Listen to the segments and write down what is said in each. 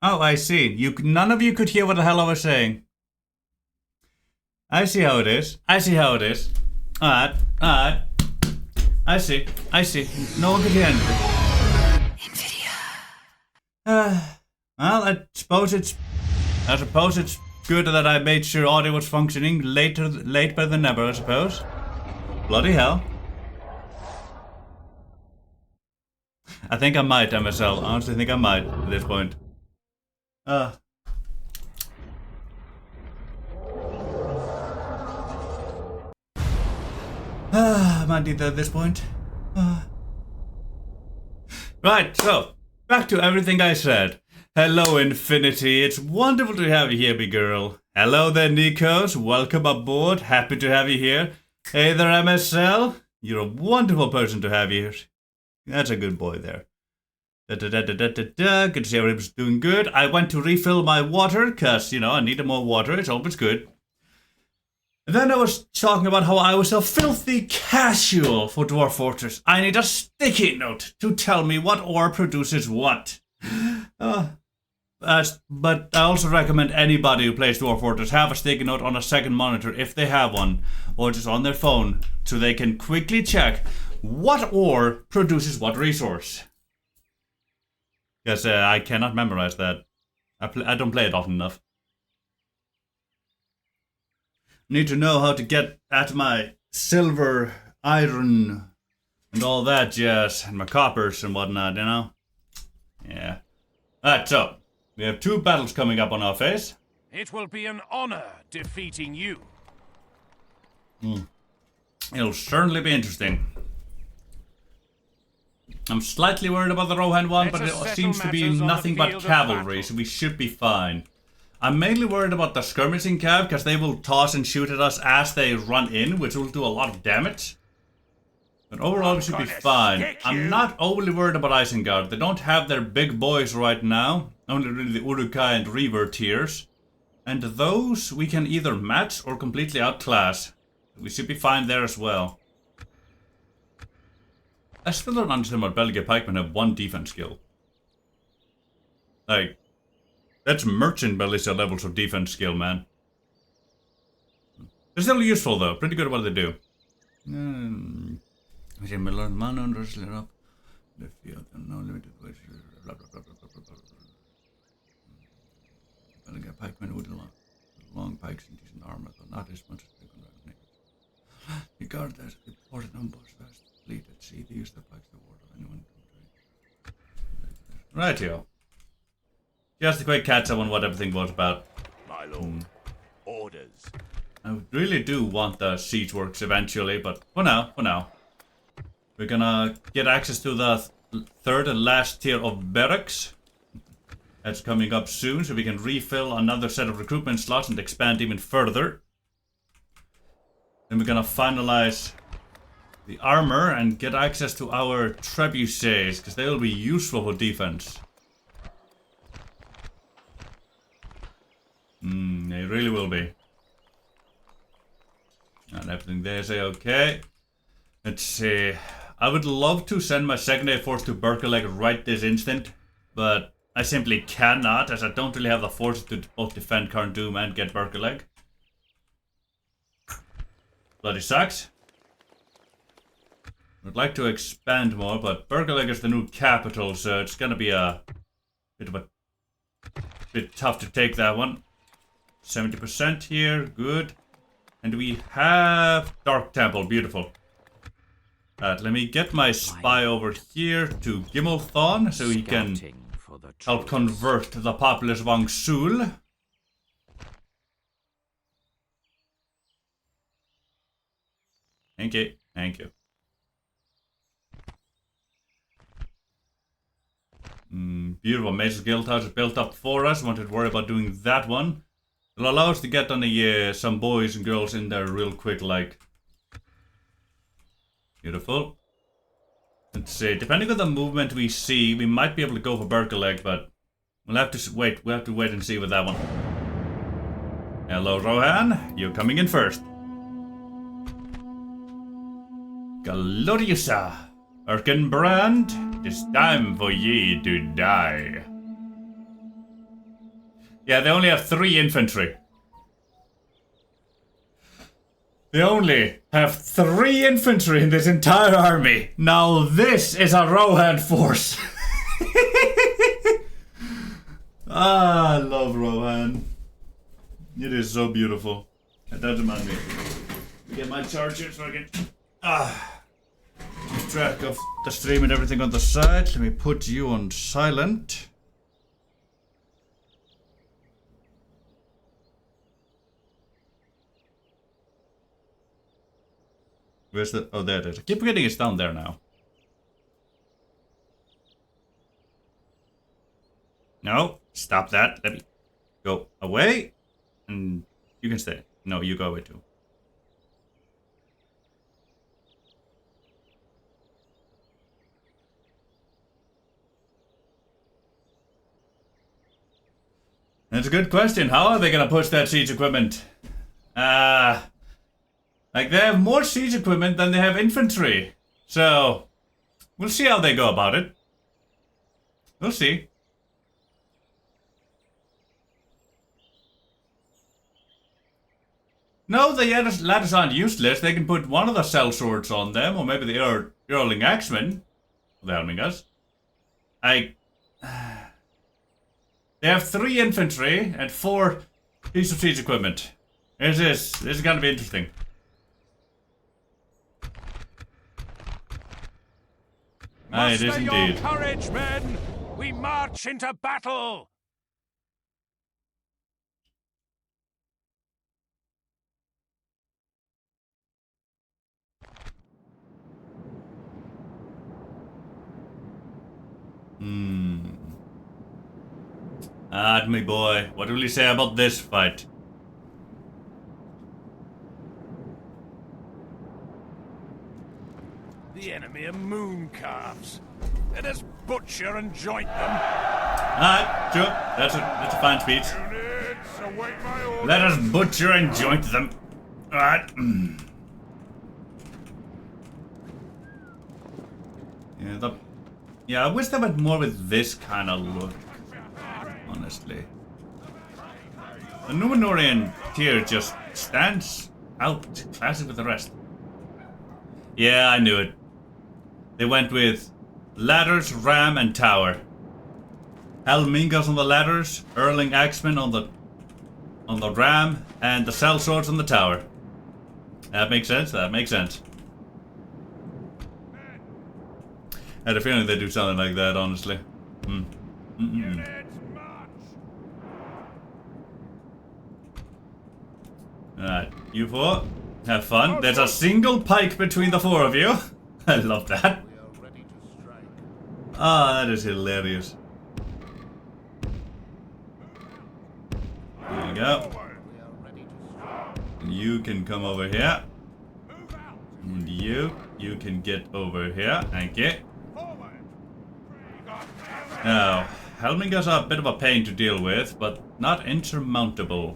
Oh, I see. None of you could hear what the hell I was saying. I see how it is. I see how it is. Alright, alright. I see. I see. No one could hear anything. Well, I suppose it's good that I made sure audio was functioning late better than never, I suppose. Bloody hell. I think I might, MSL. I honestly think I might at this point. I might need that at this point. Right, so, back to everything I said. Hello, Infinity. It's wonderful to have you here, big girl. Hello there, Nikos. Welcome aboard. Happy to have you here. Hey there, MSL. You're a wonderful person to have here. That's a good boy there. Good to see everybody's doing good. I went to refill my water, because, I needed more water. It's always good. And then I was talking about how I was a filthy casual for Dwarf Fortress. I need a sticky note to tell me what ore produces what. But I also recommend anybody who plays Dwarf Fortress have a sticky note on a second monitor if they have one, or just on their phone, so they can quickly check what ore produces what resource. Because I cannot memorize that. I don't play it often enough. Need to know how to get at my silver, iron, and all that jazz, and my coppers and whatnot, Yeah. Alright, so, we have 2 battles coming up on our face. It will be an honor defeating you. It'll certainly be interesting. I'm slightly worried about the Rohan one, but it seems to be nothing but cavalry, so we should be fine. I'm mainly worried about the skirmishing cav, because they will toss and shoot at us as they run in, which will do a lot of damage. But overall, we should be fine. I'm not overly worried about Isengard. They don't have their big boys right now. Only really the Uruk-hai and Reaver tiers. And those we can either match or completely outclass. We should be fine there as well. I still don't understand why Belgian pikemen have 1 defense skill. Like, that's merchant militia levels of defense skill, man. They're still useful though, pretty good at what they do. Belgian pikemen with long pikes and decent armor, though not as much as they can niggas. Regard as important numbers fast fleet at sea, they use their pikes to ward off anyone from trade. Rightio. Just a quick catch up on what everything was about. My lord, orders. I really do want the siege works eventually, but for now. We're gonna get access to the 3rd and last tier of barracks. That's coming up soon, so we can refill another set of recruitment slots and expand even further. Then we're gonna finalize the armor and get access to our trebuchets, because they will be useful for defense. They really will be. And everything there say okay. Let's see. I would love to send my secondary force to Berkeleg right this instant, but I simply cannot, as I don't really have the force to both defend Karn Doom and get Berkeleg. Bloody sucks. I'd like to expand more, but Berkeleg is the new capital, so it's gonna be a bit tough to take that one. 70% here, good. And we have Dark Temple, beautiful. Let me get my spy over here to Gimmelthon so he can help convert the populace of Angsul. Thank you, thank you. Beautiful, Mage's Guildhouse is built up for us. Wanted to worry about doing that one. It'll allow us to get on some boys and girls in there real quick, like. Beautiful. Let's see, depending on the movement we see, we might be able to go for Berkeleg, but we'll have to wait. We'll have to wait and see with that one. Hello, Rohan. You're coming in first. Gloriosa. Erkenbrand, it's time for ye to die. Yeah, they only have 3 infantry. They only have 3 infantry in this entire army. Now this is a Rohan force. I love Rohan. It is so beautiful. That does remind me. Get my charger so I can keep track of the stream and everything on the side. Let me put you on silent. Where's the... Oh, there it is. I keep forgetting it's down there now. No, stop that. Let me go away. And you can stay. No, you go away too. That's a good question. How are they gonna push that siege equipment? Like they have more siege equipment than they have infantry. So, we'll see how they go about it. We'll see. No, the ladders aren't useless. They can put one of the cell swords on them, or maybe the Erling Axemen. The Helmingas. They have 3 infantry and 4 pieces of siege equipment. This is gonna be interesting. It is indeed. Your courage, men! We march into battle! Me boy, what will you say about this fight? The enemy are moon calves. Let us butcher and joint them. Sure. That's a fine speech. Units, await my orders. Let us butcher and joint them. Alright. Yeah, I wish they went more with this kind of look. Honestly. The Numenorian tier just stands out classic with the rest. Yeah, I knew it. They went with ladders, ram, and tower. Helmingas on the ladders, Erling Axemen on the ram, and the cell swords on the tower. That makes sense. That makes sense. I had a feeling they'd do something like that, honestly. Alright, you 4, have fun. There's a single pike between the 4 of you. I love that. That is hilarious. There you go. And you can come over here. And you can get over here. Thank you. Now, Helmingas are a bit of a pain to deal with, but not insurmountable.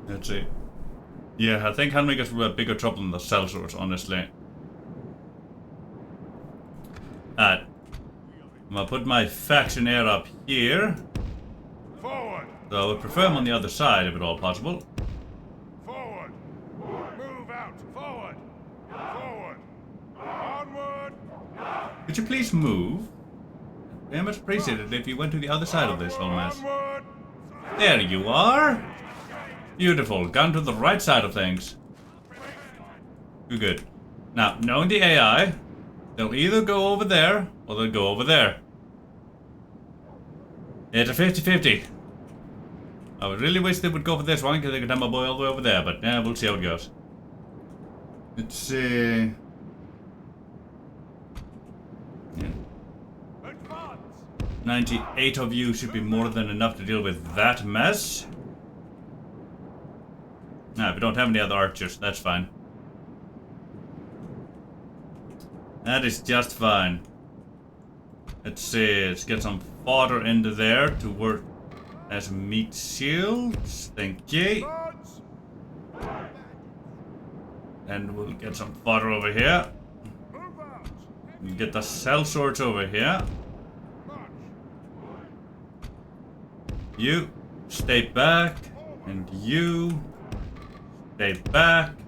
Let's see. Yeah, I think Helmingas were a bigger trouble than the cell swords, honestly. Alright. I'm gonna put my faction heir up here. Forward! So I would prefer him on the other side if at all possible. Forward! Move out! Forward! Forward! Onward! Could you please move? Very much appreciated if you went to the other side of this whole mess. Onward! There you are! Beautiful. Gone to the right side of things. Good. Now, knowing the AI, they'll either go over there, or they'll go over there. It's a 50-50. I would really wish they would go for this one, because they could have my boy all the way over there, but yeah, we'll see how it goes. Let's see... Yeah. 98 of you should be more than enough to deal with that mess. Nah, we don't have any other archers, that's fine. That is just fine. Let's see, let's get some fodder into there to work As meat shields. Thank you. Lads! And we'll get some fodder over here. Move out! We'll get the cell swords over here. March! You stay back. And you stay back. Advance!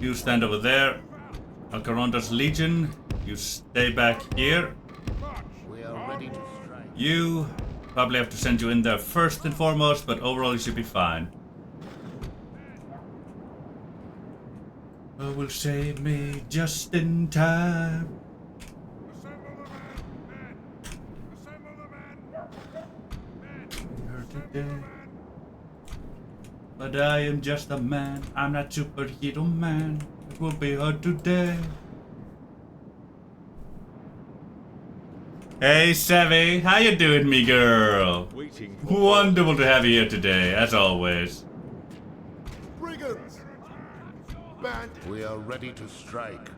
You stand over there. Alcaronda's Legion, you stay back here. March! We are ready to strike. You probably have to send you in there first and foremost, but overall you should be fine. Oh, will save me just in time. Assemble the men! Assemble the men! Her today. But I am just a man. I'm not superhero man. It will be hard today. Hey Savvy, how you doing, me girl? Waiting Wonderful to have you here today, as always. Brigands! Band! We are ready to strike.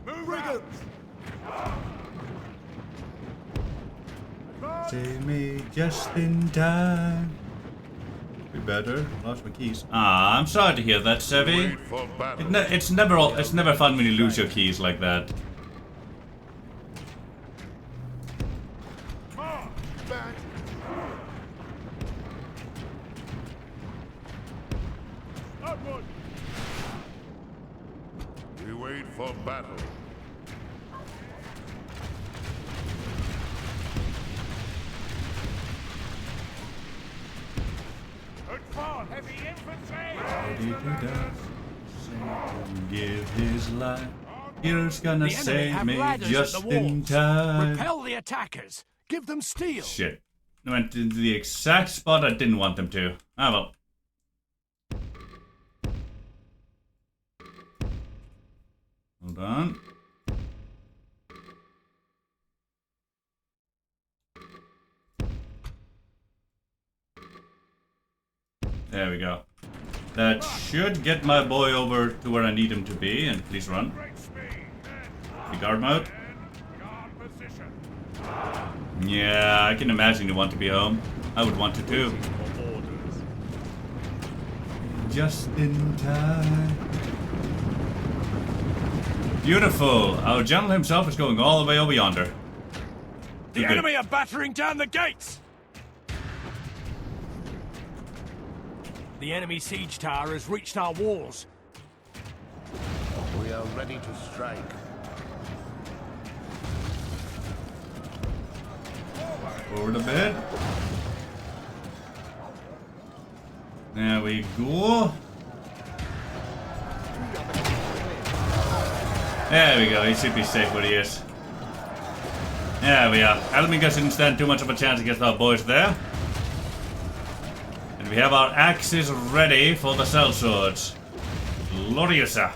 Brigands! Save me just in time. Be better. Lost my keys. Ah, I'm sorry to hear that, Savvy. Wait for battle. It's never fun when you lose your keys like that. March! Band! Upward! We wait for battle. Advance! Heavy infantry! Ready to die. Satan give his life. Here's gonna The enemy save have me ladders at just the in walls. time. Repel the attackers. Give them steel. Shit. I went into the exact spot I didn't want them to. Ah well. Hold on. There we go. That should get my boy over to where I need him to be, and please run. Great speed! Men! The guard mode. Men! Guard position! Yeah, I can imagine you want to be home. I would want to too. Just in time. Beautiful. Our general himself is going all the way over yonder. The Okay. enemy are battering down the gates. The enemy siege tower has reached our walls. We are ready to strike. Forward a bit. There we go. There we go. He should be safe where he is. There we are. Almingus didn't stand too much of a chance against our boys there. And we have our axes ready for the cell swords. Gloriosa.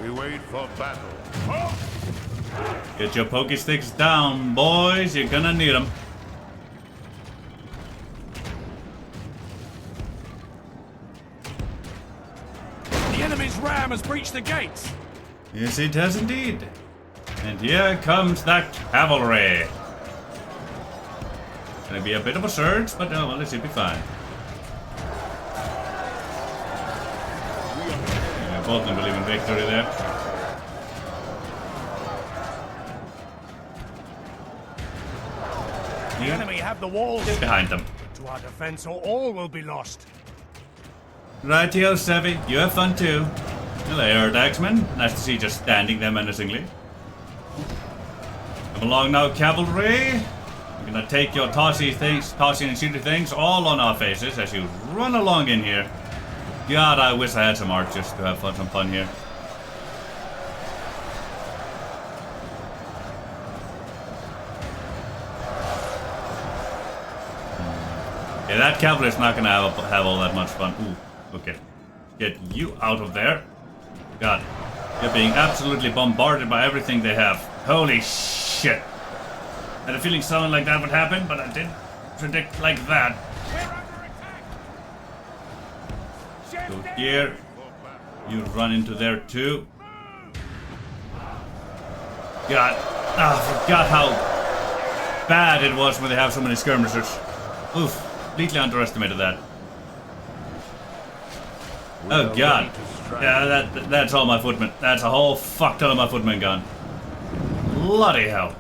We wait for battle. Get your pokey sticks down, boys. You're gonna need them. The enemy's ram has breached the gates. Yes, it has indeed. And here comes the cavalry. Gonna be a bit of a surge, but oh well, it should be fine. Yeah, both of them believe in victory there. The enemy have the walls. Behind them. To our defense, or all will be lost. Rightio, Savvy. You have fun too. Hello, Ar-Adunaim. Nice to see you just standing there menacingly. Come along now, cavalry. We're gonna take your tossing and shooty things all on our faces as you run along in here. God, I wish I had some archers to have some fun here. Yeah, that cavalry's not gonna have all that much fun. Ooh, okay. Get you out of there. God. They're being absolutely bombarded by everything they have. Holy shit. I had a feeling something like that would happen, but I didn't predict like that. Go here. You run into there too. God. I forgot how bad it was when they have so many skirmishers. Oof. Completely underestimated that. Oh god. Yeah, that's all my footmen. That's a whole fuck ton of my footmen gone. Bloody hell.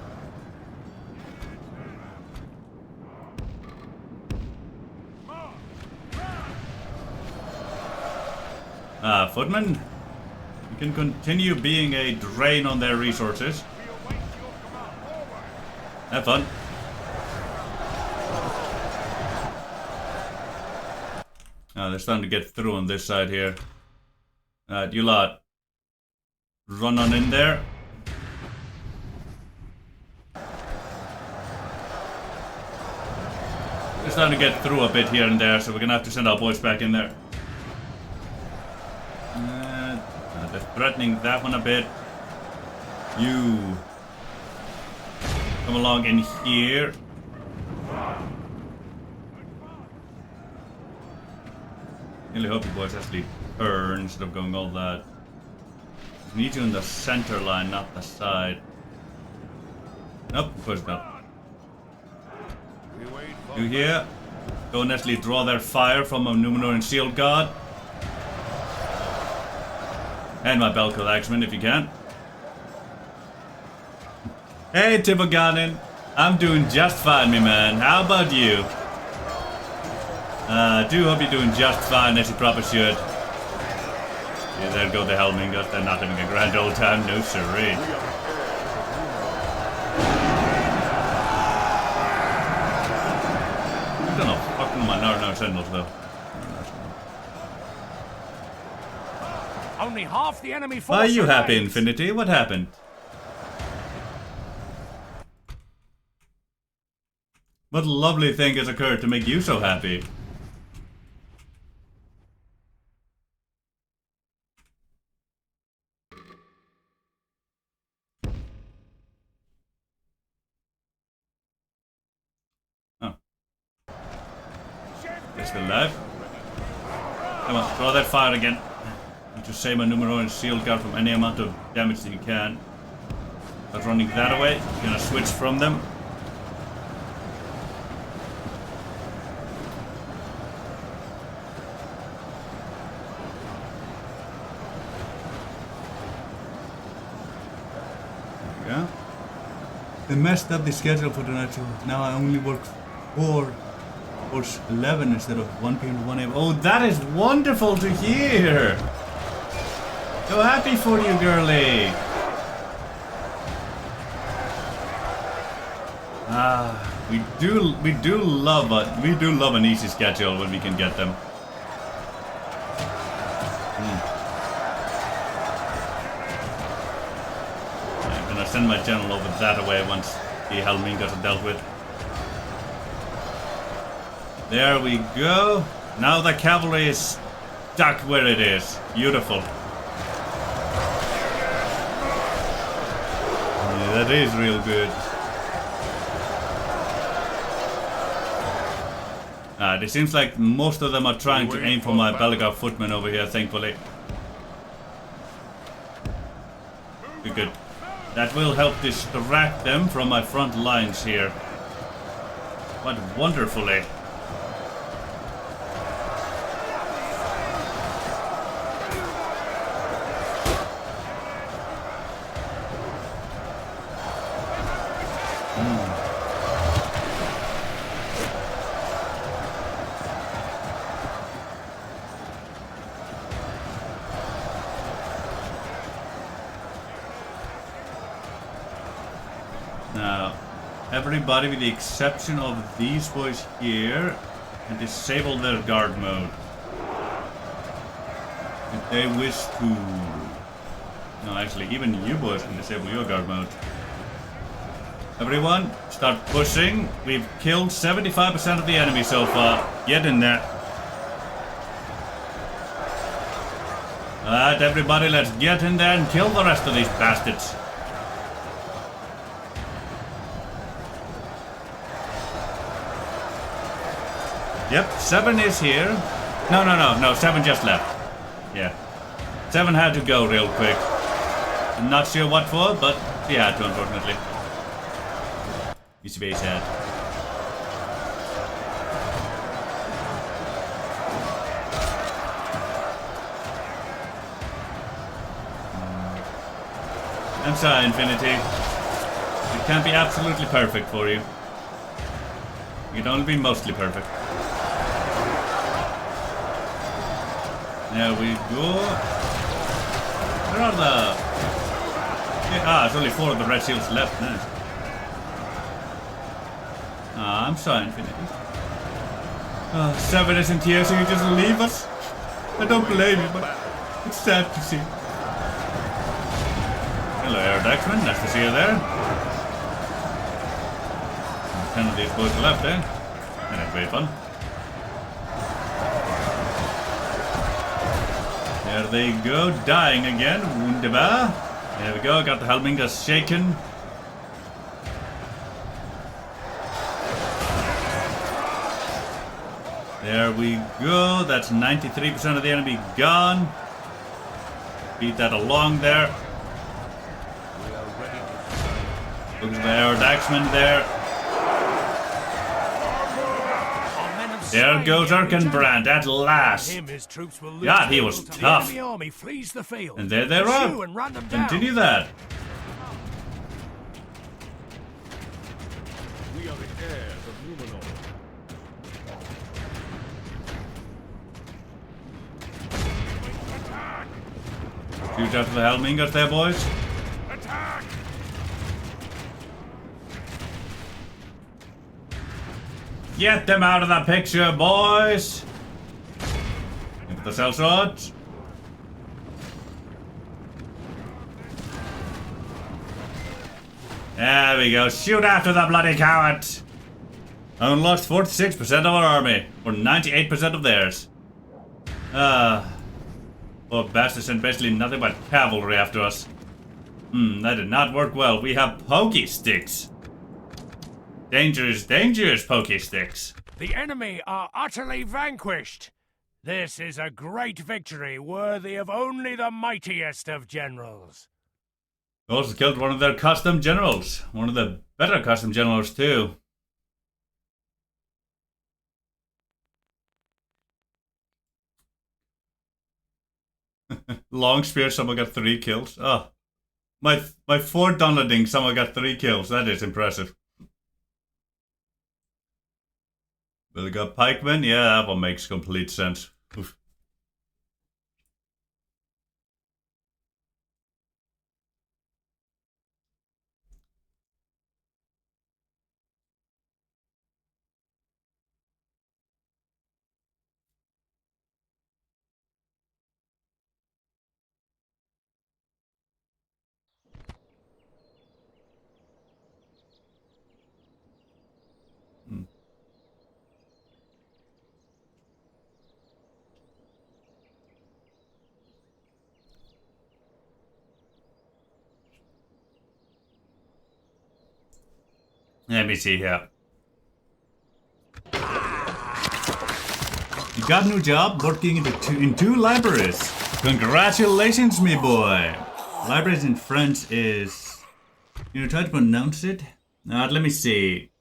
Footmen, you can continue being a drain on their resources. Have fun. They're starting to get through on this side here. You lot, run on in there. We're starting to get through a bit here and there, so we're gonna have to send our boys back in there. They're threatening that one a bit. You come along in here. Really hope you boys actually turn instead of going all that. We need you in the center line, not the side. Nope, of course not. You here? Go and actually draw their fire from a Numenorean shield guard. And my Belko Axeman if you can. Hey Tibboganin, I'm doing just fine, me man. How about you? I do hope you're doing just fine, as you probably should. Yeah, there go the Helmingers. They're not having a grand old time, no siree. I don't know, fucking my Nar Sentinels though. Only half the enemy force. Are you happy, remains. Infinity? What happened? What lovely thing has occurred to make you so happy? Oh. They're still alive. Come on, draw that fire again. Need to save my Numenorean shield guard from any amount of damage that you can. But running that away, you're gonna switch from them. Yeah. They messed up the schedule for tonight, so now I only work 4 or 11 instead of 1 p.m. to 1 a.m. Oh, that is wonderful to hear! So happy for you, girlie! We do love an easy schedule when we can get them. I'm gonna send my general over that way once the Helmingers are dealt with. There we go. Now the cavalry is stuck where it is. Beautiful. Yeah, that is real good. It seems like most of them are trying to aim for my Belgar footmen over here, thankfully. Good. That will help distract them from my front lines here. Quite wonderfully. Now, everybody with the exception of these boys here can disable their guard mode. If they wish to... No, actually, even you boys can disable your guard mode. Everyone, start pushing. We've killed 75% of the enemy so far. Get in there. Alright, everybody, let's get in there and kill the rest of these bastards. Yep, 7 is here. No, 7 just left. Yeah. 7 had to go real quick. I'm not sure what for, but he had to, unfortunately. It's very sad. I'm sorry, Infinity. It can't be absolutely perfect for you. It can only be mostly perfect. There we go. Where are the... there's only 4 of the red shields left now. I'm sorry, Infinity. 7 isn't here, so you just leave us? I don't blame you, but it's sad to see. Hello, Ar-Adunaim. Nice to see you there. 10 of these boys are left, eh? And it's very fun. There they go, dying again. Wunderbar. There we go, got the Helmingers shaken. There we go, that's 93% of the enemy gone. Beat that along there. Look at the Ar-Adunaim there. There goes Erkenbrand at last. God, he was tough. And there they are. Continue that. We are the heirs of Numenor. Shoot after the Helmingers there, boys. Attack! Get them out of the picture, boys! Look at the cell rods. There we go. Shoot after the bloody cowards! And lost 46% of our army, or 98% of theirs. Poor bastards sent basically nothing but cavalry after us. That did not work well. We have pokey sticks. Dangerous, dangerous pokey sticks. The enemy are utterly vanquished. This is a great victory worthy of only the mightiest of generals. Also killed one of their custom generals. One of the better custom generals too. Long spear, someone got 3 kills. Oh, my 4 Dunlading, someone got 3 kills. That is impressive. Billy got pikemen? Yeah, that one makes complete sense. Oof. Let me see here. You got a new job working in 2 libraries. Congratulations, me boy. Libraries in French is... You try to pronounce it? Let me see.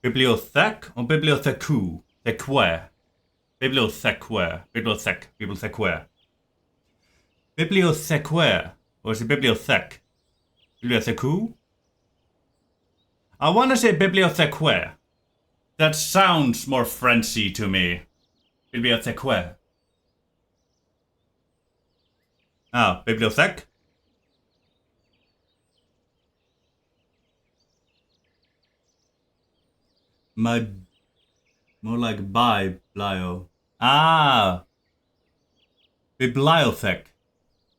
Bibliothèque or bibliothèque? Bibliothèque. Bibliothèque. Bibliothèque. Or is it bibliothèque? Bibliothèque? I want to say bibliothèque. That sounds more Frenchy to me. Bibliothèque. Ah, bibliothèque? More like biblio. Ah, bibliothèque.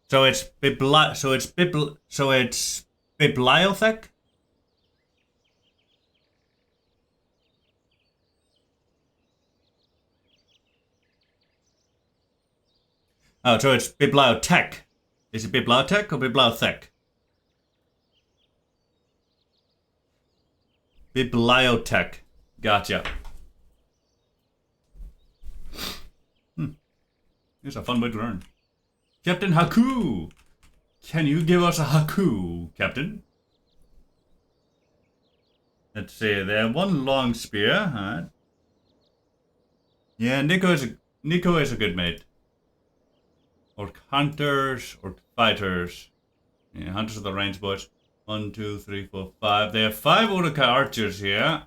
So it's bibliothèque. Oh, so it's bibliotech. Is it bibliotech or bibliotech? Bibliotech. Gotcha. It's a fun way to learn. Captain Haku! Can you give us a Haku, Captain? Let's see, they have one long spear. Alright. Yeah, Nico is a good mate. Orc hunters, orc fighters. Yeah, hunters are the range boys. 1, 2, 3, 4, 5. They have 5 Urukai archers here.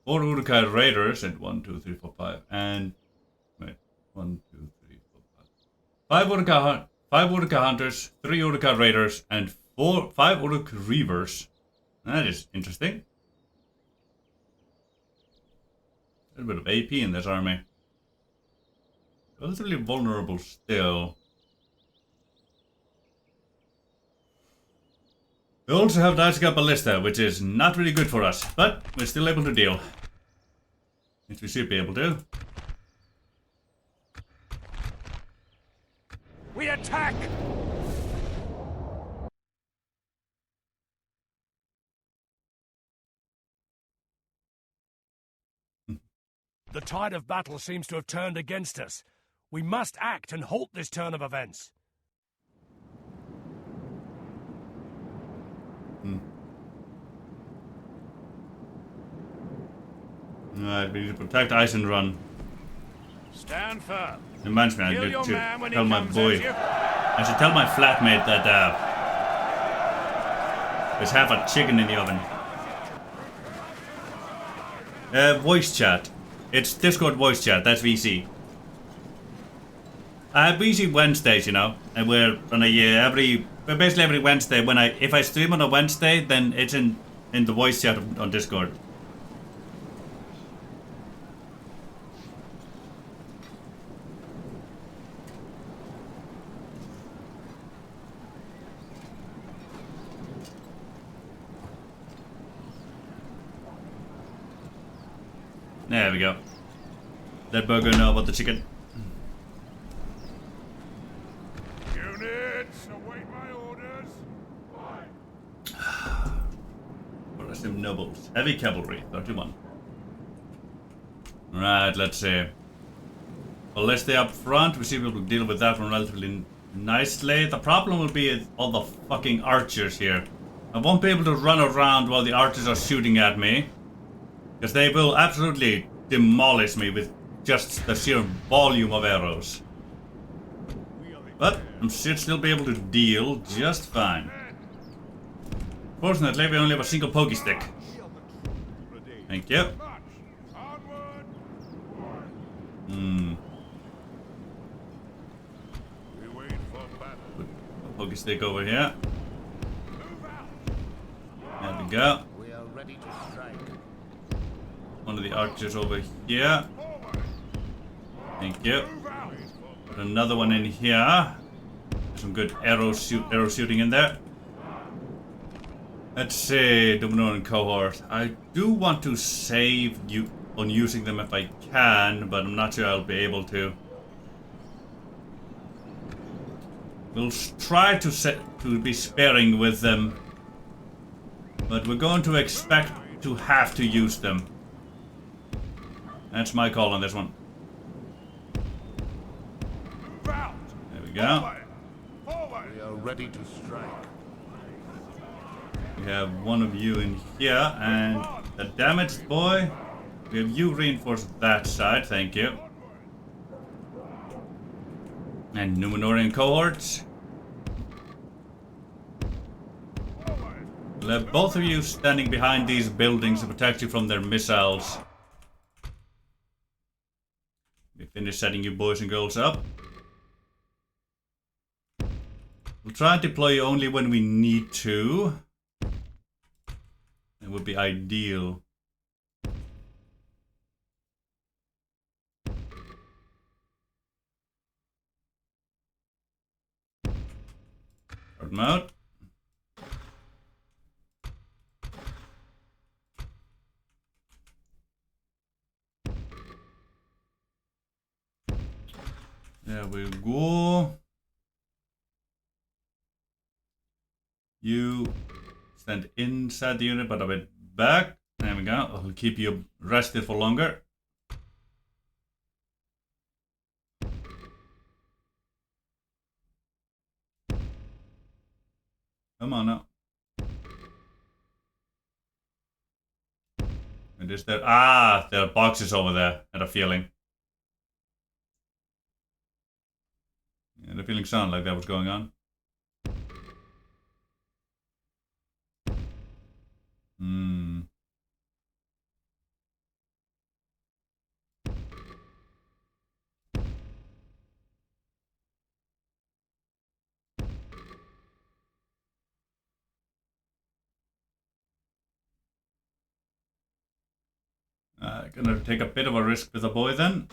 4 Urukai raiders, and 1, 2, 3, 4, 5. And wait, 1, 2, 3, 4, 5. 5 Urukai hunters, 3 Urukai raiders, and 5 Uruk reavers. That is interesting. A little bit of AP in this army. Relatively vulnerable still. We also have DAC ballista, which is not really good for us, but we're still able to deal. Which we should be able to. We attack! The tide of battle seems to have turned against us. We must act and halt this turn of events. Alright, we need to protect Eisenrun. Stand firm. Reminds me, I Kill need your to man when he tell my comes boy. at you. I should tell my flatmate that there's half a chicken in the oven. Voice chat. It's Discord voice chat, that's VC. I have VC Wednesdays, you know, and we're on a basically every Wednesday. If I stream on a Wednesday, then it's in the voice chat on Discord. There we go. Let burger know about the chicken. Units, await my orders. What are some nobles? Heavy cavalry, 31. Right, let's see. Well, let's stay up front. We should be able to deal with that one relatively nicely. The problem will be all the fucking archers here. I won't be able to run around while the archers are shooting at me. Because they will absolutely demolish me with just the sheer volume of arrows. But I should still be able to deal just fine. Fortunately, we only have a single pokey stick. Thank you. Put a pokey stick over here. There we go. We are ready to strike. One of the archers over here. Thank you. Put another one in here. Some good arrow shooting in there. Let's see, Dominar and cohort. I do want to save you on using them if I can, but I'm not sure I'll be able to. We'll try to be sparing with them, but we're going to expect to have to use them. That's my call on this one. There we go. We are ready to strike. We have one of you in here, and the damaged boy. We have you reinforce that side, thank you. And Numenorian cohorts. We'll have both of you standing behind these buildings to protect you from their missiles. We finish setting you boys and girls up. We'll try and deploy you only when we need to. It would be ideal. Start them out. There we go. You stand inside the unit, but a bit back. There we go. I'll keep you rested for longer. Come on now. And is there... Ah, there are boxes over there. I had a feeling. Yeah, the feeling sounded like that was going on. Hmm. Gonna take a bit of a risk with the boy then.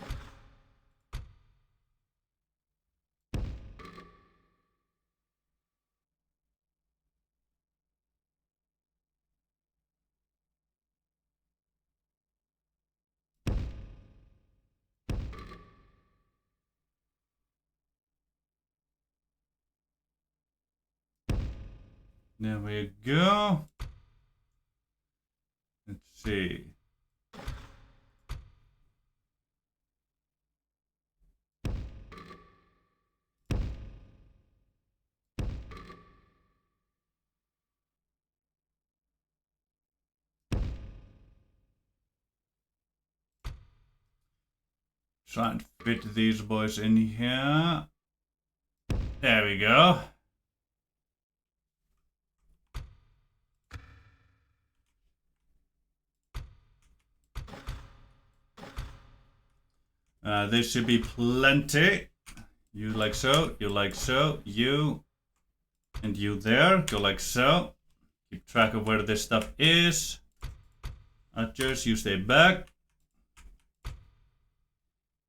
There we go. Let's see. Try and fit these boys in here. There we go. This should be plenty. You like so, you like so, you and you there. Go like so. Keep track of where this stuff is. Archers, you stay back.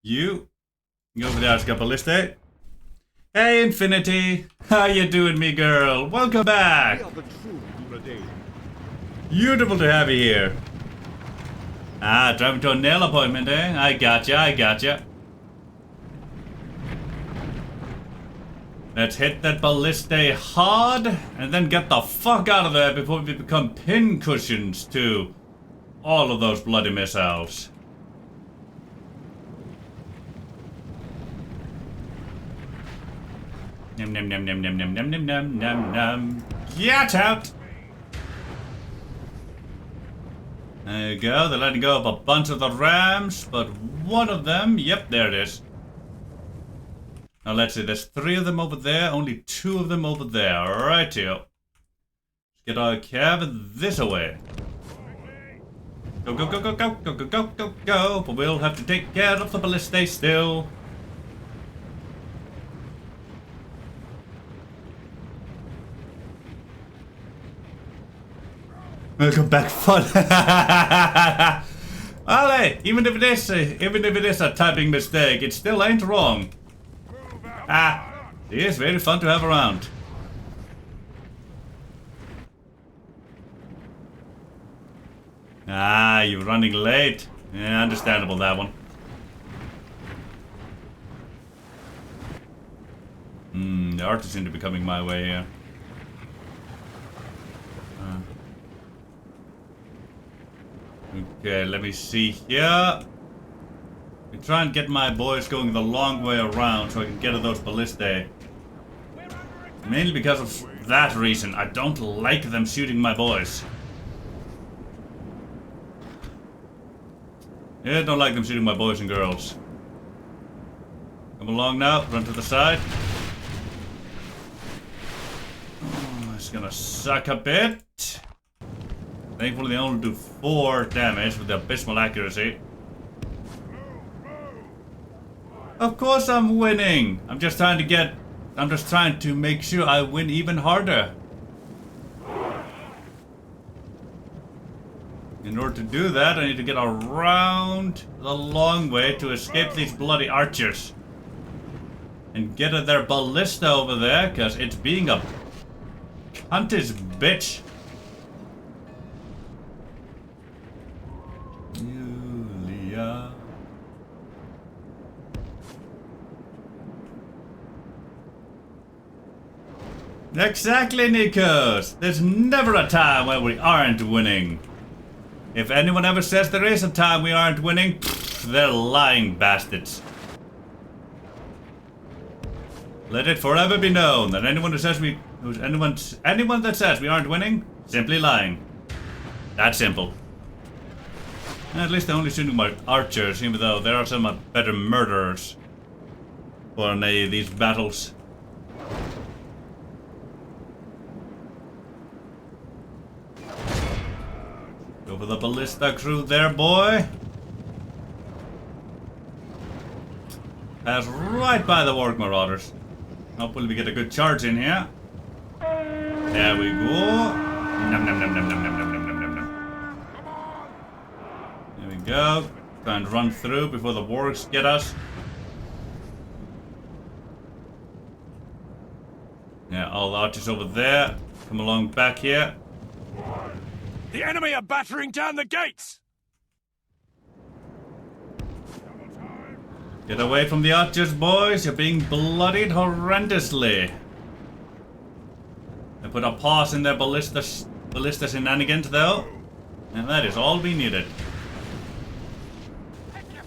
You go over there, get ballistic. Hey Infinity, how you doing, me girl? Welcome back. Beautiful to have you here. Ah, driving to a nail appointment, eh? I gotcha, I gotcha. Let's hit that ballista hard and then get the fuck out of there before we become pin cushions to all of those bloody missiles. Nom nom nom nom nom nom nom nom nom nom nom. Get out! There you go, they're letting go of a bunch of the rams, but one of them, yep, there it is. Now let's see, there's 3 of them over there, only 2 of them over there. Rightio. Let's get our cab this away. Go, go, go, go, go, go, go, go, go, go. But we'll have to take care of the ballista still. Welcome back, fun. Well, hey, even if it is a typing mistake, it still ain't wrong. Ah, it is very fun to have around. Ah, you're running late. Yeah, understandable that one. The artists seem to be coming my way here. Okay, let me see here. I try and get my boys going the long way around so I can get to those ballistae. Mainly because of that reason. I don't like them shooting my boys. Yeah, I don't like them shooting my boys and girls. Come along now, run to the side. Oh, it's gonna suck a bit. Thankfully they only do 4 damage with the abysmal accuracy. Of course I'm winning! I'm just trying to make sure I win even harder. In order to do that, I need to get around the long way to escape these bloody archers. And get at their ballista over there, because it's being a cuntish bitch. Exactly, Nikos. There's never a time when we aren't winning. If anyone ever says there is a time we aren't winning, they're lying bastards. Let it forever be known that anyone that says anyone that says we aren't winning, simply lying. That simple. At least they're only shooting my archers, even though there are some better murderers for any of these battles. Go for the ballista crew there, boy. Pass right by the Warg Marauders. Hopefully we get a good charge in here. There we go. Nom nom nom nom nom nom nom nom nom nom. There we go. Try and run through before the Wargs get us. Yeah, all the archers over there. Come along back here. The enemy are battering down the gates! Get away from the archers, boys. You're being bloodied horrendously. They put a pause in their ballista shenanigans, though. And that is all we needed.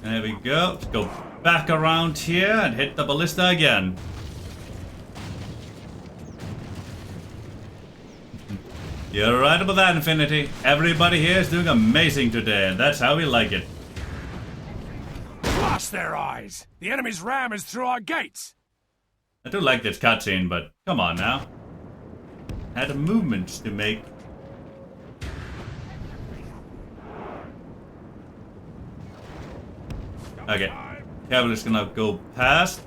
There we go. Let's go back around here and hit the ballista again. You're right about that, Infinity. Everybody here is doing amazing today, and that's how we like it. Blast their eyes! The enemy's ram is through our gates! I do like this cutscene, but come on now. Had movements to make. Okay. Cavalry's gonna go past.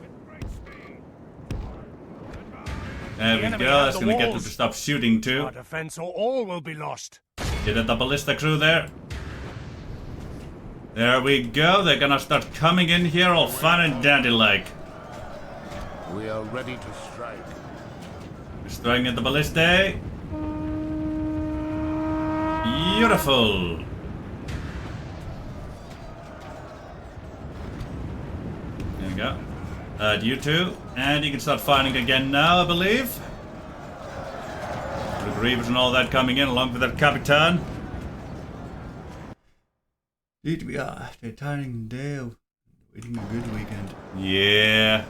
There we go, that's gonna get them to stop shooting too. Our defense or all will be lost. Get at the ballista crew there. There we go, they're gonna start coming in here all fun and dandy-like. We are ready to strike. Destroying at the ballista. Beautiful. There we go. You two, and you can start fighting again now, I believe. The Grievers and all that coming in along with that Capitan. Indeed we are, after a tiring day of waiting a good weekend. Yeah.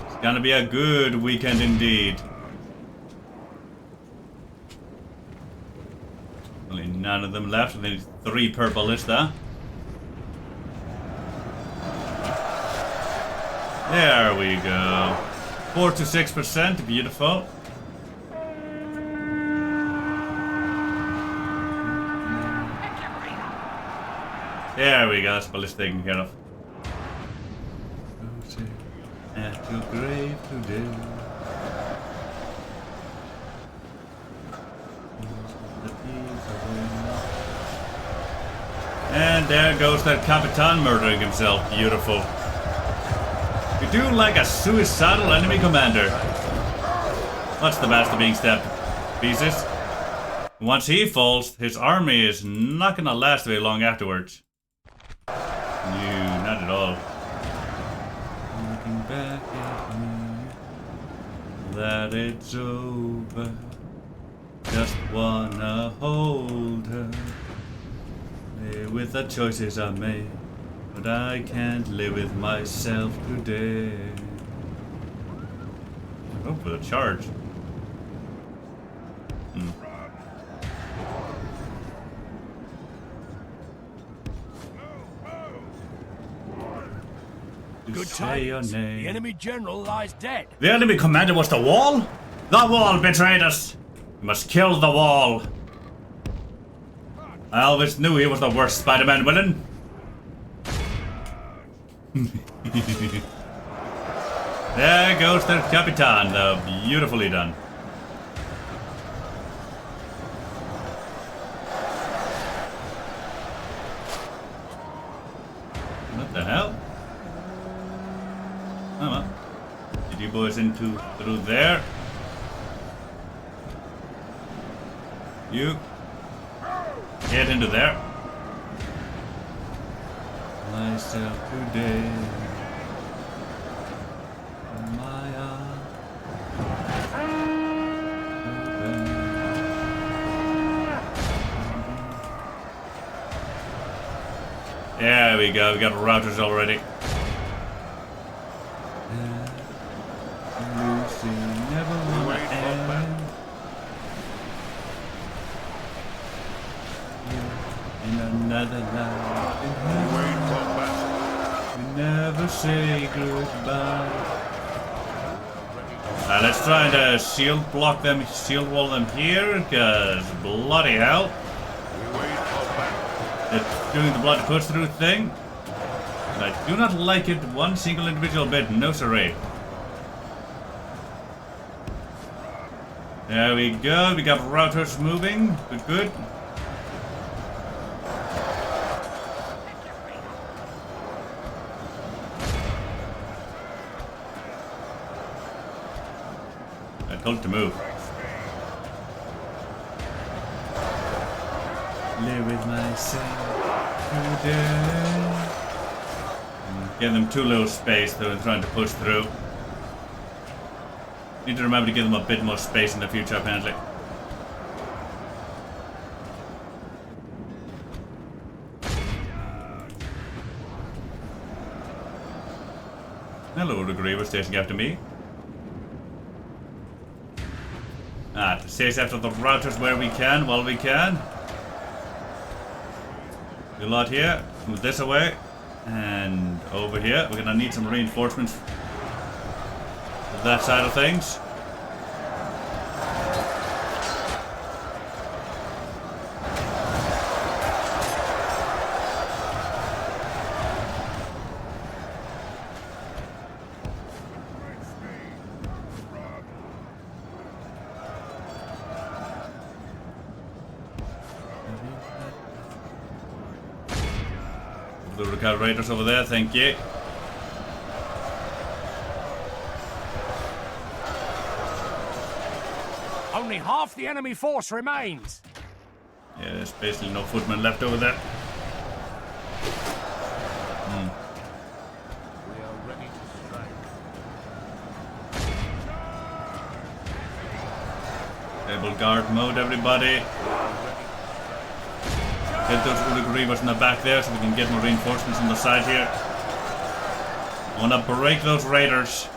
It's gonna be a good weekend indeed. Only none of them left, and then 3 per ballista. There we go. 4 to 6%, beautiful. There we go, that's ballista taken care of. At your grave today. And there goes that Capitan murdering himself. Beautiful. We do like a suicidal enemy commander. What's the master being stabbed to pieces? Once he falls, his army is not gonna last very long afterwards. No, not at all. Looking back at me, that it's over. Just wanna hold her. Live with the choices I made. But I can't live with myself today. Oh, for the charge. Good tidings. The enemy general lies dead. The enemy commander was the wall? The wall betrayed us. We must kill the wall. I always knew he was the worst Spider-Man villain. There goes the Capitan, though. Beautifully done. What the hell? Oh well. Get you boys through there. You get into there. Myself today. My we go, we got routers already. Lucy never wanna end. In another life in heaven, we never say goodbye. Let's try and shield block them, shield wall them here, cause bloody hell. It's doing the blood push through thing. I do not like it one single individual bit, no siree. There we go, we got routers moving, good, good. I told it to move. Live with myself today. Give them too little space though and trying to push through. Need to remember to give them a bit more space in the future apparently. Hello, the Griever stationing after me. To chase after the routers where we can, while we can. A lot here. Move this away. And over here. We're gonna need some reinforcements for that side of things. The recalibrators over there, thank you. Only half the enemy force remains. Yeah, there's basically no footmen left over there. We are ready to strike. Table guard mode, everybody. Get those Ulu Grievers in the back there so we can get more reinforcements on the side here. I want to break those raiders.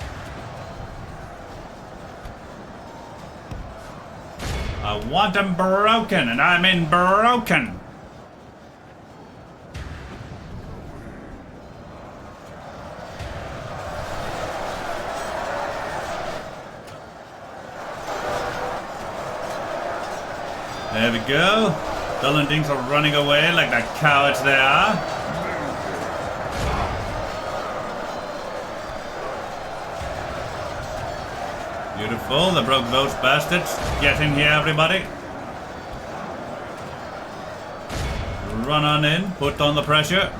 I want them broken, and I mean broken. There we go. Dull and Dings are running away like the cowards they are. Beautiful, they broke those bastards. Get in here, everybody. Run on in, put on the pressure.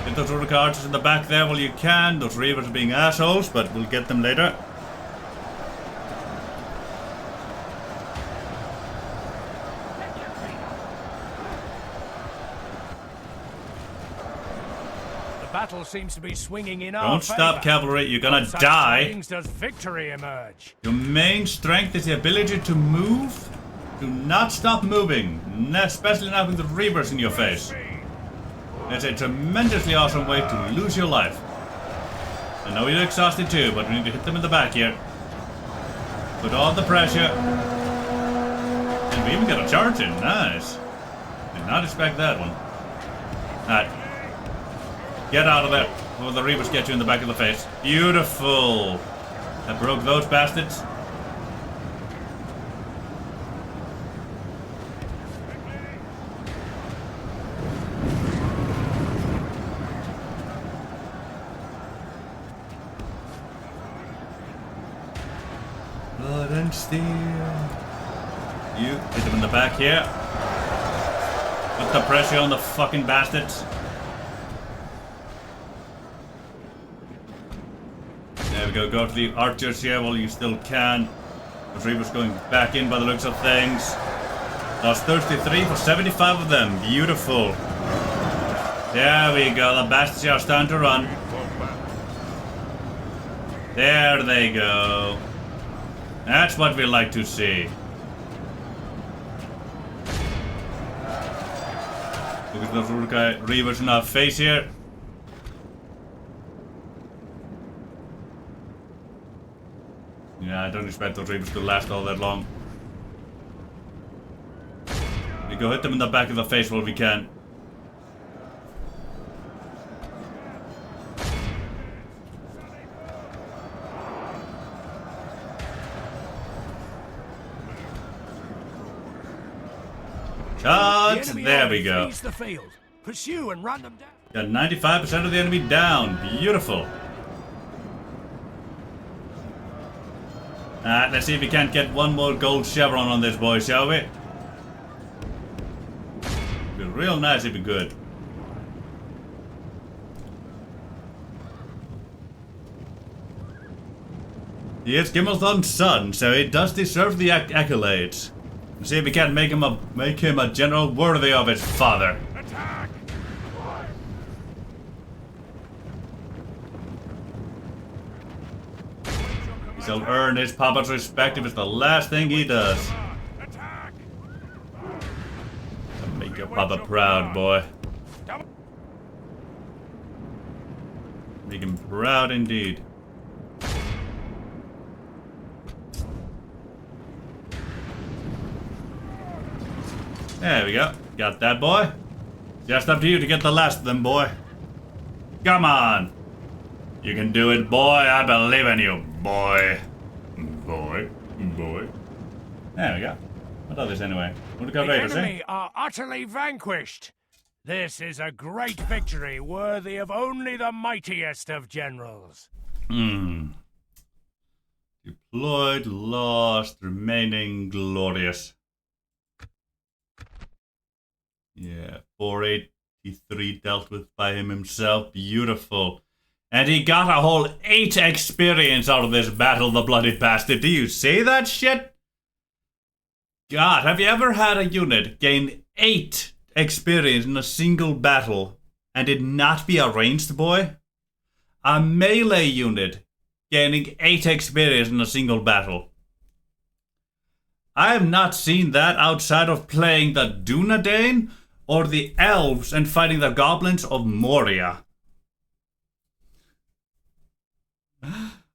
Get those rudder cartridges in the back there while you can. Those Reavers are being assholes, but we'll get them later. Battle seems to be swinging in our Don't stop, favor. cavalry. You're gonna Such die. things does victory emerge. Your main strength is the ability to move. Do not stop moving, especially not with the Reavers in your face. It's a tremendously awesome way to lose your life. I know you're exhausted too, but we need to hit them in the back here. Put on the pressure. And we even got a charge in. Nice. Did not expect that one. Alright. Get out of there. Before the Reavers get you in the back of the face. Beautiful. I broke those bastards. Blood and steel. You hit them in the back here. Put the pressure on the fucking bastards. There we go, go to the archers here while you still can. The Reavers going back in by the looks of things. Lost 33 for 75 of them. Beautiful. There we go, the bastards are starting to run. There they go. That's what we like to see. Look at those Uruk-hai Reavers in our face here. Yeah, I don't expect those Reavers to last all that long. We go hit them in the back of the face while we can. Charge! There we go. The field. Pursue and run them down. Got 95% of the enemy down. Beautiful. Let's see if we can't get one more gold chevron on this boy, shall we? It'd be real nice if we could. He is Gimmelthorn's son, so he does deserve the accolades. Let's see if we can't make him a general worthy of his father. Attack! He'll earn his papa's respect if it's the last thing he does. Attack! Make your papa proud, boy. Make him proud indeed. There we go. Got that, boy. Just up to you to get the last of them, boy. Come on. You can do it, boy. I believe in you, boy. Boy. There we go. What are this anyway? What The Raiders, enemy are utterly vanquished. This is a great victory worthy of only the mightiest of generals. Deployed, lost, remaining glorious. Yeah, 483 dealt with by him himself. Beautiful. And he got a whole 8 experience out of this battle, the bloody bastard. Do you see that shit? God, have you ever had a unit gain 8 experience in a single battle and it not be a ranged boy? A melee unit gaining 8 experience in a single battle. I have not seen that outside of playing the Dunedain or the elves and fighting the goblins of Moria.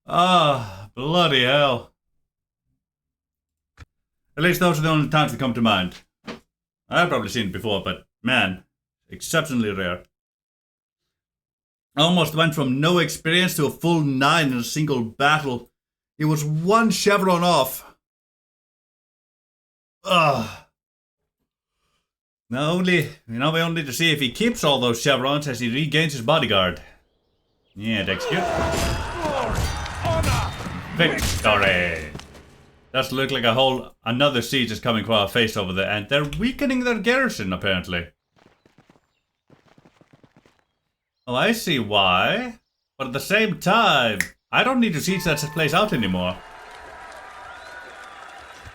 Ah, bloody hell. At least those are the only times that come to mind. I've probably seen it before, but man, exceptionally rare. Almost went from no experience to a full 9 in a single battle. He was 1 chevron off. Ugh. Now we only need to see if he keeps all those chevrons as he regains his bodyguard. Yeah, execute. Victory! Does look like another siege is coming for our face over there, and they're weakening their garrison apparently. Oh, I see why. But at the same time, I don't need to siege that place out anymore.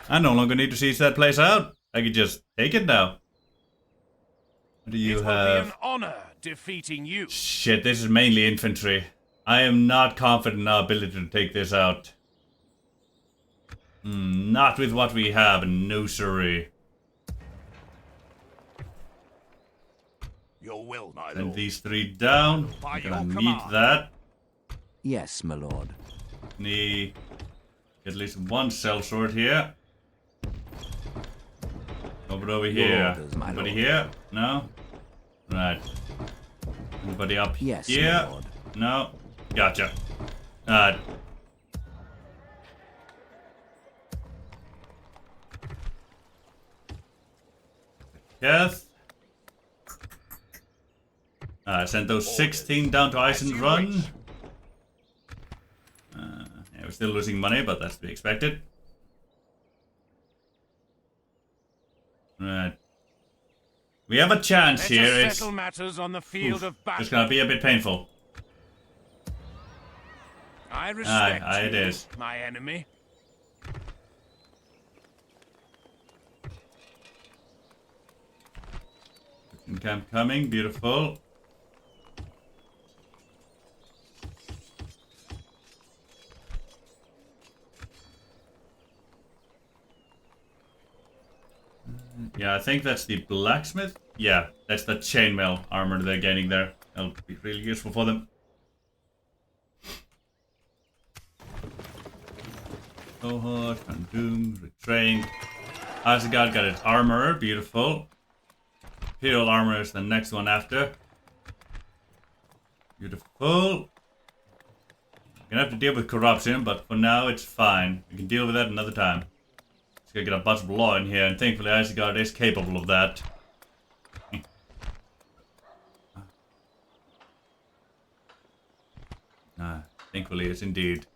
I no longer need to siege that place out. I can just take it now. What do you have? It will be an honor defeating you. Shit, this is mainly infantry. I am not confident in our ability to take this out. Not with what we have, no siree. Your will, my lord. Send these 3 down. By I'm gonna your need command. that. Yes, my lord. Need at least 1 sellsword here. Over here. orders, my Anybody lord. here? No? Right. Anybody up Yes, here? my lord. No? Gotcha. Alright. Yes. Send those 16 down to Eisen Run. Yeah, we're still losing money, but that's to be expected. Right. We have a chance Let here. us It's settle matters on the field of battle. just gonna be a bit painful. I respect Aye, you, it is. my enemy. Camp coming, beautiful. Yeah, I think that's the blacksmith Yeah, that's the chainmail armor they're gaining there. That'll be really useful for them. Cohort, Doom, retrained. Asgard got its armor, beautiful. Imperial armor is the next one after. Beautiful. We're gonna have to deal with corruption, but for now it's fine. We can deal with that another time. Just gotta get a bunch of law in here, and thankfully Asgard is capable of that. Thankfully it's indeed.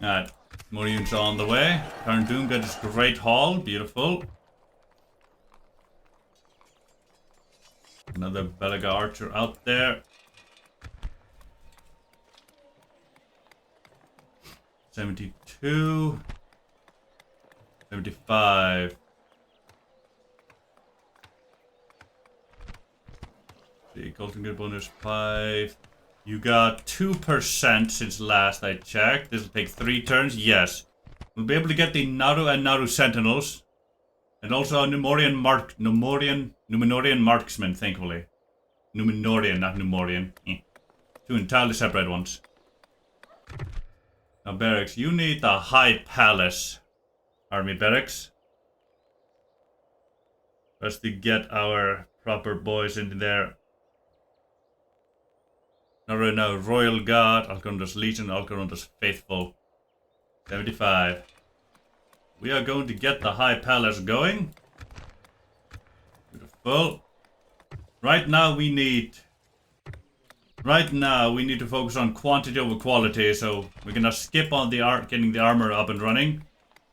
Alright, more units are on the way. Current Doom got his great haul, beautiful. Another Belaga archer out there. 72. 75. The Golden Good bonus 5. You got 2% since last I checked. This will take 3 turns. Yes. We'll be able to get the Naru and Naru Sentinels. And also a Numenorian marksman, thankfully. Numenorian, not Numorian. 2 entirely separate ones. Now, barracks, you need the High Palace army barracks. For us to get our proper boys into there. No, Royal Guard, Alcondus Legion, Alcondus Faithful. 75. We are going to get the High Palace going. Beautiful. Right now we need to focus on quantity over quality, so we're gonna skip on the getting the armor up and running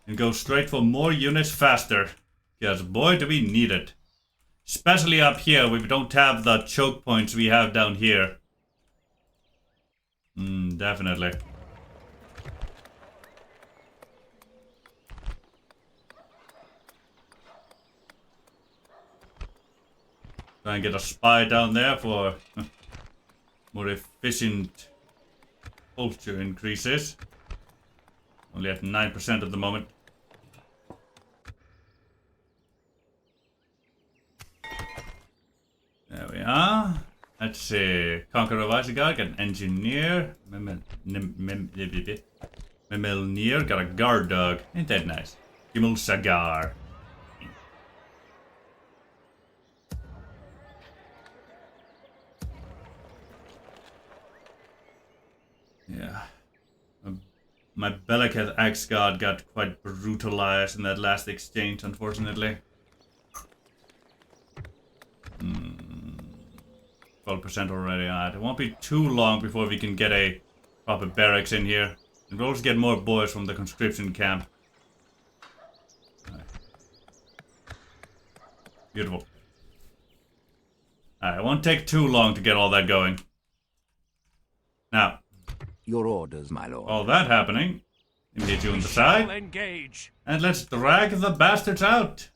and go straight for more units faster. Because boy do we need it. Especially up here, we don't have the choke points we have down here. Definitely. Try and get a spy down there for more efficient culture increases. Only at 9% at the moment. There we are. Let's see. Conqueror of Asgard got an engineer. Mimilnir got a guard dog. Ain't that nice? Gimel Sagar. Yeah. My Belacath Axe God got quite brutalized in that last exchange, unfortunately. 12% already. It won't be too long before we can get a proper barracks in here. And we'll also get more boys from the conscription camp. Beautiful. Alright, it won't take too long to get all that going. Now. Your orders, my lord. All that happening. Hit you on the side. Engage. And let's drag the bastards out.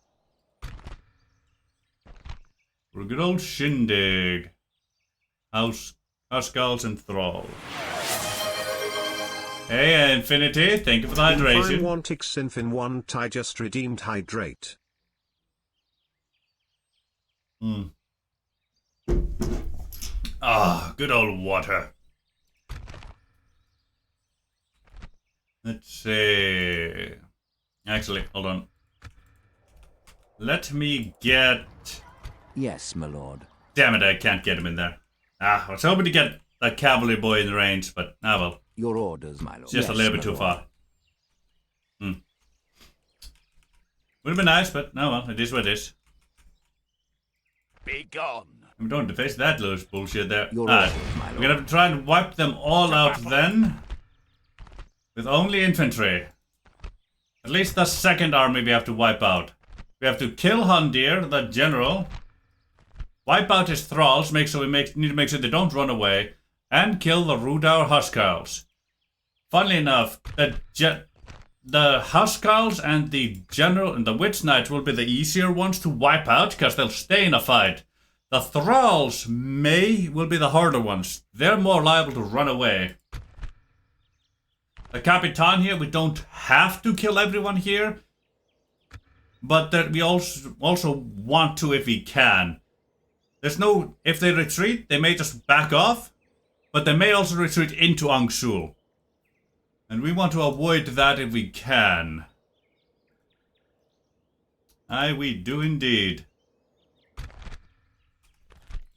For a good old shindig. House skulls and thralls. Hey, Infinity, thank you for the hydration. V5.1 Infin1 I just redeemed hydrate. Ah, good old water. Let's see. Actually, hold on. Let me get... Yes, my lord. Damn it, I can't get him in there. I was hoping to get that cavalry boy in the range, but well. Your orders, my lord. Just a little bit too far. Would have been nice, but well, it is what it is. Be gone. We don't have to face that loose bullshit there. Your orders, my lord. We're gonna have to try and wipe them all out then. With only infantry. At least the second army we have to wipe out. We have to kill Hundir, the general. Wipe out his thralls, need to make sure they don't run away. And kill the Rudar Huskarls. Funnily enough, the Housecarls and the General and the Witch Knights will be the easier ones to wipe out because they'll stay in a fight. The Thralls will be the harder ones. They're more liable to run away. The Capitan here, we don't have to kill everyone here. But that we also want to if we can. If they retreat, they may just back off. But they may also retreat into Angsul. And we want to avoid that if we can. Aye, we do indeed.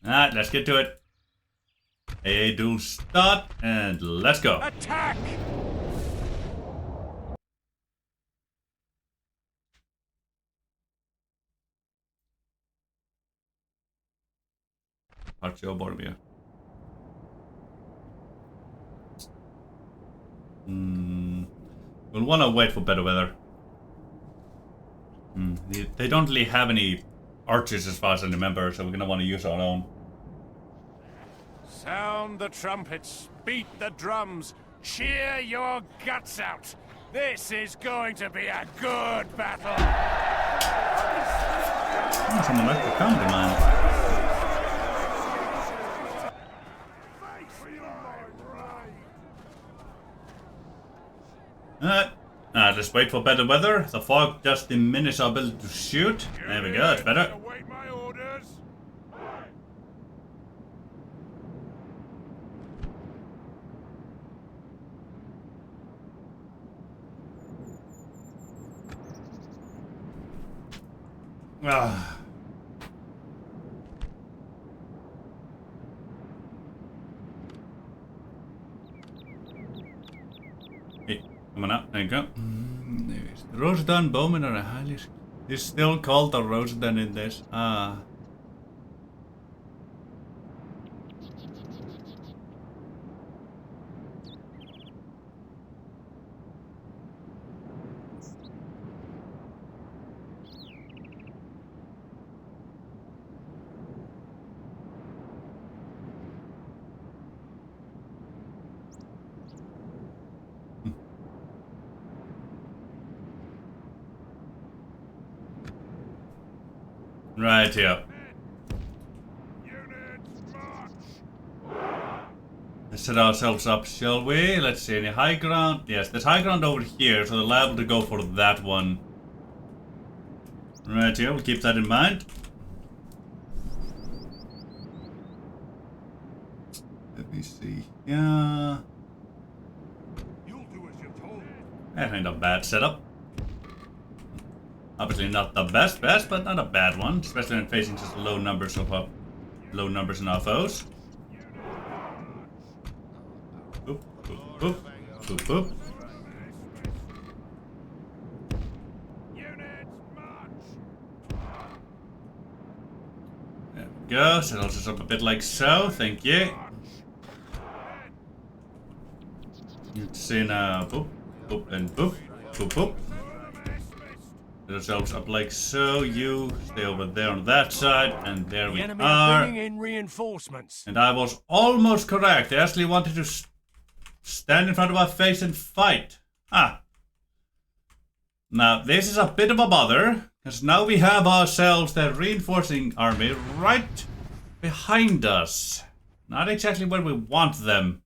Alright, let's get to it. A duel start, and let's go. Attack! Archeo Boromir. We'll want to wait for better weather. They don't really have any archers as far as I remember, so we're going to want to use our own. Sound the trumpets, beat the drums, cheer your guts out. This is going to be a good battle. Someone left the counter, man. Just wait for better weather. The fog just diminishes our ability to shoot. There we go, that's better. Await my orders. Ah. Hey, come on up, there you go. The Rosedan bowmen are a highly... It's still called the Rosedan in this. Ah. Right here. Units march. Let's set ourselves up, shall we? Let's see, any high ground? Yes, there's high ground over here, so they're liable to go for that one. Right here, we'll keep that in mind. Let me see. Yeah. You'll do as you're told. That ain't a bad setup. Obviously not the best, but not a bad one, especially when facing just low numbers in our foes. Boop, boop, boop, boop, boop. Units march. There we go. Set us up a bit like so. Thank you. Let's see now. Boop, boop, and boop, boop, boop. Set ourselves up like so. You stay over there on that side, and there we Enemy are. bringing in reinforcements. And I was almost correct. They actually wanted to stand in front of our face and fight. Ah. Now, this is a bit of a bother, because now we have ourselves the reinforcing army right behind us. Not exactly where we want them.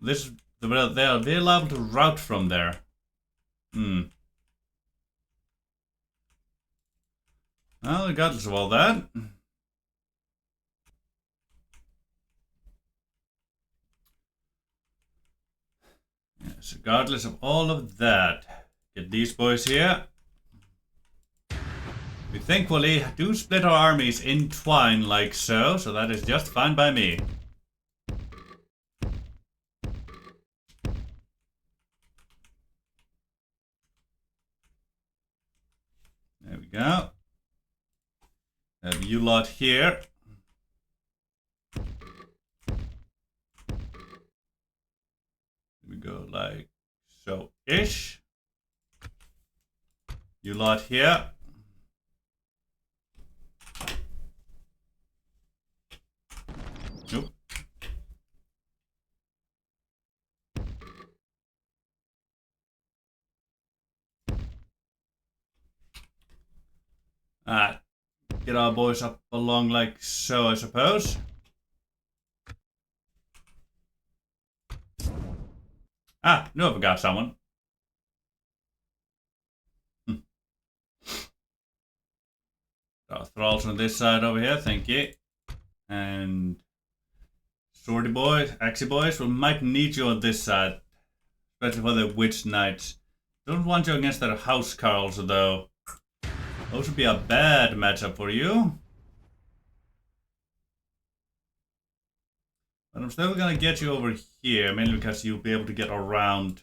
They're liable to rout from there. Well, regardless of all that. Yes, regardless of all of that. Get these boys here. We thankfully do split our armies in twine like so that is just fine by me. There we go. Have you lot here. We go like so-ish. You lot here. Nope. Get our boys up along like so, I suppose. No, I forgot someone. Thralls on this side over here, thank you. And Swordy boys, Axie boys, we might need you on this side. Especially for the Witch Knights. Don't want you against their House Carls though. Those would be a bad matchup for you. But I'm still gonna get you over here, mainly because you'll be able to get around.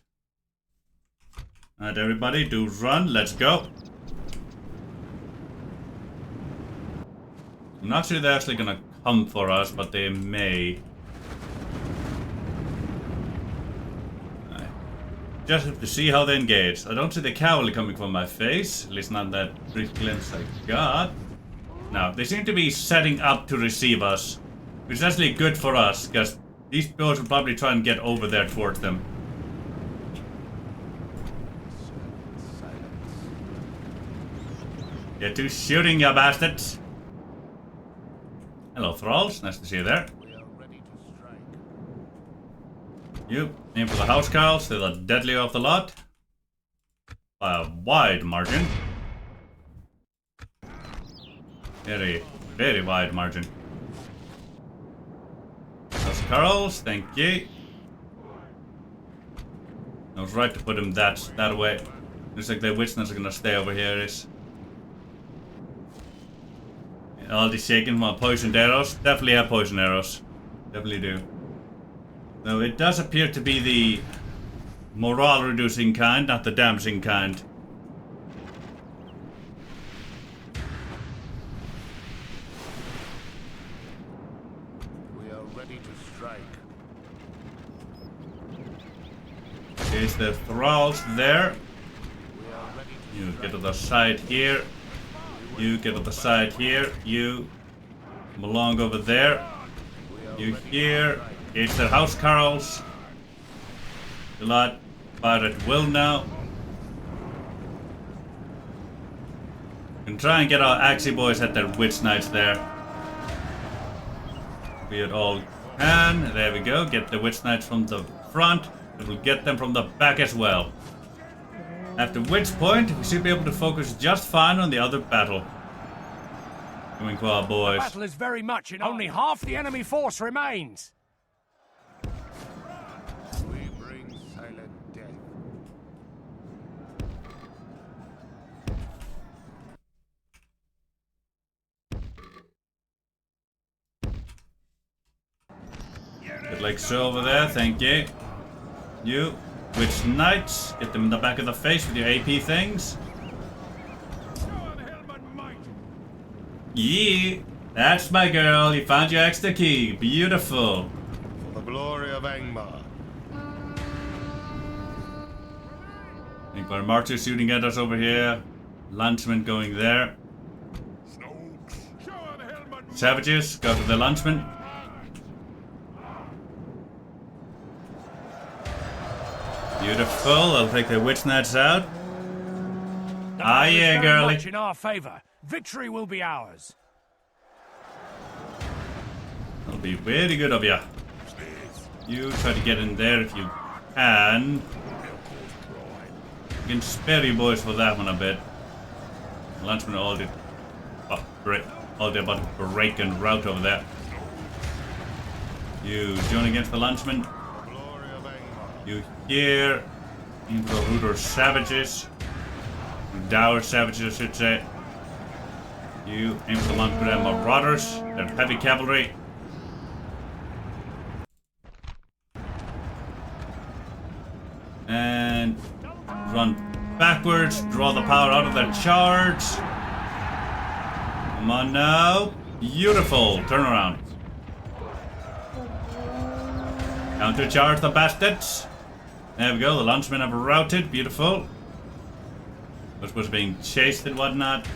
Alright everybody, do run, let's go. I'm not sure they're actually gonna come for us, but they may. Just have to see how they engage. I don't see the cavalry coming from my face, at least not that brief glimpse I got. No, they seem to be setting up to receive us, which is actually good for us, because these boats will probably try and get over there towards them. Get to shooting, you bastards! Hello, Thralls. Nice to see you there. You aim for the house cows. They're the deadlier of the lot. By a wide margin. Very, very wide margin. House Carls, thank you. I was right to put him that way. Looks like the witnesses are gonna stay over here. Is all these shaking from poisoned arrows? Definitely have poison arrows. Definitely do. Though it does appear to be the morale reducing kind, not the damaging kind. We are ready to strike. Is the Thralls there? We are ready to You get to the side here. You get to the side here. You come along over there. You here. It's the house Carls. A lot fire at will now. Can try and get our Axie boys at their Witch Knights there. We it all can. There we go. Get the Witch Knights from the front. And we'll get them from the back as well. After which point, we should be able to focus just fine on the other battle. Coming for our boys. Battle is very much in only half the enemy force remains. We bring silent death. Good like so over there, thank you. You, Witch Knights, get them in the back of the face with your AP things. Yeah, that's my girl. You found your extra key. Beautiful. For the glory of Angmar. I think our marchers shooting at us over here. Lunchman going there. Savages, go to the lunchman. Beautiful. I'll take the Witch Knights out. Ah, yeah, girlie. Much in our favor. Victory will be ours. That'll be very good of you. You try to get in there if you can. You can spare you boys for that one a bit. Lunchman all did. Oh, great. All did about to break and rout over there. You join against the Lunchman. You here. Into the Rooter Savages. Dour Savages, I should say. You aim for the Montgomery Marauders. They're heavy cavalry. And run backwards. Draw the power out of their charge. Come on now. Beautiful. Turn around. Counter charge the bastards. There we go. The Lunchmen have routed. Beautiful. Was being chased and whatnot.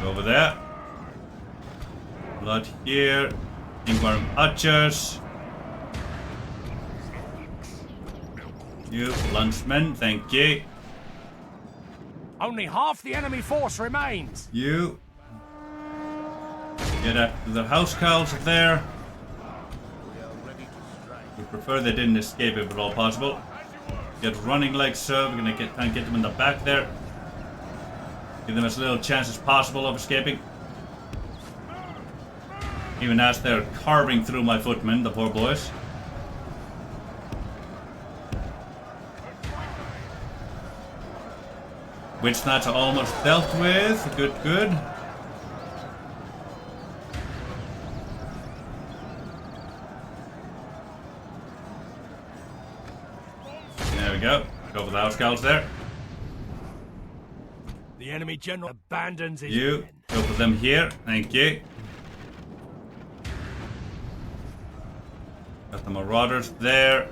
Go over there. Blood here. Ingworm Archers. You Lunchmen, thank you. Only half the enemy force remains. You get after the housecarls there. We are ready to strike. We prefer they didn't escape if at all possible. Get running like so. We're gonna try and get them in the back there. Give them as little chance as possible of escaping. Even as they're carving through my footmen, the poor boys. Witch Knights are almost dealt with. Good, good. There we go. Go for the housecarls there. The enemy general abandons his You men. go for them here. Thank you. Got the marauders there.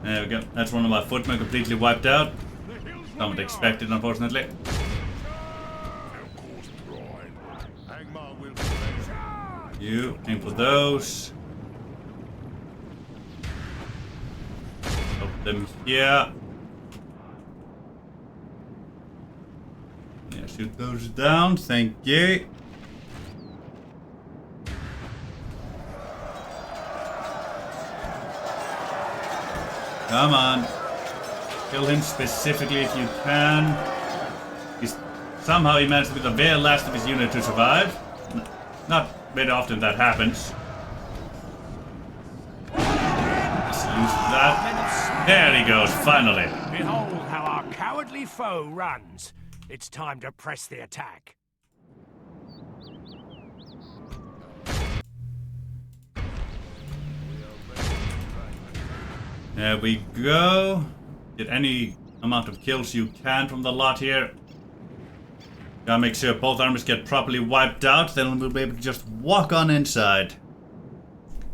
There we go. That's one of my footmen completely wiped out. Not expected, unfortunately. Angmar will prevail. You aim for those. Put them here. Yeah, shoot those down. Thank you. Come on. Kill him specifically if you can. Somehow he managed to be the very last of his unit to survive. Not very often that happens. Let's use that. There he goes, finally. Behold how our cowardly foe runs. It's time to press the attack. There we go. Get any amount of kills you can from the lot here. Gotta make sure both armies get properly wiped out, then we'll be able to just walk on inside.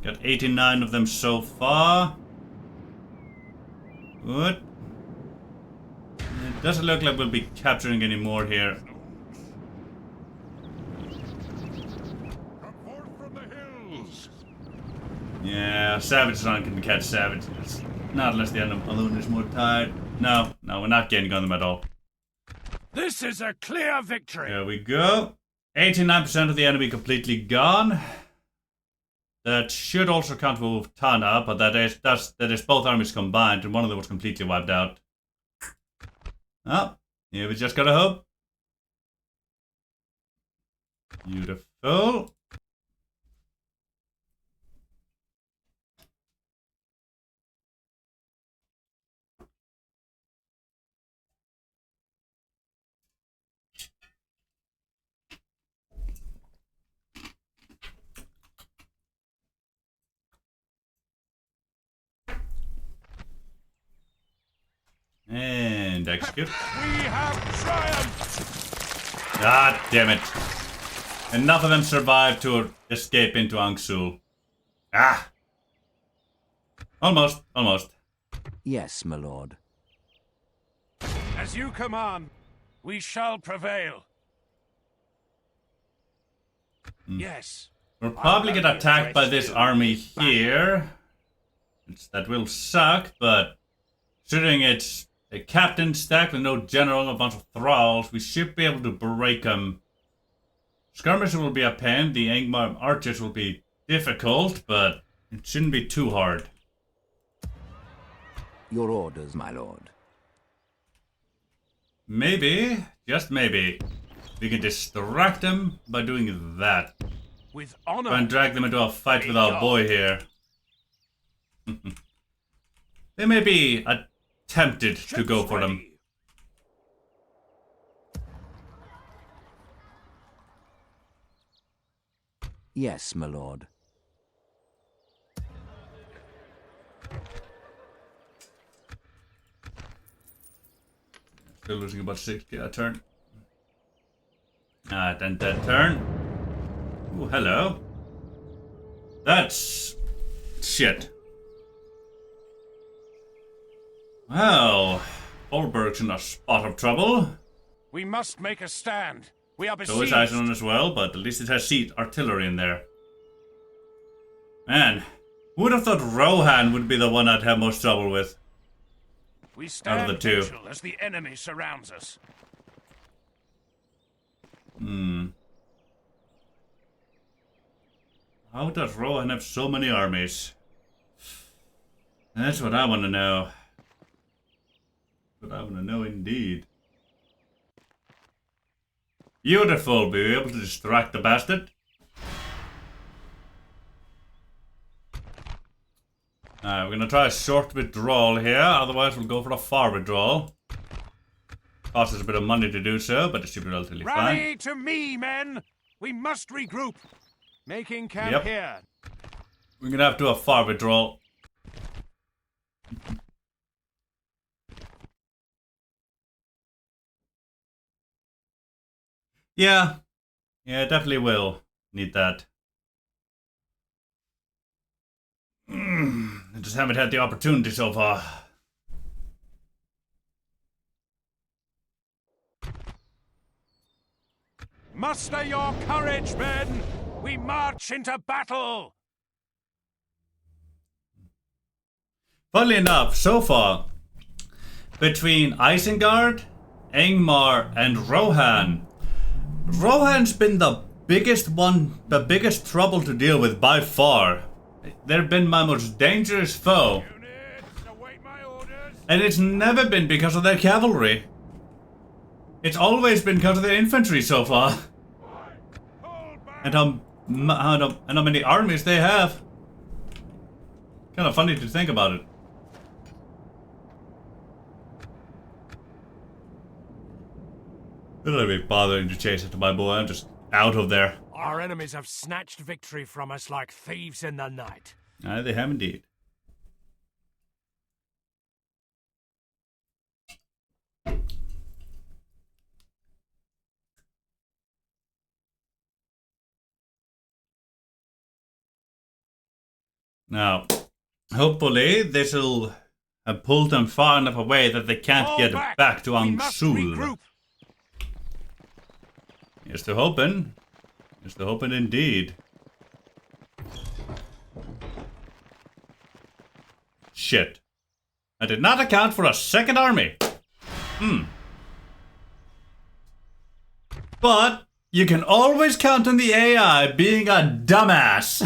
Got 89 of them so far. Good. It doesn't look like we'll be capturing any more here. Come forth from the hills. Yeah, savages aren't going to catch savages. Not unless the enemy alone is more tired. No, we're not gaining on them at all. This is a clear victory. There we go. 89% of the enemy completely gone. That should also count for Tana, but that is both armies combined, and one of them was completely wiped out. Oh, here we just gotta hope. Beautiful. And execute. We have triumphed. God damn it. Enough of them survived to escape into Angsu. Ah! Almost. Yes, my lord. As you command, we shall prevail. Yes. We'll probably get attacked by this army here. That will suck, but considering it's a captain stack with no general, a bunch of thralls, we should be able to break them. Skirmishers will be a pain, the Angmar archers will be difficult, but it shouldn't be too hard. Your orders, my lord. Maybe, just maybe, we can distract them by doing that. With Try and honor. drag them into a fight with our boy here. They may be tempted to go for them. Yes, my lord. Still losing about 60 a turn. Then that turn. Ooh, hello. That's shit. Well, Olberg's in a spot of trouble. We must make a stand. We are So is besieged. Eisenhower as well, but at least it has siege artillery in there. Man, who would have thought Rohan would be the one I'd have most trouble with? We out of stand the two. neutral as the enemy surrounds us. How does Rohan have so many armies? That's what I want to know. What I want to know indeed. Beautiful, be able to distract the bastard. Alright, we're gonna try a short withdrawal here, otherwise we'll go for a far withdrawal. Costs us a bit of money to do so, but it should be relatively Rally fine. to me, men! We must regroup. Making camp Yep. here. We're gonna have to do a far withdrawal. Yeah. Yeah, definitely will need that. I just haven't had the opportunity so far. Muster your courage, men! We march into battle! Funnily enough, so far, between Isengard, Angmar, and Rohan, Rohan's been the biggest trouble to deal with by far. They've been my most dangerous foe. Units, await my orders! And it's never been because of their cavalry. It's always been because of their infantry so far. Hold back! And how many armies they have. Kind of funny to think about it. I don't be bothering to chase after my boy. I'm just out of there. Our enemies have snatched victory from us like thieves in the night. Aye, they have indeed. Now, hopefully this will have pulled them far enough away that they can't Fall get back to We must Angsul. regroup. Here's to hoping. Here's to hoping indeed. Shit. I did not account for a second army. But you can always count on the AI being a dumbass.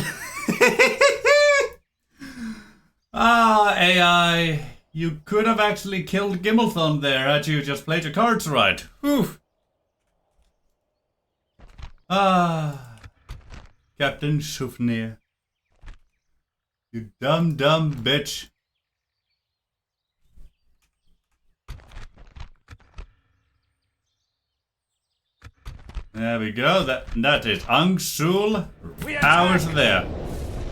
AI. You could have actually killed Gimmelthon there had you just played your cards right. Whew. Captain Souvenir. You dumb bitch. There we go. That is Angsul. We Powers attack. there.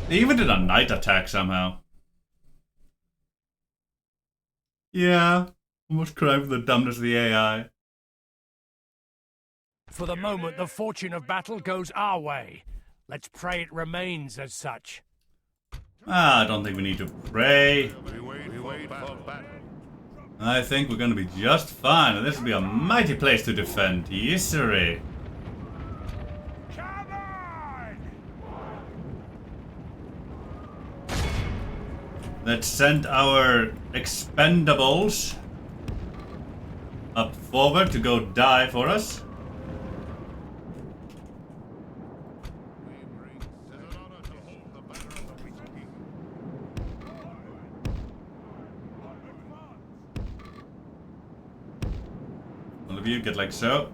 They even did a night attack somehow. Yeah. Almost crying for the dumbness of the AI. For the moment, the fortune of battle goes our way. Let's pray it remains as such. I don't think we need to pray. We wait for battle. I think we're gonna be just fine, and this will be a mighty place to defend. Yes, sir. Come on! Let's send our expendables up forward to go die for us. It is an honor to hold the banner of the Witch King. All of you get like so.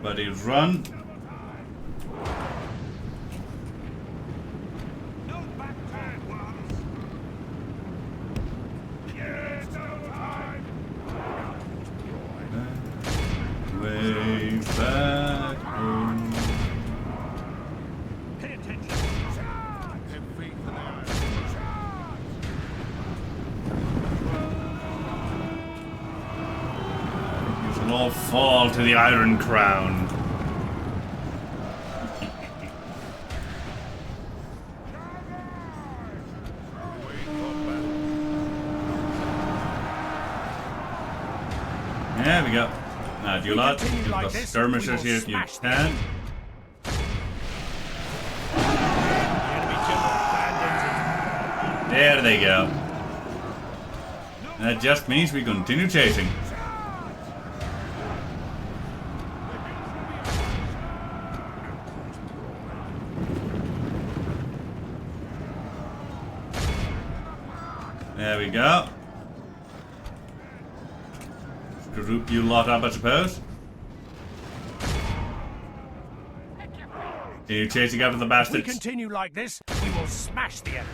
Buddy, run. No backpack ones! Yes, no time! Way back home. Pay attention! Charge! Defeat the Iron. You shall all fall to the Iron Crown. There we go. Now, do We lot. continue You've like got this, skirmishers we will here if you smash them. can. The enemy general abandons it. There they go. That just means we continue chasing. There we go. Group you lot up, I suppose. Continue chasing after the If we bastards. continue like this, we will smash the enemy.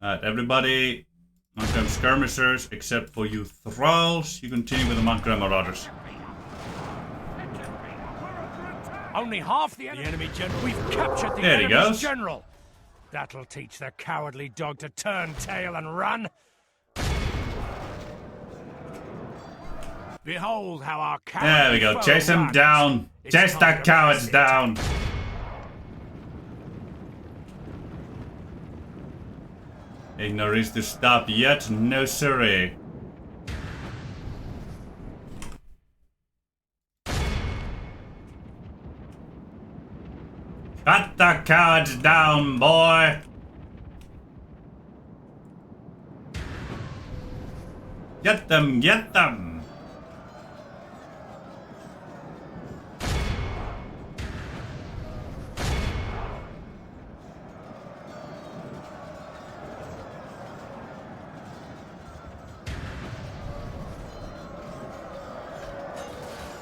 Alright, everybody. Montgram skirmishers, except for you thralls. You continue with the Montgram marauders. Only half the enemy general. We've captured the There he enemy's goes. general. That'll teach the cowardly dog to turn tail and run. Behold how our cowardly There we go. foe Chase him runs. down. It's Chase time that to cowards press it. down. Ignore is to stop yet. No siree. Cut the cowards down, boy. Get them, get them.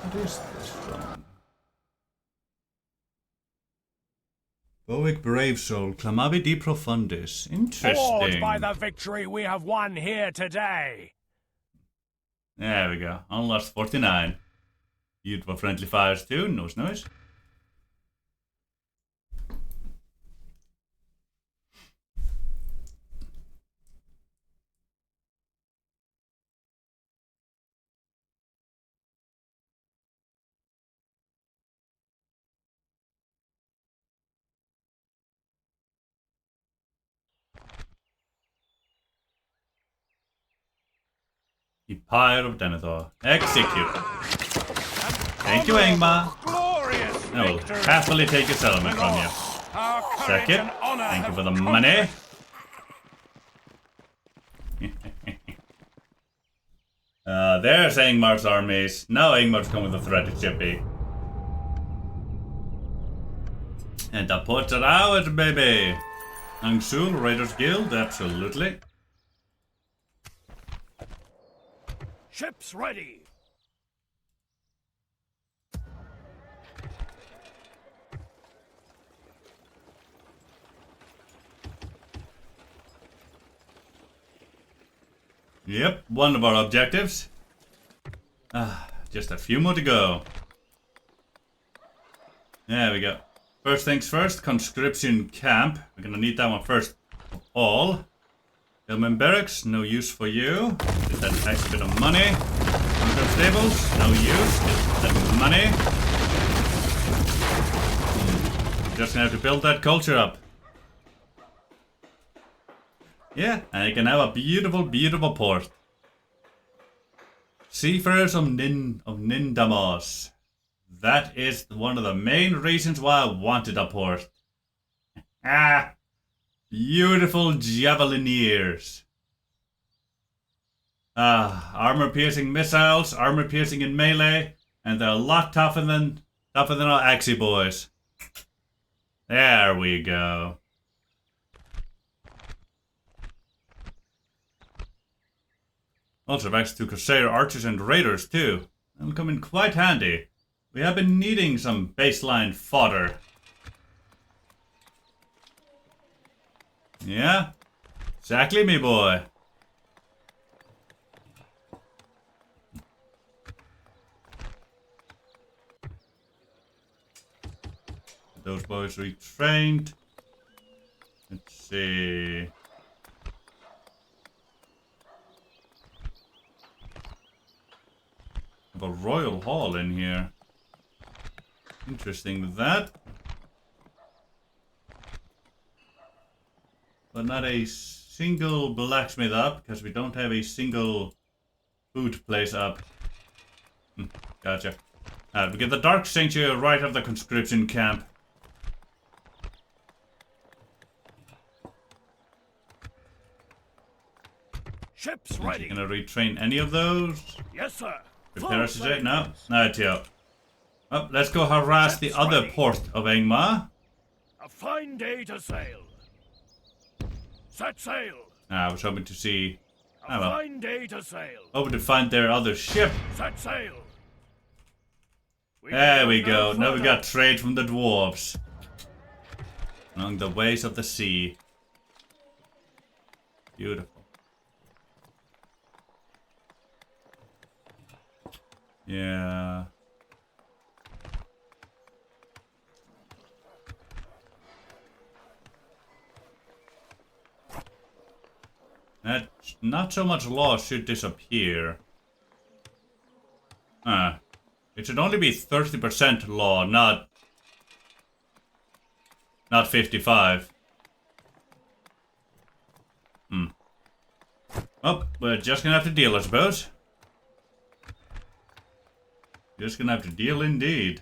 What is this from? Boic Brave Soul, Clamavi de Profundis. Awed Interesting. by the victory we have won here today. There we go. Unlost 49. Beautiful friendly fires too. No noise. The Pyre of Denethor. Execute. Thank you, Ingmar. Glorious I will victory. happily take a settlement from you. Our courage Second. and honor Thank you have for the conquered. money. There's Ingmar's armies. Now Ingmar's come with a threat to Chippy. And the ports are ours, baby. Angsul, Raiders Guild, absolutely. Ships ready. Yep, one of our objectives. Just a few more to go. There we go. First things first, conscription camp. We're gonna need that one first of all. Hillman Barracks, no use for you. Get that nice bit of money. Control Stables, no use. Get that money. Just gonna have to build that culture up. Yeah, and you can have a beautiful, beautiful port. Seafarers of Nindamos. That is one of the main reasons why I wanted a port. Beautiful javelineers. Armor-piercing missiles, armor-piercing in melee, and they're a lot tougher than our Axie boys. There we go. Also have access to Crusader archers and raiders too. That'll come in quite handy. We have been needing some baseline fodder. Yeah, exactly me boy. Those boys retrained. Let's see. Have a royal hall in here. Interesting with that. but not a single blacksmith up, because we don't have a single food place up. Gotcha. We get the Dark Sanctuary right of the conscription camp. Ships ready. Gonna retrain any of those? Yes, sir. Prepare to say no? Not yet. Well, let's go harass the other port of Angmar. A fine day to sail. Set sail. I was hoping to see... A fine day to sail. Hoping to find their other ship. Set sail. There we go. Now we got trade from the dwarves. Along the ways of the sea. Beautiful. Yeah. That not so much law should disappear. It should only be 30% law, not 55. Oh, we're just gonna have to deal, I suppose. Just gonna have to deal indeed.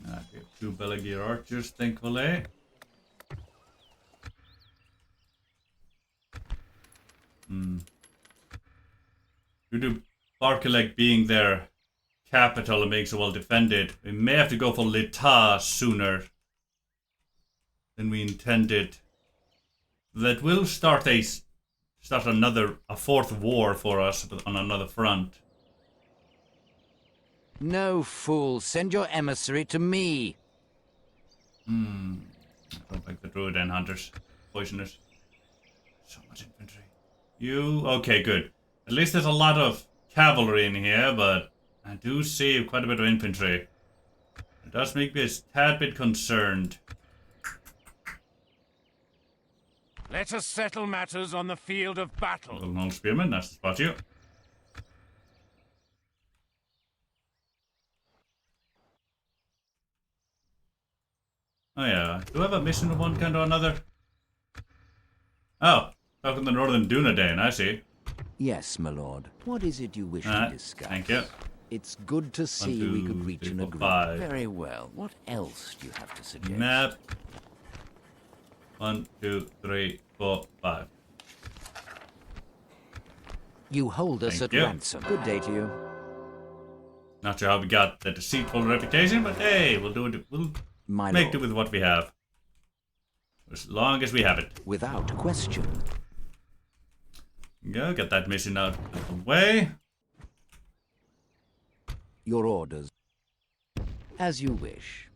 Okay, 2 Belagear archers, thankfully. Due to Barkelek being their capital and being so well defended, we may have to go for Lita sooner than we intended. That will start a fourth war for us on another front. No, fool. Send your emissary to me. I don't like the druid and hunters. Poisoners. So much infantry. Okay, good. At least there's a lot of cavalry in here, but I do see quite a bit of infantry. It does make me a tad bit concerned. Let us settle matters on the field of battle. Little known spearman, nice to spot you. Oh yeah, do I have a mission of one kind or another? Oh, talking the Northern Dunedain, I see. Yes, my lord. What is it you wish to discuss? Thank you. It's good to see we could reach an agreement. 5. Very well. What else do you have to suggest? Map. 1, 2, 3, 4, 5. You hold us Thank at you. ransom. Good day to you. Not sure how we got the deceitful reputation, but hey, we'll do it. We'll My make lord. do with what we have. As long as we have it. Without question. Go, get that mission out of the way. Your orders. As you wish.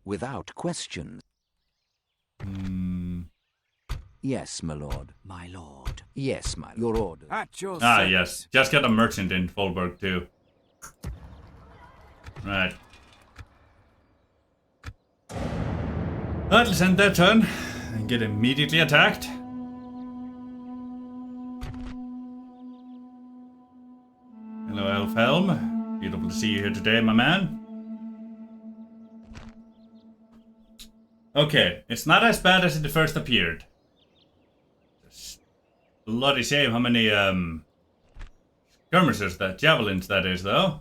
Without question. Yes, my lord. My lord. Yes, my lord. Your orders. At your Ah, yes. Just get a merchant in Folberg, too. Right. That'll send their turn and get immediately attacked. Hello, Elfhelm. Beautiful to see you here today, my man. Okay, it's not as bad as it first appeared. It's bloody shame how many skirmishers, javelins that is, though.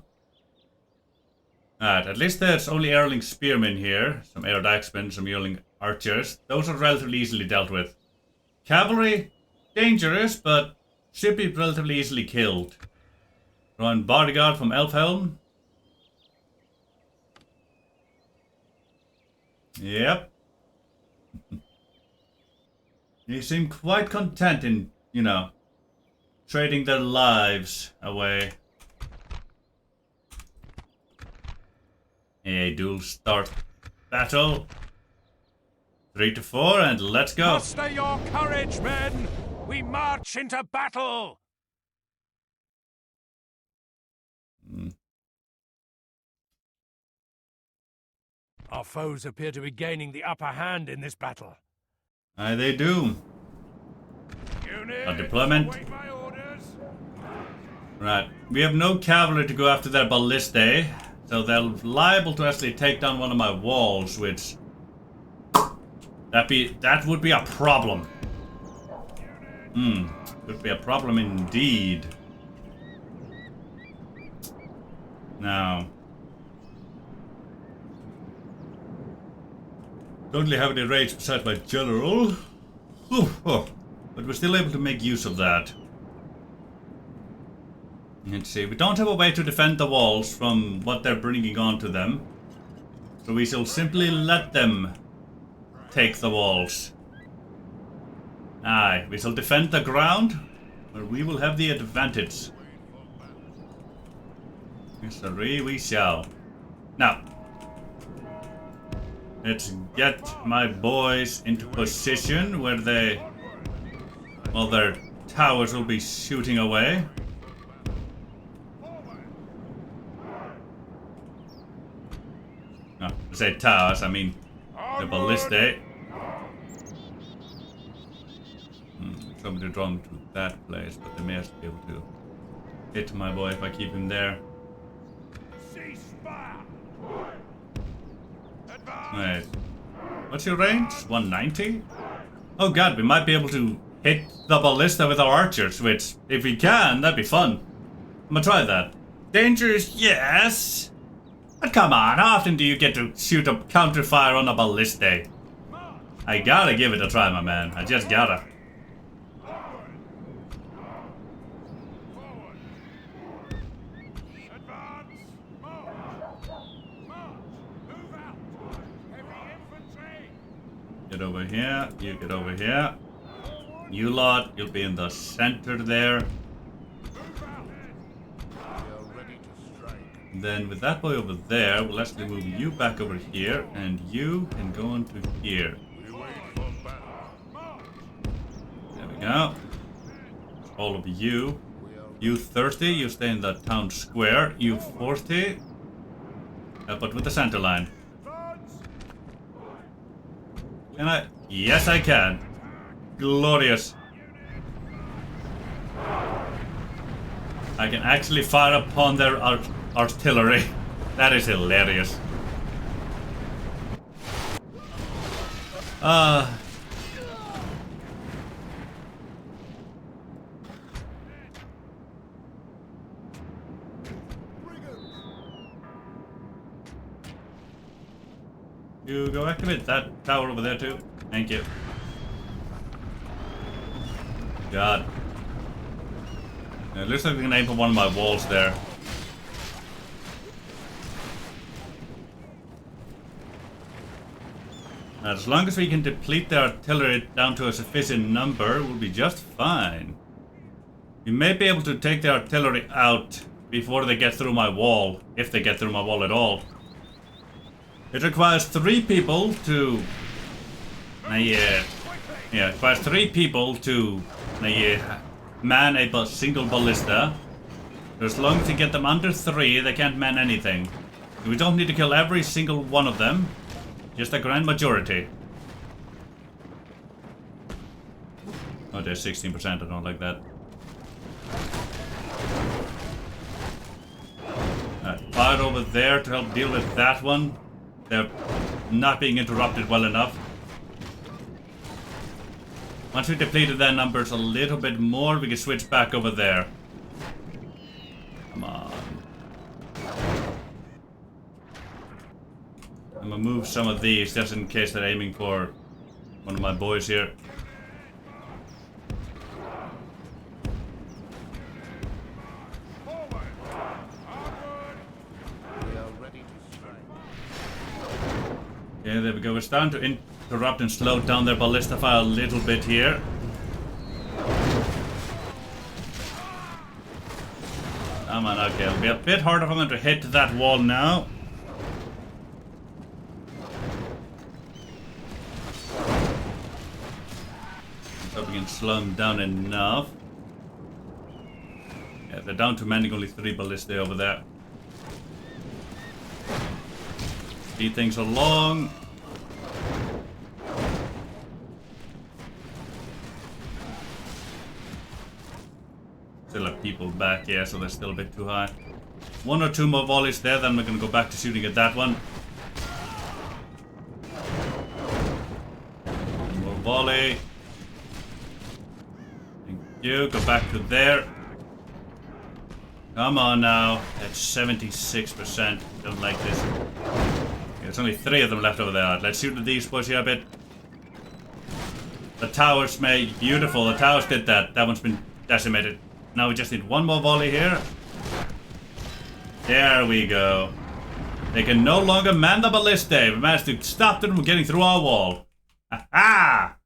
Alright, at least there's only Airling spearmen here, some Aerodaxmen, some Yearling archers. Those are relatively easily dealt with. Cavalry, dangerous, but should be relatively easily killed. Run bodyguard from Elfhelm. Yep. They seem quite content in, trading their lives away. A duel start battle. 3 to 4 and let's go. Muster your courage, men! We march into battle! Our foes appear to be gaining the upper hand in this battle. Aye, they do. A deployment. Right. We have no cavalry to go after their ballistae, so they're liable to actually take down one of my walls, which that would be a problem. Would be a problem indeed. Now, don't have any rage besides my general. But we're still able to make use of that. Let's see, we don't have a way to defend the walls from what they're bringing onto them. So we shall simply let them take the walls. Aye, we shall defend the ground, where we will have the advantage. Yes, sirree, we shall. Now, let's get my boys into position where well, their towers will be shooting away. No, I say towers, I mean the ballistae. Somebody draw them to that place, but they may have to be able to hit my boy if I keep him there. Wait, what's your range? 190? Oh god, we might be able to hit the ballista with our archers, which, if we can, that'd be fun. I'm gonna try that. Dangerous, yes. But come on, how often do you get to shoot a counterfire on a ballistae? I gotta give it a try, my man. I just gotta. Get over here, you get over here. You lot, you'll be in the center there. Then with that boy over there, we'll actually move you back over here, and you can go into here. There we go. All of you. You 30, you stay in the town square. You 40, help out with the center line. Can I? Yes, I can. Glorious. I can actually fire upon their artillery. That is hilarious. You go activate that tower over there too. Thank you. God. It looks like we can aim for one of my walls there. As long as we can deplete the artillery down to a sufficient number, we'll be just fine. We may be able to take the artillery out before they get through my wall, if they get through my wall at all. It requires 3 people to... it requires 3 people to man a single ballista. As long as you get them under 3, they can't man anything. We don't need to kill every single one of them, just a grand majority. Oh, there's 16%, I don't like that. Fire over there to help deal with that one. They're not being interrupted well enough. Once we depleted their numbers a little bit more, we can switch back over there. Come on. I'm gonna move some of these just in case they're aiming for one of my boys here. Yeah, there we go. We're starting to interrupt and slow down their ballista fire a little bit here. Come on, okay. It'll be a bit harder for them to hit that wall now. So we can slow them down enough. Yeah, they're down to manning only 3 ballistae over there. Speed things along. back, yeah, so they're still a bit too high. One or two more volleys there, then we're gonna go back to shooting at that one. One more volley. Thank you, go back to there. Come on now, that's 76%. Don't like this. There's only 3 of them left over there. Let's shoot at these boys here a bit. The towers made beautiful. The towers did that. That one's been decimated. Now we just need one more volley here. There we go. They can no longer man the ballista. We managed to stop them from getting through our wall. Ha!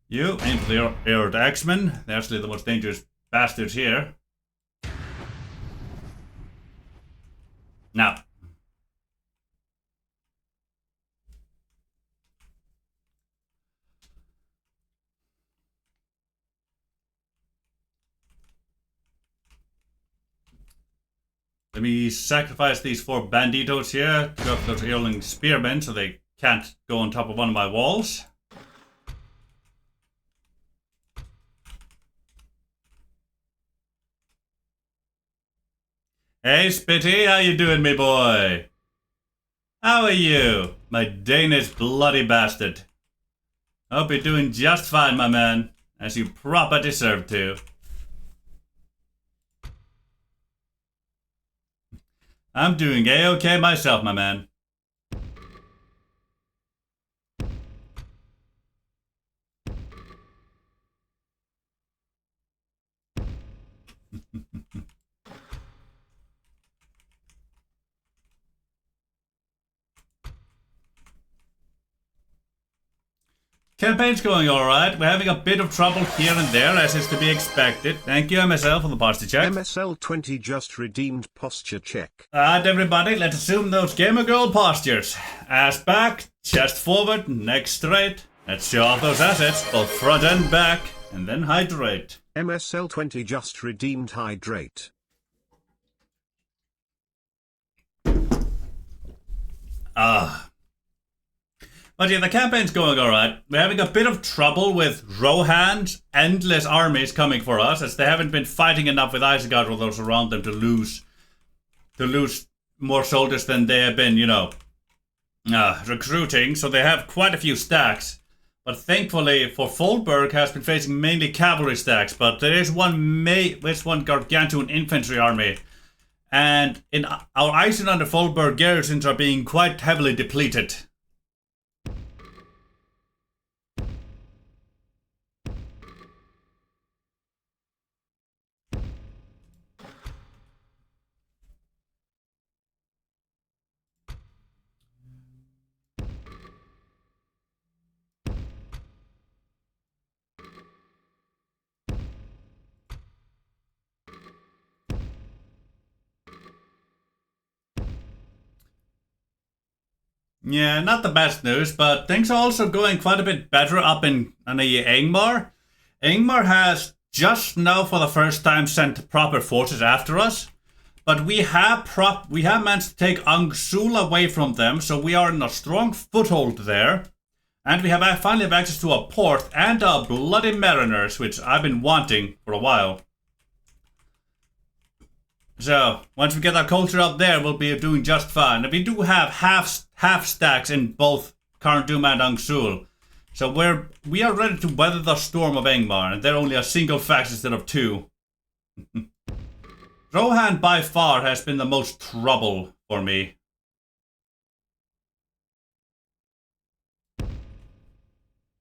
You aim for the air Axemen. They're actually the most dangerous bastards here. Now. Let me sacrifice these 4 banditos here to go for those Earling spearmen so they can't go on top of one of my walls. Hey Spitty, how you doing, me boy? How are you, my Danish bloody bastard? Hope you're doing just fine, my man, as you proper deserve to. I'm doing A-okay myself, my man. Campaign's going alright. We're having a bit of trouble here and there, as is to be expected. Thank you, MSL, for the posture check. MSL20 just redeemed posture check. Alright, everybody, let's assume those gamer girl postures. Ass back, chest forward, neck straight. Let's show off those assets, both front and back, and then hydrate. MSL20 just redeemed hydrate. But yeah, the campaign's going alright. We're having a bit of trouble with Rohan's endless armies coming for us, as they haven't been fighting enough with Isengard or those around them to lose more soldiers than they have been, you know, recruiting. So they have quite a few stacks. But thankfully, for Folberg has been facing mainly cavalry stacks, but there is one gargantuan infantry army. And in our Eisen under Folberg garrisons are being quite heavily depleted. Yeah, not the best news, but things are also going quite a bit better up in Angmar. Angmar has just now for the first time sent proper forces after us, but we have managed to take Angsul away from them, so we are in a strong foothold there, and we finally have access to a port and a bloody mariners, which I've been wanting for a while. So, once we get our culture up there, we'll be doing just fine. And we do have half stacks in both Karn Duma and Angsul. So we are ready to weather the storm of Angmar, and they're only a single faction instead of 2. Rohan by far has been the most trouble for me.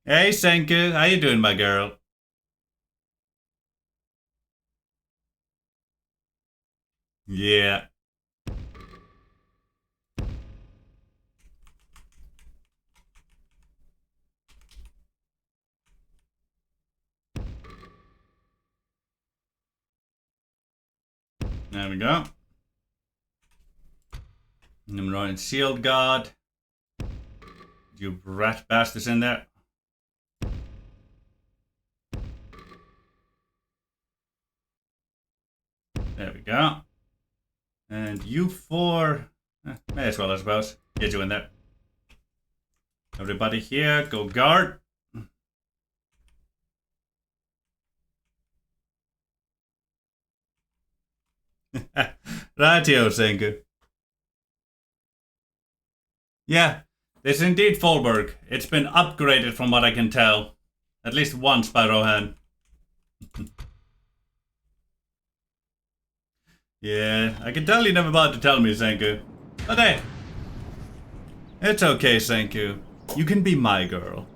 Hey Senku, how you doing, my girl? Yeah. There we go. Nimrod and Shield Guard. You rat bastards in there. There we go. And you 4, may as well, I suppose. Get you in there. Everybody here, go guard. Rightio, Senku. Yeah, this is indeed Folberg. It's been upgraded from what I can tell. At least once by Rohan. Yeah, I can tell you never bothered to tell me, Senku. But hey, it's okay, Senku. You can be my girl.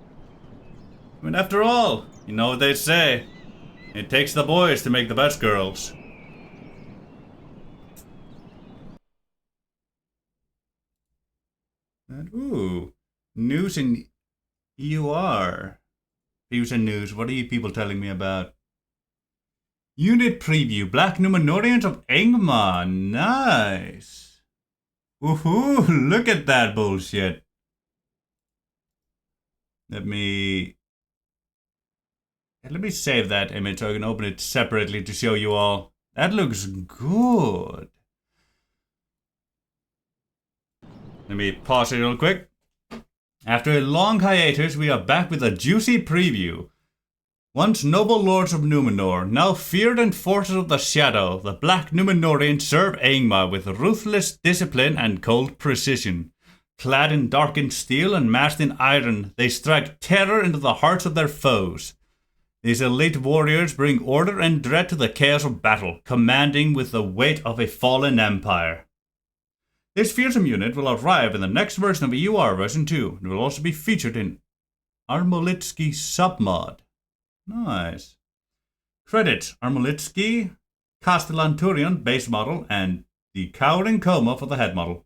I mean, after all, you know what they say. It takes the boys to make the best girls. And, ooh, news in EUR. News and news, what are you people telling me about? Unit preview, Black Numenorians of Angmar. Nice. Woohoo, look at that bullshit. Let me save that image so I can open it separately to show you all. That looks good. Let me pause it real quick. After a long hiatus, we are back with a juicy preview. Once noble lords of Numenor, now feared and forces of the shadow, the Black Numenorians serve Angmar with ruthless discipline and cold precision. Clad in darkened steel and masked in iron, they strike terror into the hearts of their foes. These elite warriors bring order and dread to the chaos of battle, commanding with the weight of a fallen empire. This fearsome unit will arrive in the next version of EUR version 2 and will also be featured in Armolitsky submod. Nice. Credits: Armolitsky, Castellanturian base model, and the Cowering Coma for the head model.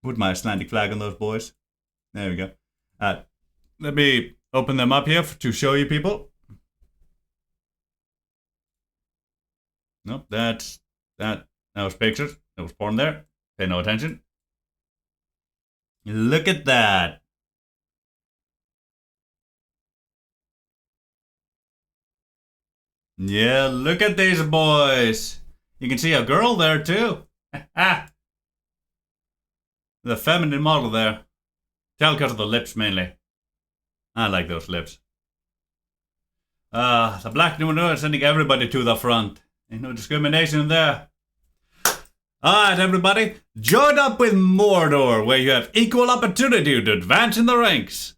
Put my Icelandic flag on those boys. There we go. Let me open them up here to show you people. Nope, that was pictures. That was porn there. Pay no attention. Look at that. Yeah, look at these boys. You can see a girl there too. The feminine model there. Tell because of the lips mainly. I like those lips. The Black Numenor is sending everybody to the front. Ain't no discrimination there. Alright, everybody, join up with Mordor, where you have equal opportunity to advance in the ranks.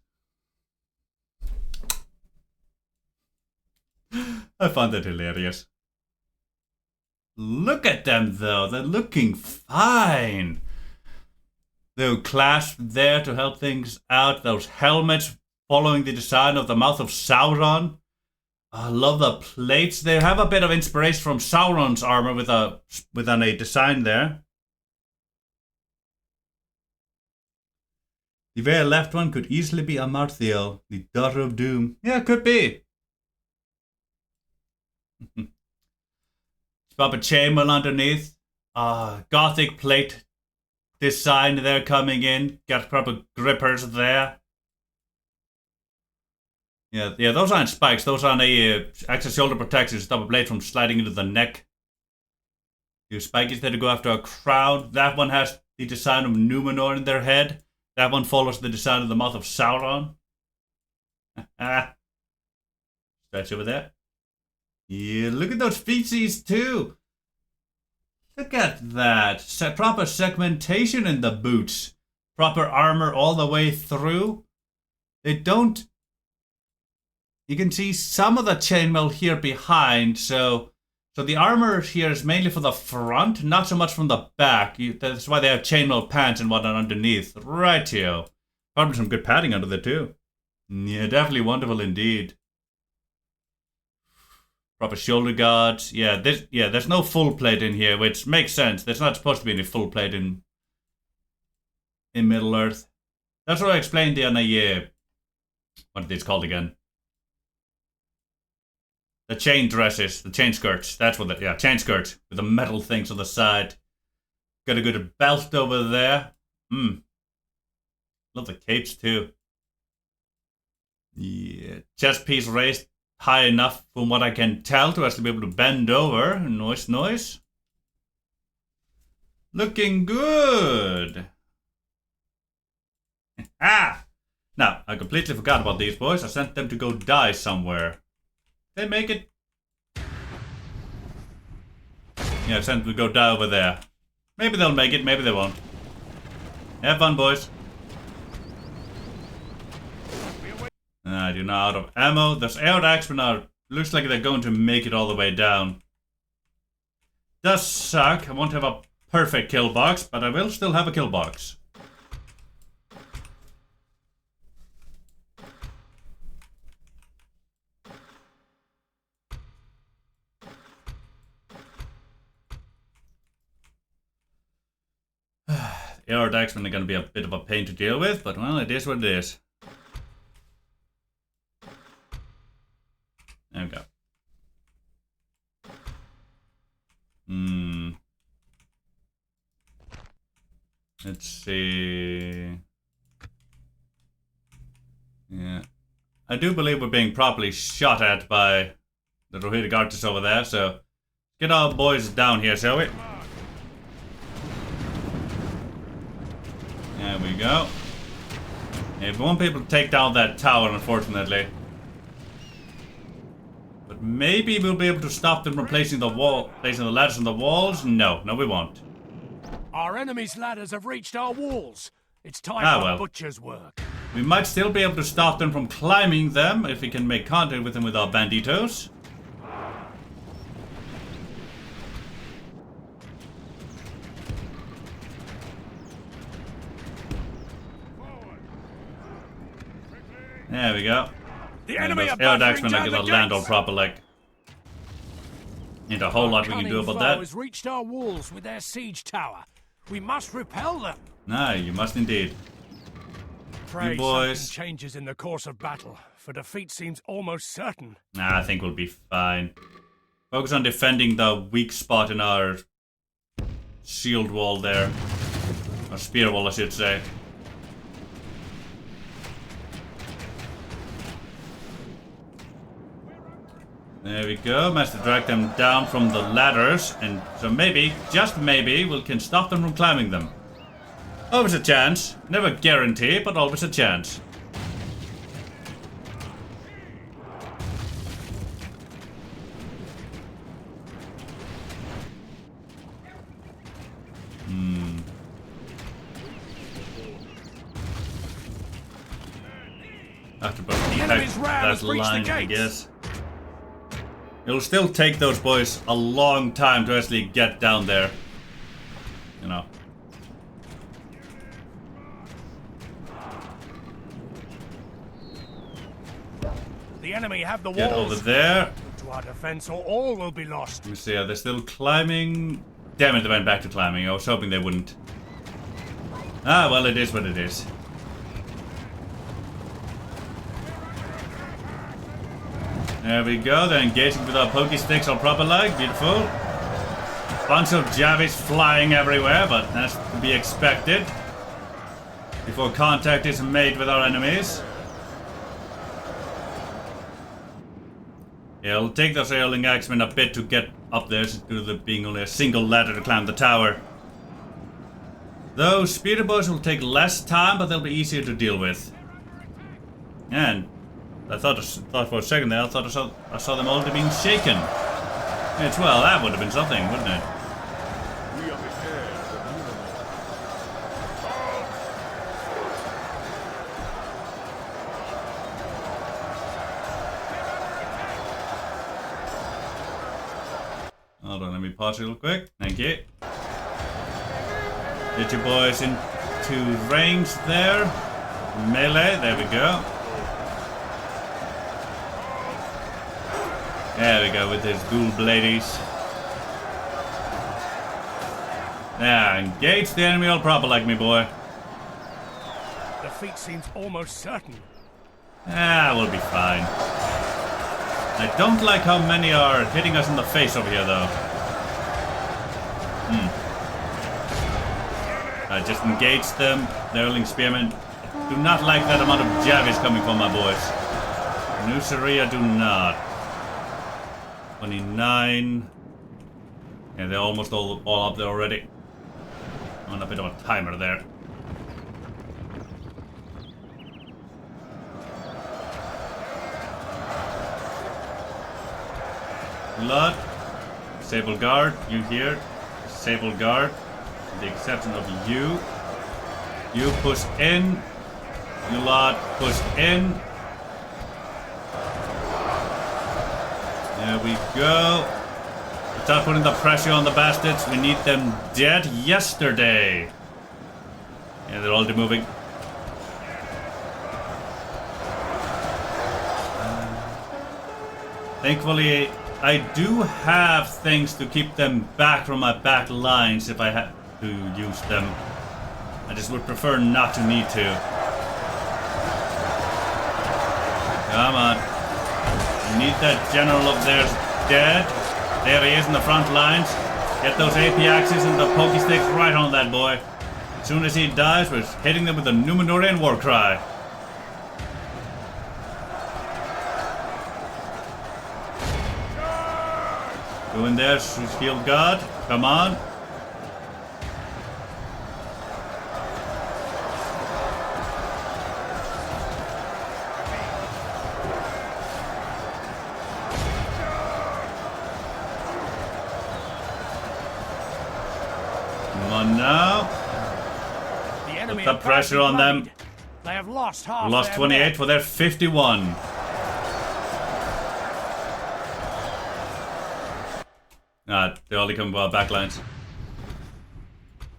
I found that hilarious. Look at them, though. They're looking fine. They're clasped there to help things out. Those helmets following the design of the mouth of Sauron. I love the plates. They have a bit of inspiration from Sauron's armor with a design there. The very left one could easily be Amarthiel, the daughter of Doom. Yeah, it could be. Proper chainmail underneath. Gothic plate design there coming in. Got proper grippers there. Yeah, those aren't spikes. Those aren't extra shoulder protectors to stop a blade from sliding into the neck. Your spikies there to go after a crown. That one has the design of Numenor in their head. That one follows the design of the mouth of Sauron. Stretch over there. Yeah, look at those feetsies too. Look at that. Proper segmentation in the boots. Proper armor all the way through. They don't... You can see some of the chainmail here behind, so the armor here is mainly for the front, not so much from the back. That's why they have chainmail pants and whatnot underneath. Rightio. Probably some good padding under there too. Yeah, definitely wonderful indeed. Proper shoulder guards. Yeah, there's no full plate in here, which makes sense. There's not supposed to be any full plate in Middle Earth. That's what I explained on what are these called again? The chain dresses, the chain skirts. That's what chain skirts with the metal things on the side. Got a good belt over there. Love the capes too. Yeah, chest piece raised high enough from what I can tell to actually be able to bend over. Noise. Looking good. Now, I completely forgot about these boys. I sent them to go die somewhere. They make it. Yeah, Yeah, send them to go down over there. Maybe they'll make it, maybe they won't. Have fun, boys. You're now out of ammo. Those air attacks now looks like they're going to make it all the way down. Does suck. I won't have a perfect kill box, but I will still have a kill box. Air attacks are going to be a bit of a pain to deal with, but well, it is what it is. There we go. Let's see. Yeah. I do believe we're being properly shot at by the Rohirrim artists over there, so get our boys down here, shall we? There we go. Yeah, we won't be able to take down that tower, unfortunately. But maybe we'll be able to stop them from placing the ladders on the walls. No, we won't. Our enemy's ladders have reached our walls. It's time for butcher's work. We might still be able to stop them from climbing them if we can make contact with them with our banditos. There we go. The enemy are battering down the gates. Land all proper, like. Ain't a whole lot we can do about that. Has reached our walls with their siege tower. We must repel them. Nah, you must indeed. Pray you boys. Something changes in the course of battle, for defeat seems almost certain. Nah, I think we'll be fine. Focus on defending the weak spot in our shield wall there. Or spear wall, I should say. There we go, managed to drag them down from the ladders, and so maybe, just maybe, we can stop them from climbing them. Always a chance. Never guarantee, but always a chance. Have to protect that line, I guess. It'll still take those boys a long time to actually get down there. You know. The enemy have the walls. Get over there. To our defense, or all will be lost. Let me see, are they still climbing? Damn it, they went back to climbing. I was hoping they wouldn't. Ah, well, it is what it is. There we go, they're engaging with our pokey sticks on proper leg, beautiful. Bunch of javies flying everywhere, but that's to be expected. Before contact is made with our enemies. Yeah, it'll take those ailing axemen a bit to get up there due to there being only a single ladder to climb the tower. Those speeder boys will take less time, but they'll be easier to deal with. And I thought for a second there, I saw them already being shaken. It's, well, that would have been something, wouldn't it? We are prepared for Hold on, let me pause real quick. Thank you. Get your boys into range there. Melee, there we go. There we go with his ghoul bladies. Yeah, engage the enemy all proper like me, boy. Defeat seems almost certain. Ah, we'll be fine. I don't like how many are hitting us in the face over here, though. I just engaged them. The Erling Spearmen. Do not like that amount of javies coming from my boys. Nusaria do not. 29. Yeah, they're almost all up there already. On a bit of a timer there. Blood. Disable guard, you here. Disable guard, with the exception of you. You push in. You lot push in. There we go. Start putting the pressure on the bastards. We need them dead yesterday. Yeah, they're all moving. Thankfully, I do have things to keep them back from my back lines if I had to use them. I just would prefer not to need to. Come on. I need that general of theirs dead. There he is in the front lines. Get those AP axes and the pokey sticks right on that boy. As soon as he dies, we're hitting them with the Numenorian war cry. Go in there, shield god. Come on. Come on now. The enemy Put the pressure on them. They have lost half. We lost their 28 men. for their 51. They only come by backlines.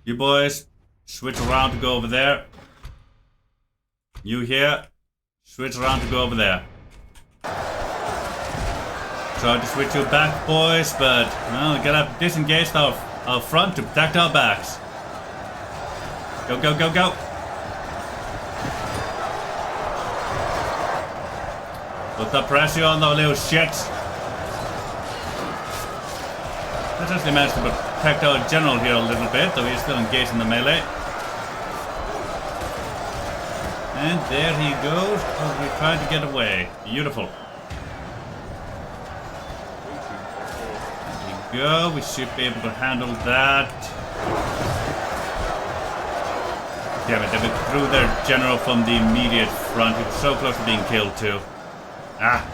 You boys, switch around to go over there. You here, switch around to go over there. Try to switch you back, boys, but well, we gotta disengage our front to protect our backs. Go, go, go, go. Put the pressure on the little shits. Let's actually manage to protect our general here a little bit, though he's still engaged in the melee. And there he goes. Oh, we're trying to get away. Beautiful. There we go. We should be able to handle that. Damn it, they threw their general from the immediate front. He was so close to being killed too. Ah.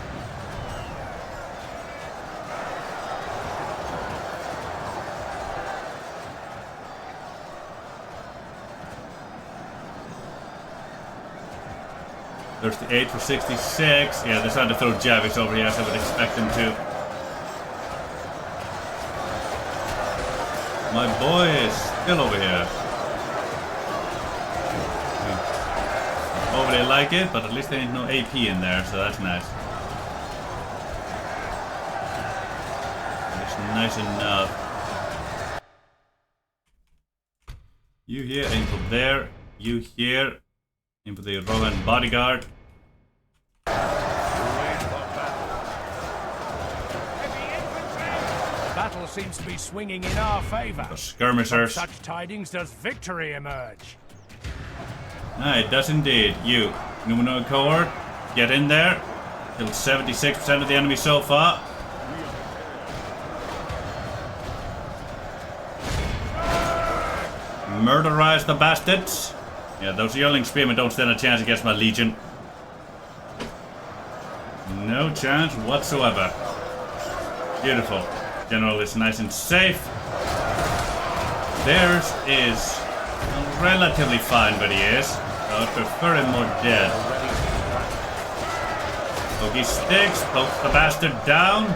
There's the 8 for 66. Yeah, they're starting to throw Javis over here, as I would expect them to. My boy is still over here. Don't overly like it, but at least there ain't no AP in there, so that's nice. It's nice enough. You here, aim for there. You here. Aim for the Rowan bodyguard. The battle seems to be swinging in our favor. The skirmishers. From such tidings does victory emerge. It does indeed. You, Numenoid cohort, get in there. Killed 76% of the enemy so far. Murderize the bastards. Yeah, those yearling spearmen don't stand a chance against my legion. No chance whatsoever. Beautiful. General is nice and safe. Theirs is relatively fine, but he is. So I prefer him more dead. Pokey sticks, poke the bastard down.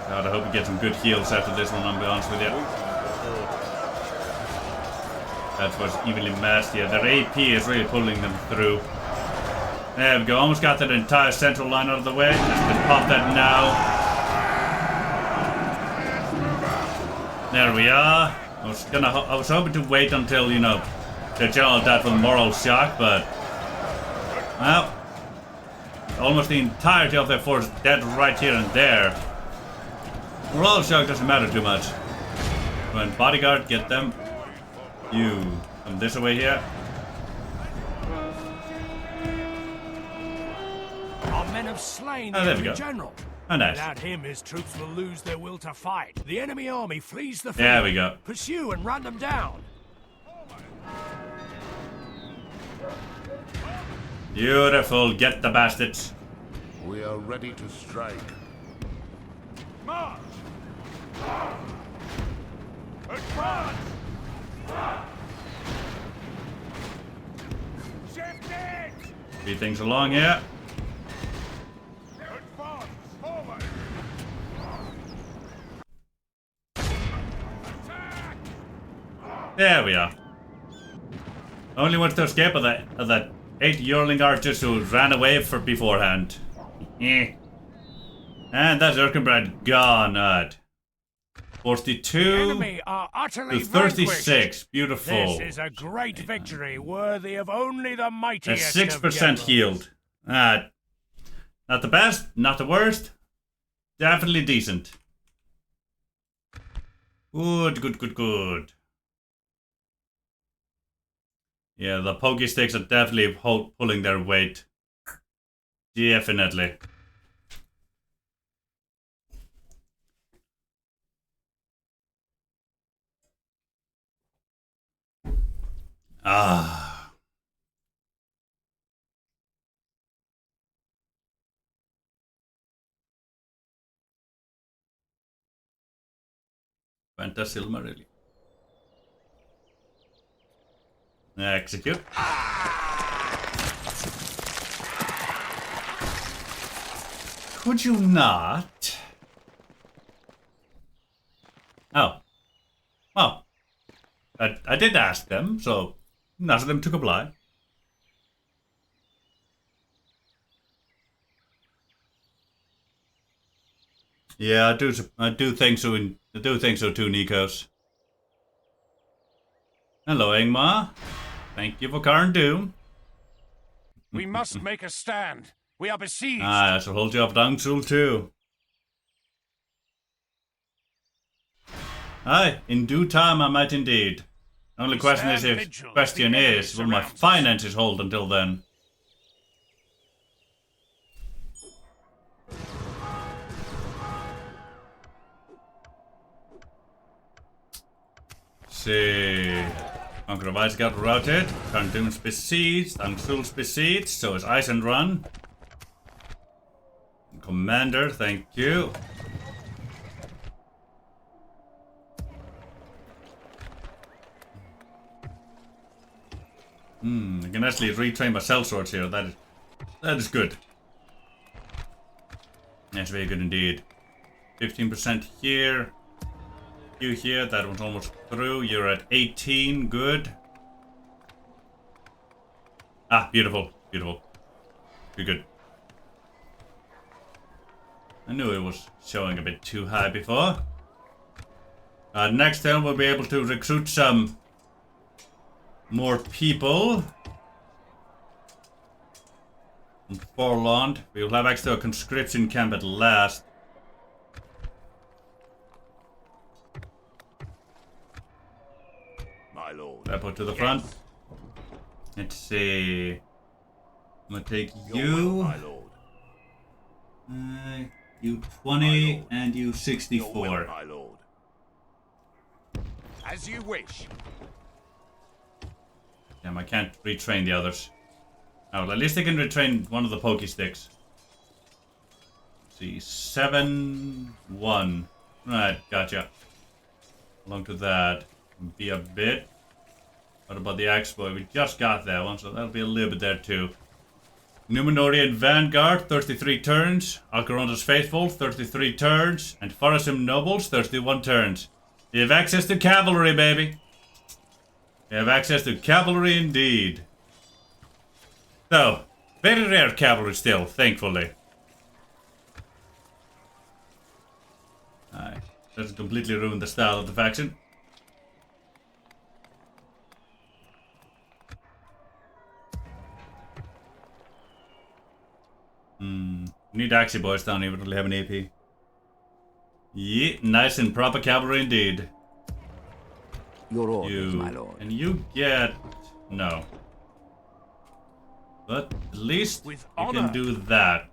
God, I hope we get some good heals after this one, I'll be honest with you. That's what's evenly matched here. Their AP is really pulling them through. There we go, almost got that entire central line out of the way. Let's just pop that now. There we are. I was hoping to wait until, you know, the general died from moral shock, but well, almost the entirety of their force dead right here and there. Moral shock doesn't matter too much. When bodyguard, get them. You come this way here. Our men have slain Oh, the there we enemy go. general. Oh, nice. Without him, his troops will lose their will to fight. The enemy army flees the field. There we go. Pursue and run them down. Beautiful. Get the bastards. We are ready to strike. March! Advance! Shift it! Speed things along here. Advance! Forward! Attack! There we are. Only wants to escape of that 8 yearling archers who ran away beforehand. Eh. And that's Erkenbrand gone at 42 Enemy are utterly to 36. vanquished. Beautiful. This is a great victory, worthy of only the At mightiest 6% of generals. healed. Not the best, not the worst. Definitely decent. Good, good, good, good. Yeah, the pokey sticks are definitely pulling their weight. Definitely. Ah. Vänta Silmarili. Execute. Could you not? Oh. Well. I did ask them, so ask them to comply. Yeah, I do think so. I do think so too, Nikos. Hello, Ingmar. Thank you for Karn Doom. We must make a stand. We are besieged. I shall hold you up down Sul too. Aye, in due time I might indeed. Only question is stand vigil will as the enemy my surrounds us. finances hold until then? See. Conqueror Vice got routed. Karn Doom's besieged. Angsul's besieged. So is Eisenrun. Commander, thank you. I can actually retrain my sellswords here. That is good. That's very good indeed. 15% here. You here, that one's almost through. You're at 18, good. Ah, beautiful, beautiful. Good. I knew it was showing a bit too high before. Next turn we'll be able to recruit some more people. From Forlond. We'll have actually a conscription camp at last. My lord. Depot to the front. Let's see. I'm gonna take Your will, you. my lord. You 20 lord. and you Your 64. will, my lord. As you wish. Damn, I can't retrain the others. Oh, well, at least I can retrain one of the pokey sticks. Let's see, 7-1. Right, gotcha. Along to that. Be a bit. What about the Axe Boy? We just got that one, so that'll be a little bit there too. Numenorian Vanguard, 33 turns. Alcaronda's Faithful, 33 turns. And Forestum Nobles, 31 turns. You have access to cavalry, baby. You have access to cavalry indeed. So, very rare cavalry still, thankfully. Alright, doesn't completely ruin the style of the faction. Need Axie boys down here, we don't really have an AP. Yeah, nice and proper cavalry indeed. Your orders, my lord. And you get... no. But at least With you honor. can do that.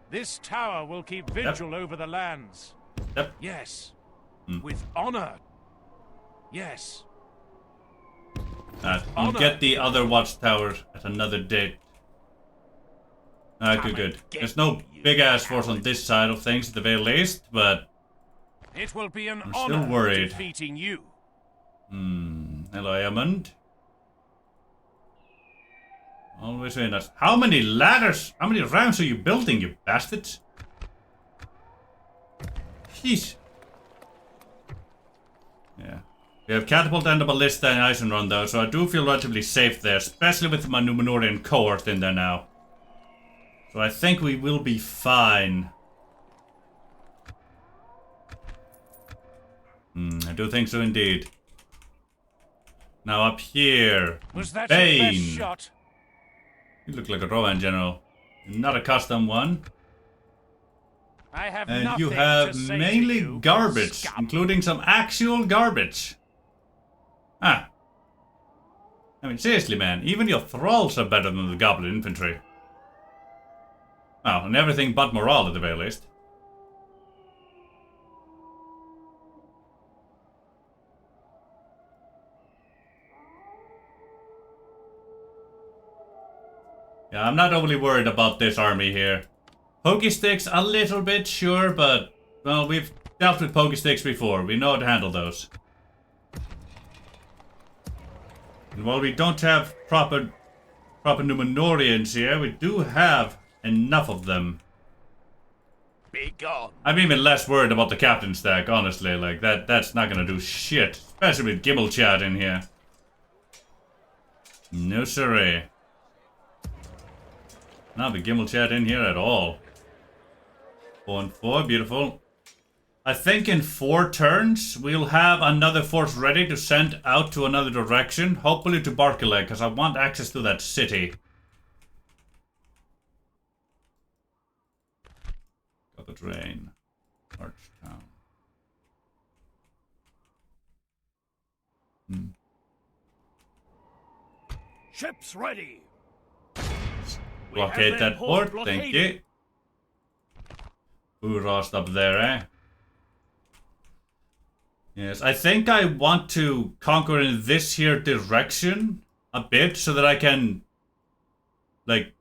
This tower will keep vigil over the lands. Yep. Yes. With honor. Yes. You'll Honor. get the other watchtower at another date. Good. There's no big-ass force on this side of things at the very least, but It will be an I'm still honor worried. defeating you. Hello, Edmund. Always very nice. How many ladders? How many rounds are you building, you bastards? Jeez. Yeah. We have catapult and a ballista and Eisenrun though, so I do feel relatively safe there, especially with my Numenorian cohort in there now. So I think we will be fine. I do think so indeed. Now up here. Was that Bane. your best shot? You look like a Rohan general. Not a custom one. I have And nothing you have to say mainly to you, garbage, scum. including some actual garbage. I mean, seriously, man, even your thralls are better than the goblin infantry. Well, and everything but morale at the very least. Yeah, I'm not overly worried about this army here. Pokey sticks, a little bit, sure, but, well, we've dealt with pokey sticks before. We know how to handle those. And while we don't have proper Numenorians here, we do have enough of them. Be gone. I'm even less worried about the captain stack, honestly. Like, that's not gonna do shit. Especially with Gimble Chat in here. No siree. Not with Gimble Chat in here at all. 4-4, beautiful. I think in 4 turns, we'll have another force ready to send out to another direction. Hopefully to Barkile, because I want access to that city. Got the drain. Archtown. Ships ready. Blockade that port, thank you. Hoorah's up there, eh? Yes, I think I want to conquer in this here direction a bit so that I can, like,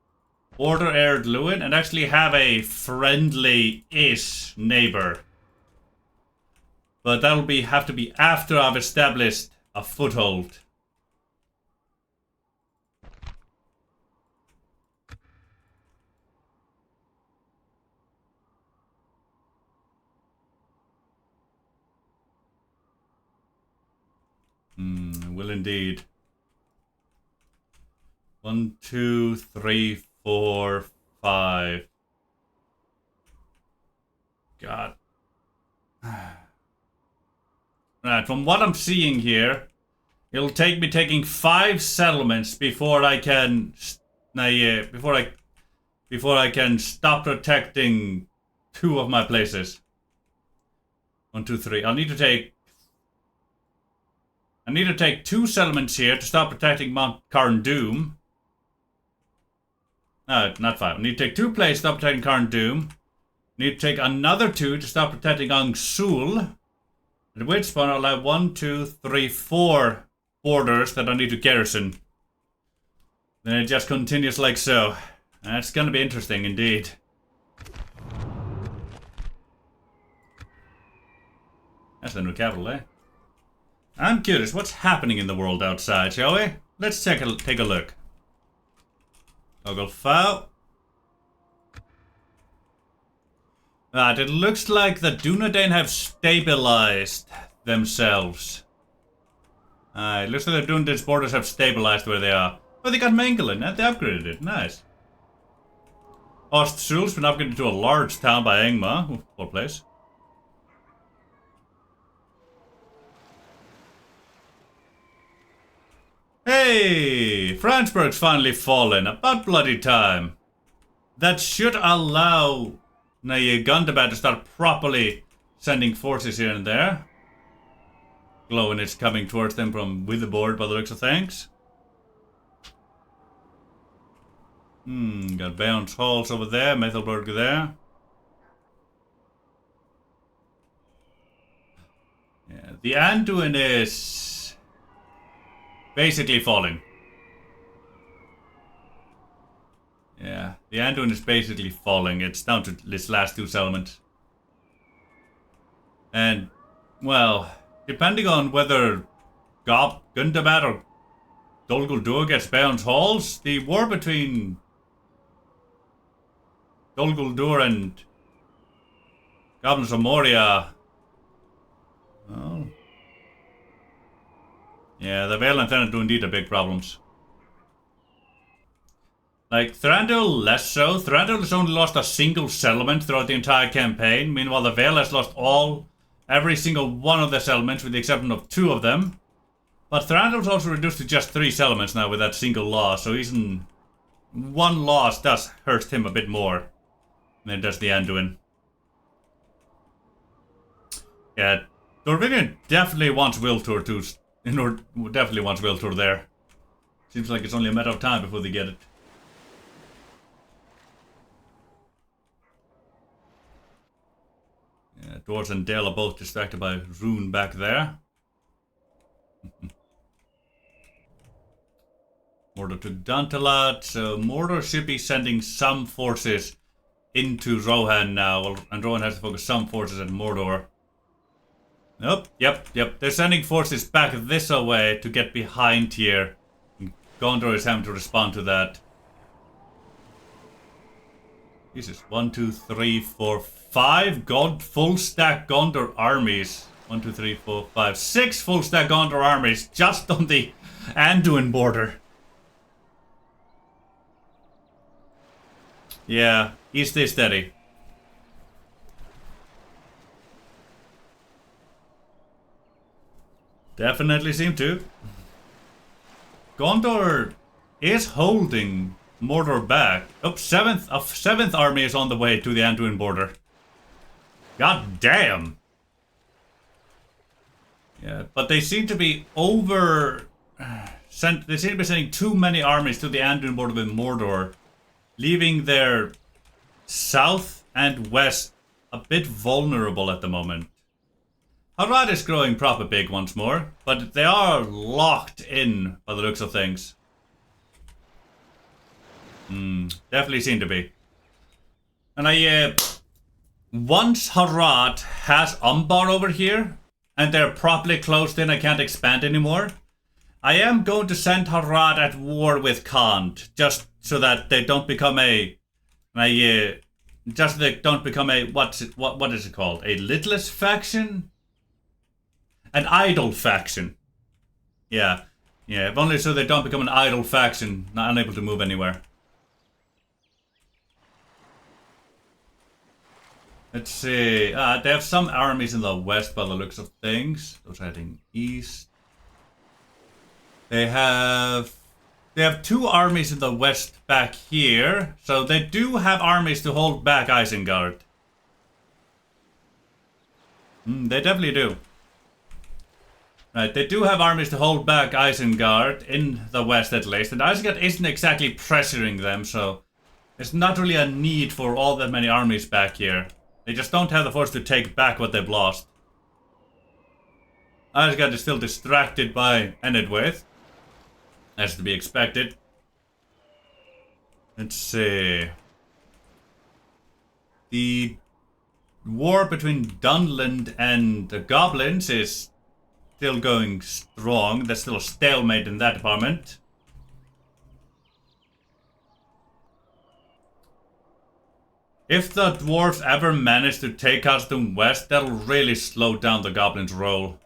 order Erd Luin and actually have a friendly-ish neighbor. But that'll have to be after I've established a foothold. Will indeed. 1, 2, 3, 4, 5. God. Right, from what I'm seeing here, it'll take me taking 5 settlements before I can before I can stop protecting 2 of my places. 1, 2, 3. I need to take 2 settlements here to stop protecting Mount Carn Doom. No, not 5. I need to take 2 places to stop protecting Carn Doom. I need to take another 2 to stop protecting Ang Sul. At which point I'll have 1, 2, 3, 4 borders that I need to garrison. Then it just continues like so. That's gonna be interesting indeed. That's the new capital, eh? I'm curious, what's happening in the world outside, shall we? Let's take a look. Toggle file. Right, it looks like the Dunedain have stabilized themselves. It looks like the Dunedain's borders have stabilized where they are. Oh, they got Mengelen, and they upgraded it. Nice. Ostsul's been upgraded to a large town by Engma. Poor place. Hey! Franzburg's finally fallen. About bloody time. That should allow Gundabad to start properly sending forces here and there. Glowin is coming towards them from Witherboard by the looks of things. Got Bounce Halls over there, Methelburg there. Yeah, the Anduin is basically falling. Yeah, the Anduin is basically falling. It's down to its last 2 settlements. And, well, depending on whether Gundabad or Dol Guldur gets Baron's Halls, the war between Dol Guldur and Goblins of Moria. Well, yeah, the Vale and Thranduil do indeed have big problems. Like, Thranduil less so. Thranduil has only lost a single settlement throughout the entire campaign. Meanwhile, the Vale has lost every single one of the settlements with the exception of 2 of them. But Thranduil's also reduced to just 3 settlements now with that single loss. So even 1 loss does hurt him a bit more than it does the Anduin. Yeah, Dorvinian definitely wants Wiltur too. Definitely wants Wiltur there. Seems like it's only a matter of time before they get it. Yeah, Dwarves and Dale are both distracted by Rune back there. Mordor took Dantalat, so Mordor should be sending some forces into Rohan now, and Rohan has to focus some forces at Mordor. Nope, yep. They're sending forces back this way to get behind here. And Gondor is having to respond to that. Jesus, 1, 2, 3, 4, 5 full stack Gondor armies. 1, 2, 3, 4, 5, 6 full stack Gondor armies just on the Anduin border. Yeah, he stays steady. Definitely seem to. Gondor is holding Mordor back. Oh, 7th army is on the way to the Anduin border. God damn. Yeah, but they seem to be they seem to be sending too many armies to the Anduin border with Mordor, leaving their south and west a bit vulnerable at the moment. Harad is growing proper big once more, but they are locked in by the looks of things. Definitely seem to be. And once Harad has Umbar over here, and they're properly closed in, I can't expand anymore, I am going to send Harad at war with Khand, just so that they don't become what is it called? A lidless faction? An idle faction. Yeah, if only so they don't become an idle faction, not unable to move anywhere. Let's see. They have some armies in the west by the looks of things. Those heading east. They have 2 armies in the west back here, so they do have armies to hold back Isengard. They definitely do. Right, they do have armies to hold back Isengard, in the west at least, and Isengard isn't exactly pressuring them, so there's not really a need for all that many armies back here. They just don't have the force to take back what they've lost. Isengard is still distracted by Enedwaith, as to be expected. Let's see. The war between Dunland and the Goblins is still going strong. There's still a stalemate in that department. If the dwarves ever manage to take Hasdun West, that'll really slow down the Goblins' roll.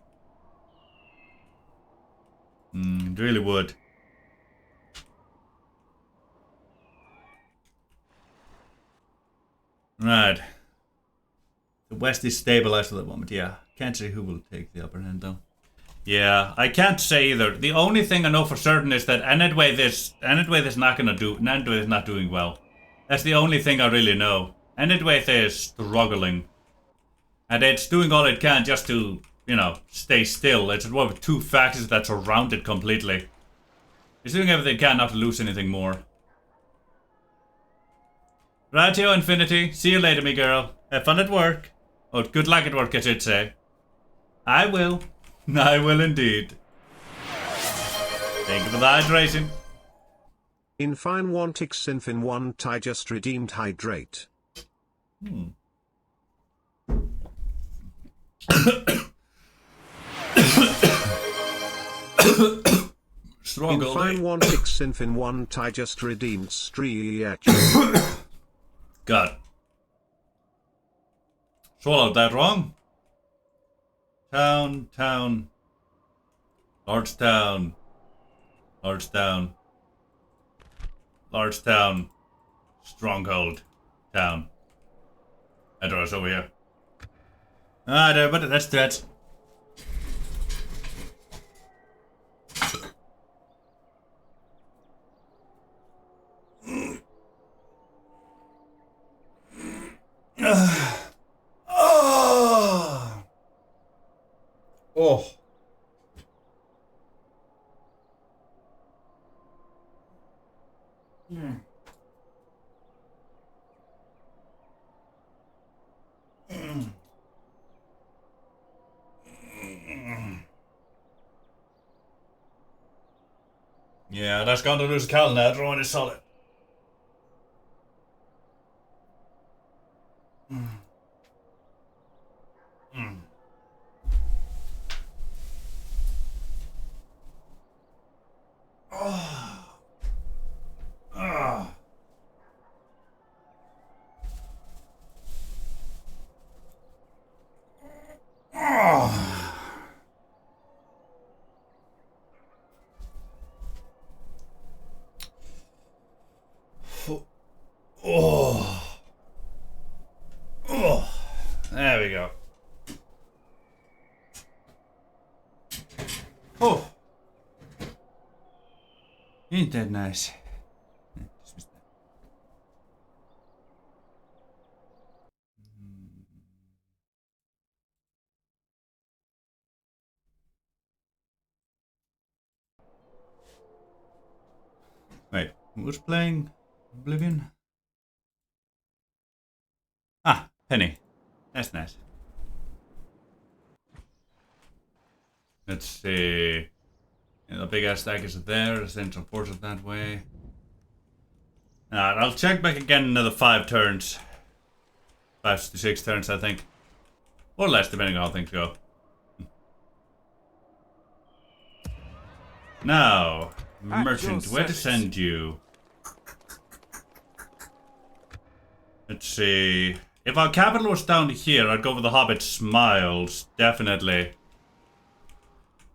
It really would. Right. The West is stabilized at the moment, yeah. Can't say who will take the upper hand, though. Yeah, I can't say either. The only thing I know for certain is that Enedwaith is not doing well. That's the only thing I really know. Enedwaith is struggling. And it's doing all it can just to, stay still. It's one of 2 factions that surround it completely. It's doing everything it can not to lose anything more. Rightio, Infinity. See you later, me girl. Have fun at work. Oh, good luck at work, I should say. I will. I will indeed. Thank you for the hydration. In fine want Xinf in 1 Thai just redeemed hydrate. Strong In gold. fine want Xinf in 1 Thai just redeemed stretch. God. Swallowed that wrong. Town, town. Large town. Large town. Large town. Stronghold. Town. Address over here. Ah, there, but that's that. Oh. Ja, där ska inte du så kall när drar i solid. Oh. Oh. There we go. Oh. Ain't that nice? Wait, who's playing Oblivion? Ah, Penny. That's nice. Let's see. Yeah, the big ass stack is there, the central portal that way. Alright, I'll check back again another 5 turns. 5 to 6 turns, I think. Or less, depending on how things go. Now, merchant, where to send you? Let's see. If our capital was down here, I'd go for the Hobbit Smiles, definitely.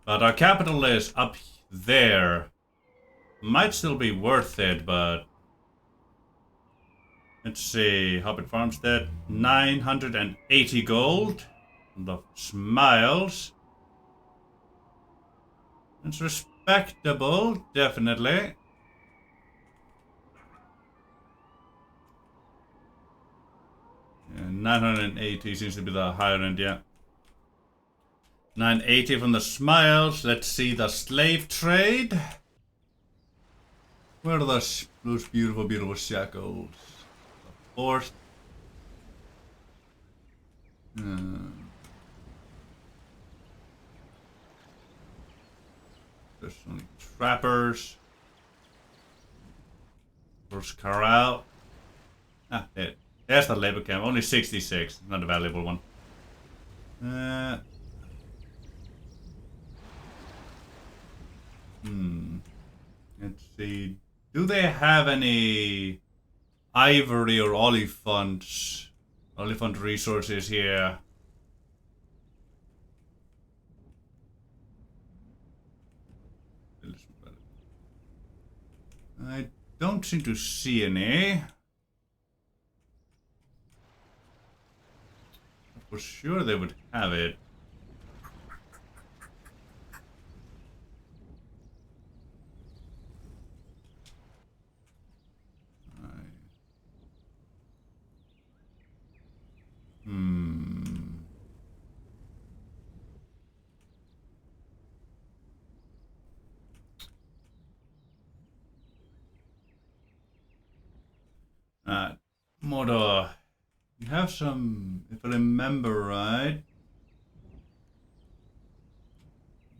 But our capital is up there. Might still be worth it, but... Let's see, Hobbit Farmstead, 980 gold. The Smiles. It's respectable, definitely. Yeah, 980 seems to be the higher end, yeah. 980 from the Smiles. Let's see the slave trade. Where are those beautiful, beautiful shackles? The 4th. There's only trappers. There's corral. Ah, there's the labor camp. Only 66. Not a valuable one. Let's see. Do they have any ivory or oliphant resources here? I don't seem to see any. For sure they would have it. Mordor. You have some, if I remember right,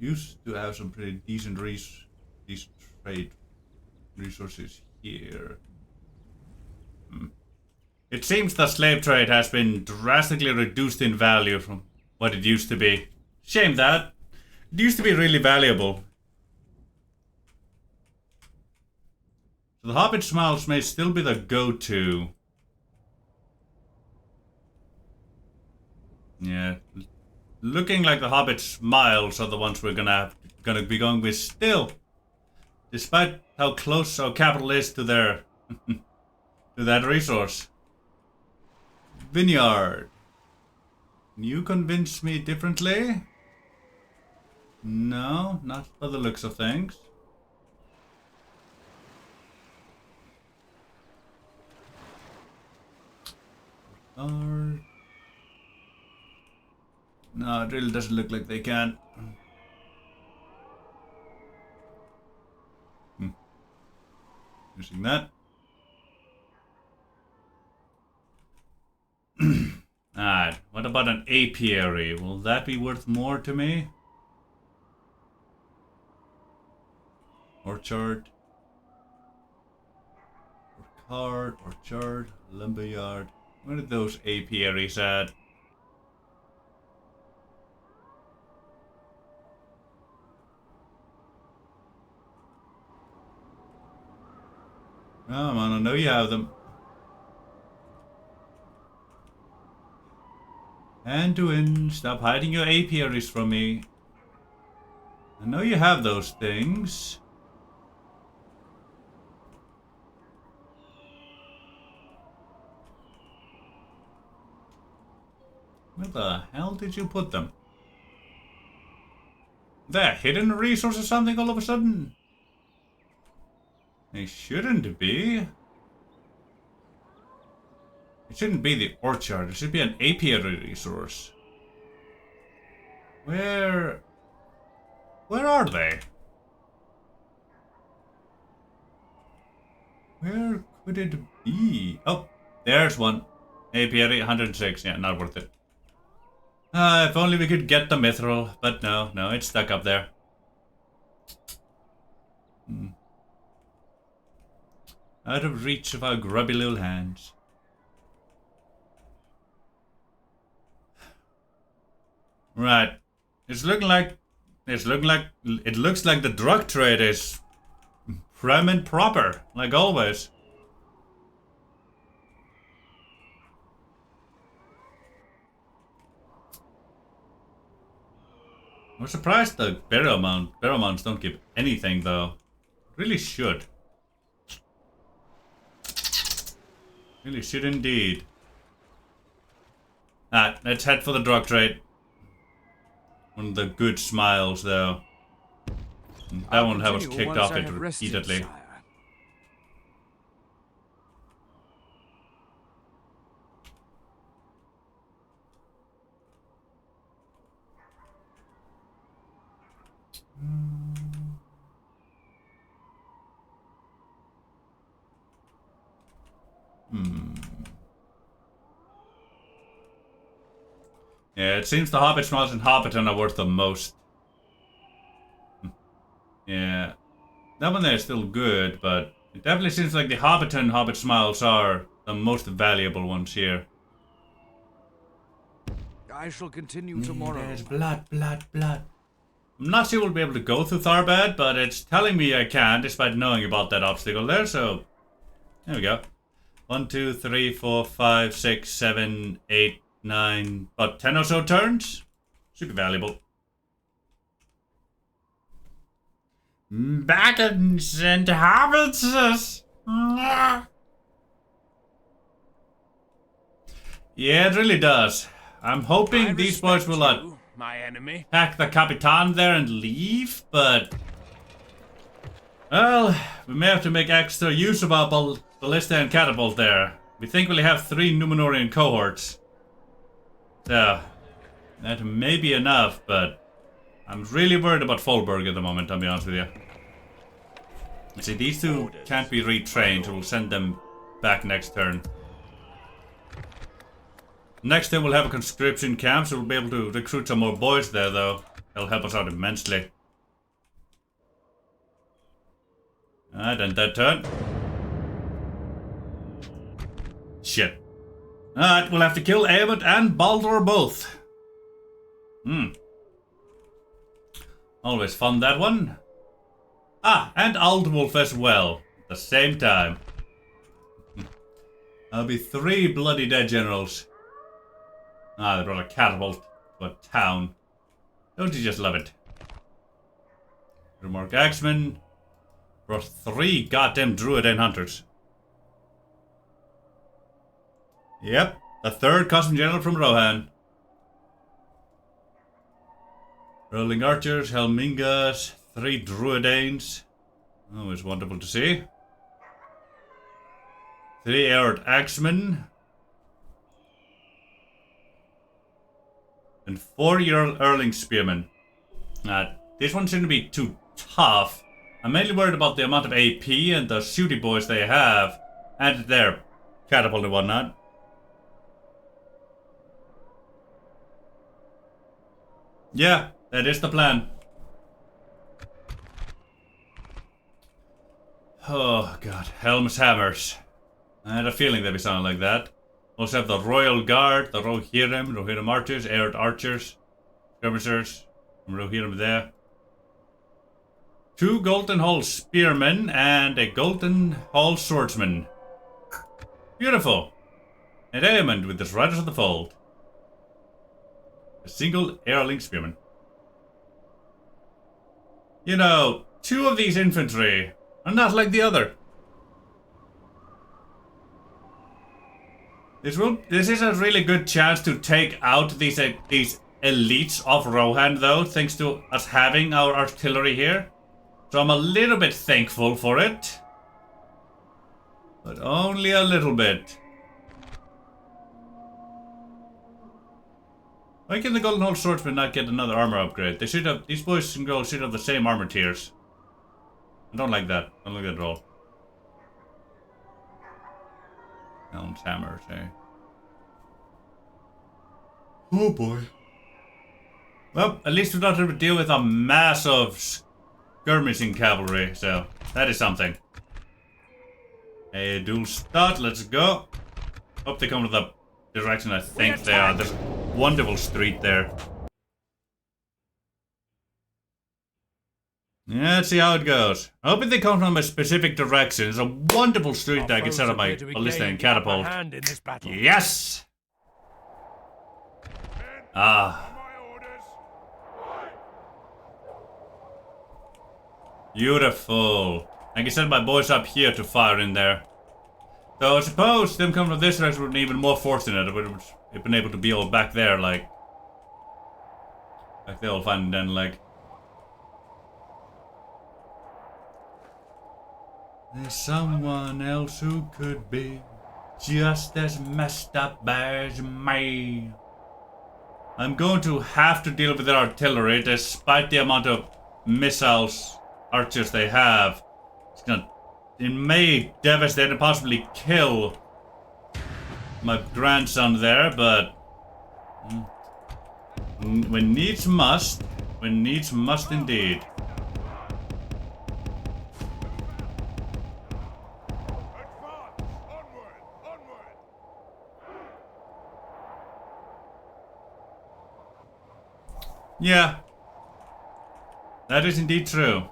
used to have some pretty decent trade resources here. It seems the slave trade has been drastically reduced in value from what it used to be. Shame that. It used to be really valuable. So the Hobbit Smiles may still be the go-to. Yeah. Looking like the Hobbit Smiles are the ones we're gonna be going with still. Despite how close our capital is to their to that resource. Vineyard. Can you convince me differently? No, not by the looks of things. No, it really doesn't look like they can. Using that. Alright, what about an apiary? Will that be worth more to me? Orchard. Orchard, lumberyard. Where are those apiaries at? Oh man, I know you have them. Anduin, stop hiding your apiaries from me. I know you have those things. Where the hell did you put them? They're hidden resource or something all of a sudden? They shouldn't be. It shouldn't be the orchard. It should be an apiary resource. Where are they? Where could it be? Oh, there's one. Apiary 106. Yeah, not worth it. If only we could get the mithril, but no, it's stuck up there. Out of reach of our grubby little hands. Right. It looks like the drug trade is prim and proper, like always. I'm surprised the barrel mounts don't give anything though. Really should. Really should indeed. Let's head for the drug trade. One of the good smiles, though. That won't have us kicked off it repeatedly. Yeah, it seems the Hobbit Smiles in Hobbiton are worth the most. Yeah. That one there is still good, but it definitely seems like the Hobbiton Hobbit Smiles are the most valuable ones here. I shall continue tomorrow. There's blood. I'm not sure we'll be able to go through Tharbad, but it's telling me I can, despite knowing about that obstacle there, so... There we go. 1, 2, 3, 4, 5, 6, 7, 8, 9... About 10 or so turns? Should be valuable. Baggins and hobbitses! Yeah, it really does. I'm hoping these boys will my enemy. pack the Capitan there and leave, but... Well, we may have to make extra use of our ballista and catapult there. We think we'll have 3 Numenorian cohorts. So, that may be enough, but... I'm really worried about Folberg at the moment, I'll be honest with you. See, these two can't be retrained, so we'll send them back next turn. Next turn we'll have a conscription camp, so we'll be able to recruit some more boys there, though. That'll help us out immensely. Alright, and that turn. Shit. Alright, we'll have to kill Aemond and Baldur both. Always fun, that one. Ah, and Aldwulf as well. At the same time. That'll be 3 bloody dead generals. Ah, they brought a catapult to a town. Don't you just love it? More Axemen. Brought 3 goddamn Druidane hunters. Yep, the 3rd custom general from Rohan. Rolling archers, Helmingas, 3 Druidanes. Always wonderful to see. 3 Eord Axemen. And 4 Erling Spearmen. This one shouldn't be too tough. I'm mainly worried about the amount of AP and the shooty boys they have. And their catapult and whatnot. Yeah, that is the plan. Oh god, Helm's Hammers. I had a feeling they'd be sounding like that. Also have the Royal Guard, the Rohirrim Archers, Eord Archers, Skirmishers, from Rohirrim there. 2 Golden Hall Spearmen and a Golden Hall Swordsman. Beautiful. And Aemond with his Riders of the Fold. A single Erling Spearman. You know, 2 of these infantry are not like the other. This is a really good chance to take out these elites of Rohan, though, thanks to us having our artillery here. So I'm a little bit thankful for it. But only a little bit. Why can the Golden Hall Swordsman not get another armor upgrade? They should have, these boys and girls should have the same armor tiers. I don't like that. I don't like that at all. Helm's Hammers, eh? Oh boy. Well, at least we don't have to deal with a massive skirmishing cavalry, so that is something. A dual start, let's go. Hope they come to the direction I think they are. There's a wonderful street there. Yeah, let's see how it goes. I hope they come from a specific direction. There's a wonderful street that I can set up my ballista and catapult. Yes! Ah. Beautiful. I can set my boys up here to fire in there. So I suppose them coming from this direction would be even more fortunate. It would have been able to be all back there, like they all find then, like. There's someone else who could be just as messed up as me. I'm going to have to deal with their artillery despite the amount of missiles, archers they have. It may devastate and possibly kill my grandson there, but when needs must indeed. Yeah, that is indeed true.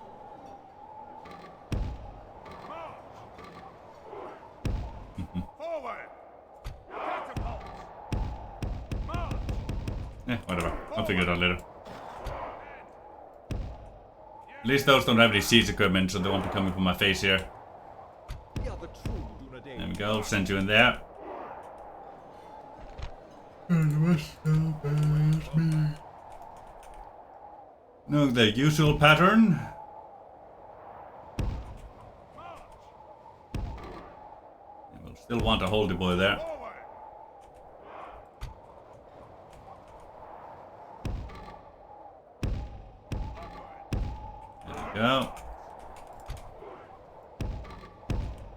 Whatever. I'll figure it out later. At least those don't have any siege equipment, so they won't be coming from my face here. There we go, send you in there. No, the usual pattern. We'll still want a Holy Boy there. There we go.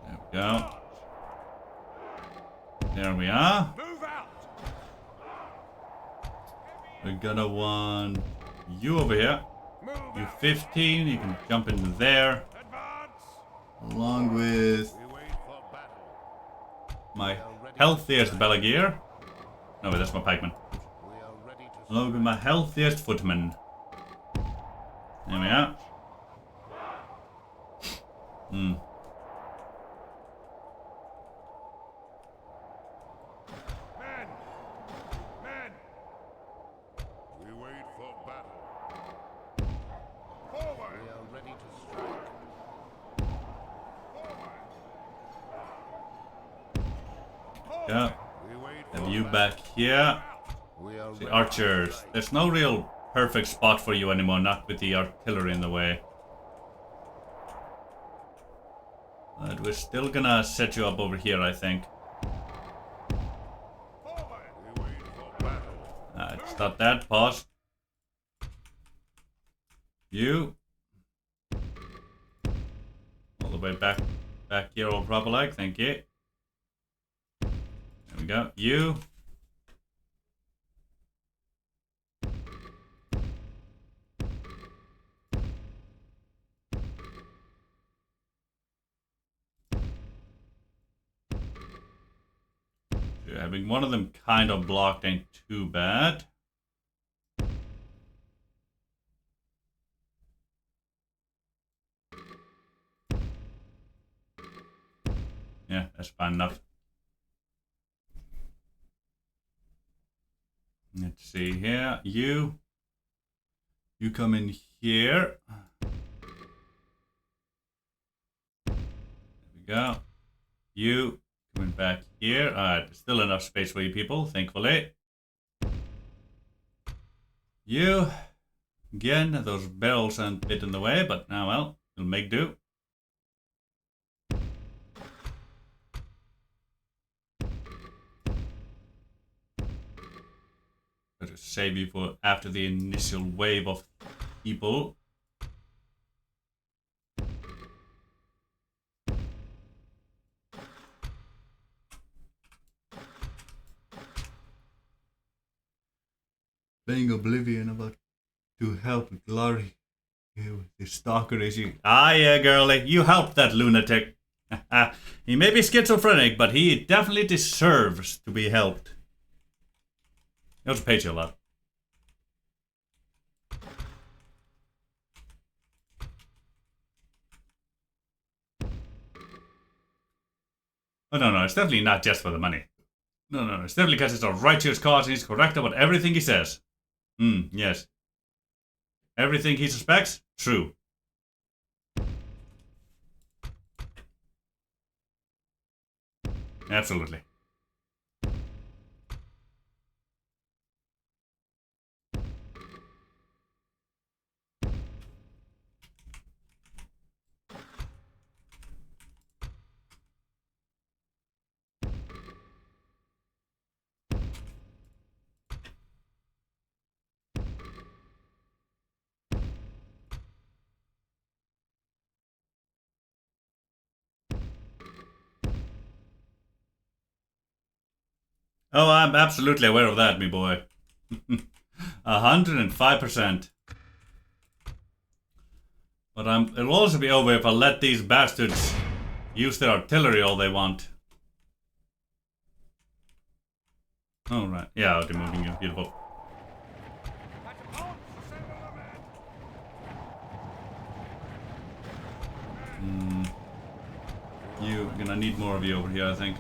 There we go. There we are. We're gonna want you over here. You 15, you can jump into there. Along with my healthiest Balaguer. No, wait, that's my pikeman. We are ready to Along with my healthiest footman. There we are. Men! Men! We wait for battle. Forward! We are ready to strike. Yeah. We wait for Have you battle. back here. We are The ready archers. to strike. There's no real perfect spot for you anymore, not with the artillery in the way. But we're still gonna set you up over here, I think. Forward! We wait for battle. Stop that. Pause. You. All the way back here, all proper like. Thank you. There we go. You. So having one of them kind of blocked ain't too bad. Yeah, that's fine enough. Let's see here. You come in here. There we go. You coming back here. Alright, still enough space for you people, thankfully. You again, those barrels aren't a bit in the way, but now well, we'll make do. To save you for after the initial wave of people. Playing Oblivion about to help Glory with the stalker issue. Ah yeah, girlie, you helped that lunatic. He may be schizophrenic, but he definitely deserves to be helped. He also paid you a lot. Oh, no, it's definitely not just for the money. No, it's definitely because it's a righteous cause and he's correct about everything he says. Yes. Everything he suspects, true. Absolutely. Oh, I'm absolutely aware of that, me boy. 105%. But it'll also be over if I let these bastards use their artillery all they want. Alright. Yeah, I'll be moving you. Beautiful. You're gonna need more of you over here, I think.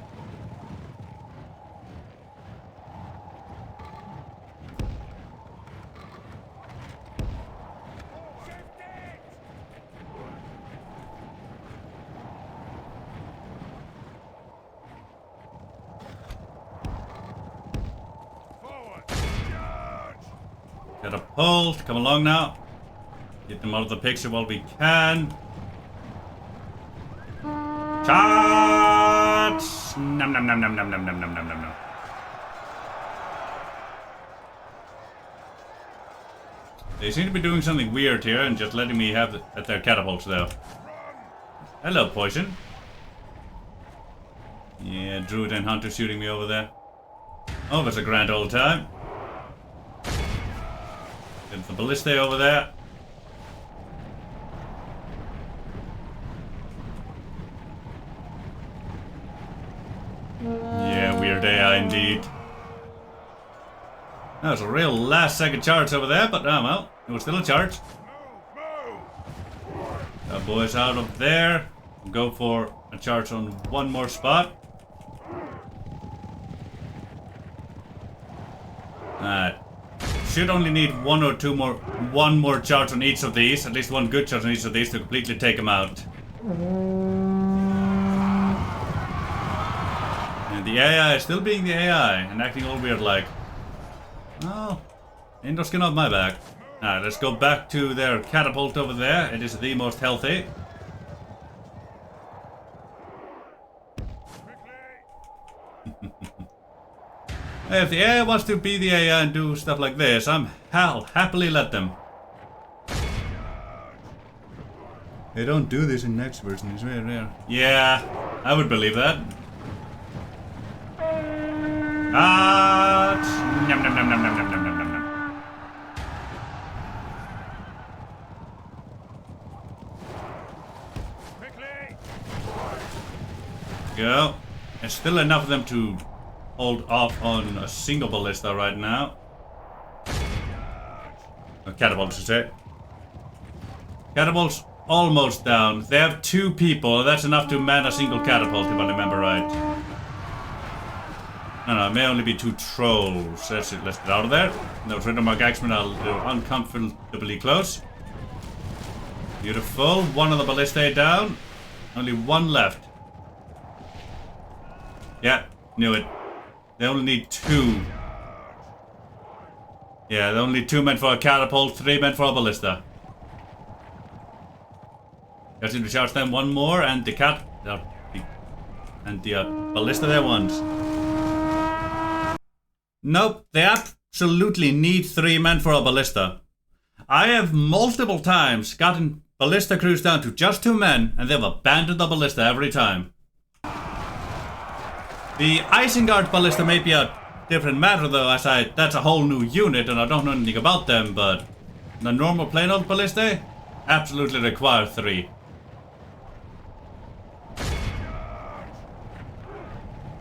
Got a pole. Come along now. Get them out of the picture while we can. Charge! Nom nom nom nom nom nom nom nom nom nom. They seem to be doing something weird here and just letting me have at their catapults though. Hello, Poison. Yeah, Druid and Hunter shooting me over there. Oh, that's a grand old time. Get the ballista over there. Yeah, weird AI indeed. That was a real last second charge over there, but oh well, it was still a charge. That boy's out of there. Go for a charge on one more spot. Should only need one more charge on each of these, at least one good charge on each of these to completely take them out. And the AI is still being the AI and acting all weird like, oh, ain't no skin off my back. Alright, let's go back to their catapult over there. It is the most healthy. Hey, if the AI wants to be the AI and do stuff like this, I'll happily let them. They don't do this in next version, it's very rare. Yeah, I would believe that. Nom nom nom nom nom nom nom nom nom. Go. There's still enough of them to hold off on a single ballista right now. A catapult, I should say. Catapult's almost down. They have 2 people. That's enough to man a single catapult, if I remember right. No, it may only be 2 trolls. Let's get out of there. Those Riddermark Axemen are uncomfortably close. Beautiful. One of the ballistae down. Only 1 left. Yeah, knew it. They only need 2. Yeah, they only need 2 men for a catapult, 3 men for a ballista. Just need to charge them 1 more, and the ballista there once. Nope, they absolutely need 3 men for a ballista. I have multiple times gotten ballista crews down to just 2 men, and they've abandoned the ballista every time. The Isengard ballista may be a different matter though, as that's a whole new unit and I don't know anything about them, but the normal plain old ballista absolutely require 3.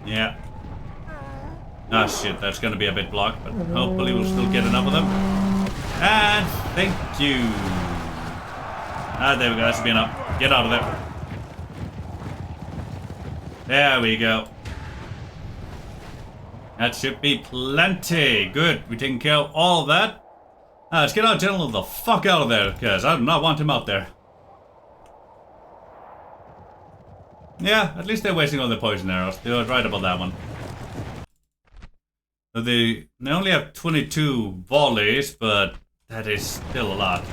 Yeah. Ah shit, that's gonna be a bit blocked, but hopefully we'll still get enough of them. And thank you. Ah, there we go, that should be enough. Get out of there. There we go. That should be plenty. Good, we're taking care of all of that. Let's get our general the fuck out of there, because I do not want him out there. Yeah, at least they're wasting all the poison arrows. They were right about that one. So they only have 22 volleys, but that is still a lot.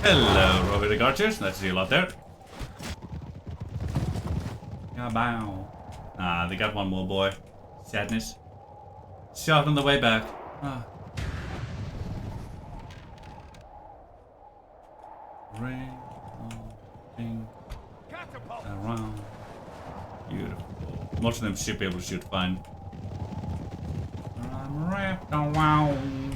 Hello, robotic archers. Let's see a lot there. Kabow. Ah, they got 1 more boy. Sadness. Shot on the way back. Ah. Ring. Around. Beautiful. Most of them should be able to shoot fine. I'm wrapped around.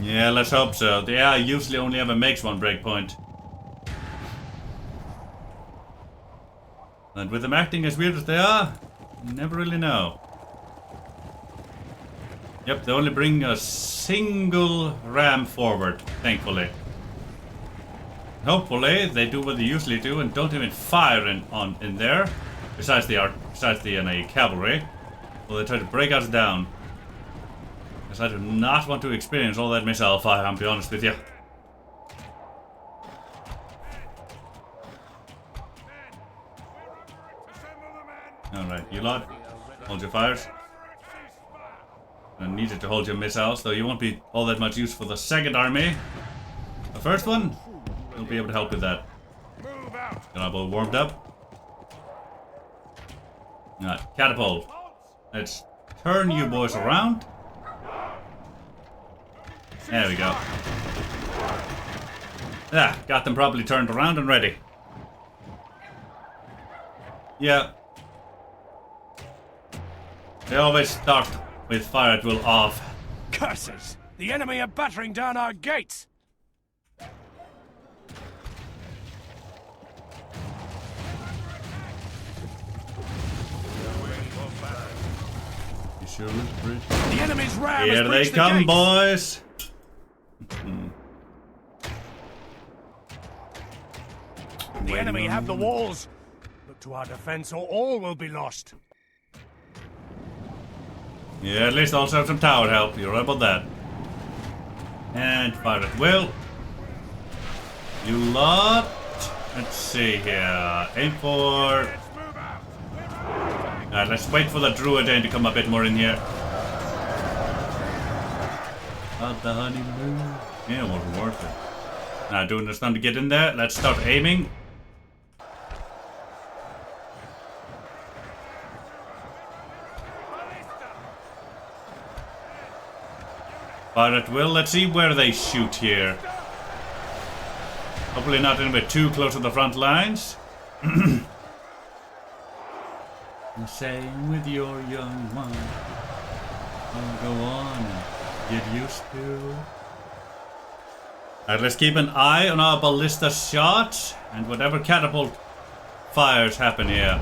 Yeah, let's hope so. The AI usually only ever makes 1 breakpoint. And with them acting as weird as they are, you never really know. Yep, they only bring a single ram forward, thankfully. Hopefully, they do what they usually do and don't even fire in there. Besides the cavalry. Well, they try to break us down. Because I do not want to experience all that missile fire, I'll be honest with you. Alright, you lot, hold your fires. I need you to hold your missiles, though you won't be all that much use for the second army. The first one, we'll be able to help with that. Get our boat warmed up. Alright, catapult. Let's turn you boys around. There we go. Yeah, got them properly turned around and ready. Yeah. They always start with fire at will off. Curses! The enemy are battering down our gates! The enemy's ram has Here they breached the come, gates. boys. The enemy have the walls. Look to our defense or all will be lost. Yeah, at least also have some tower help. You're right about that. And fire at will. You lot. Let's see here. Aim for. Let's move out. Alright, let's wait for the Druidane to come a bit more in here. Not the honeymoon. Yeah, it wasn't worth it. Now, doing this time to get in there. Let's start aiming. Fire at will. Let's see where they shoot here. Hopefully not anywhere too close to the front lines. The same with your young one. I'll go on and get used to. Alright, let's keep an eye on our ballista shots and whatever catapult fires happen here.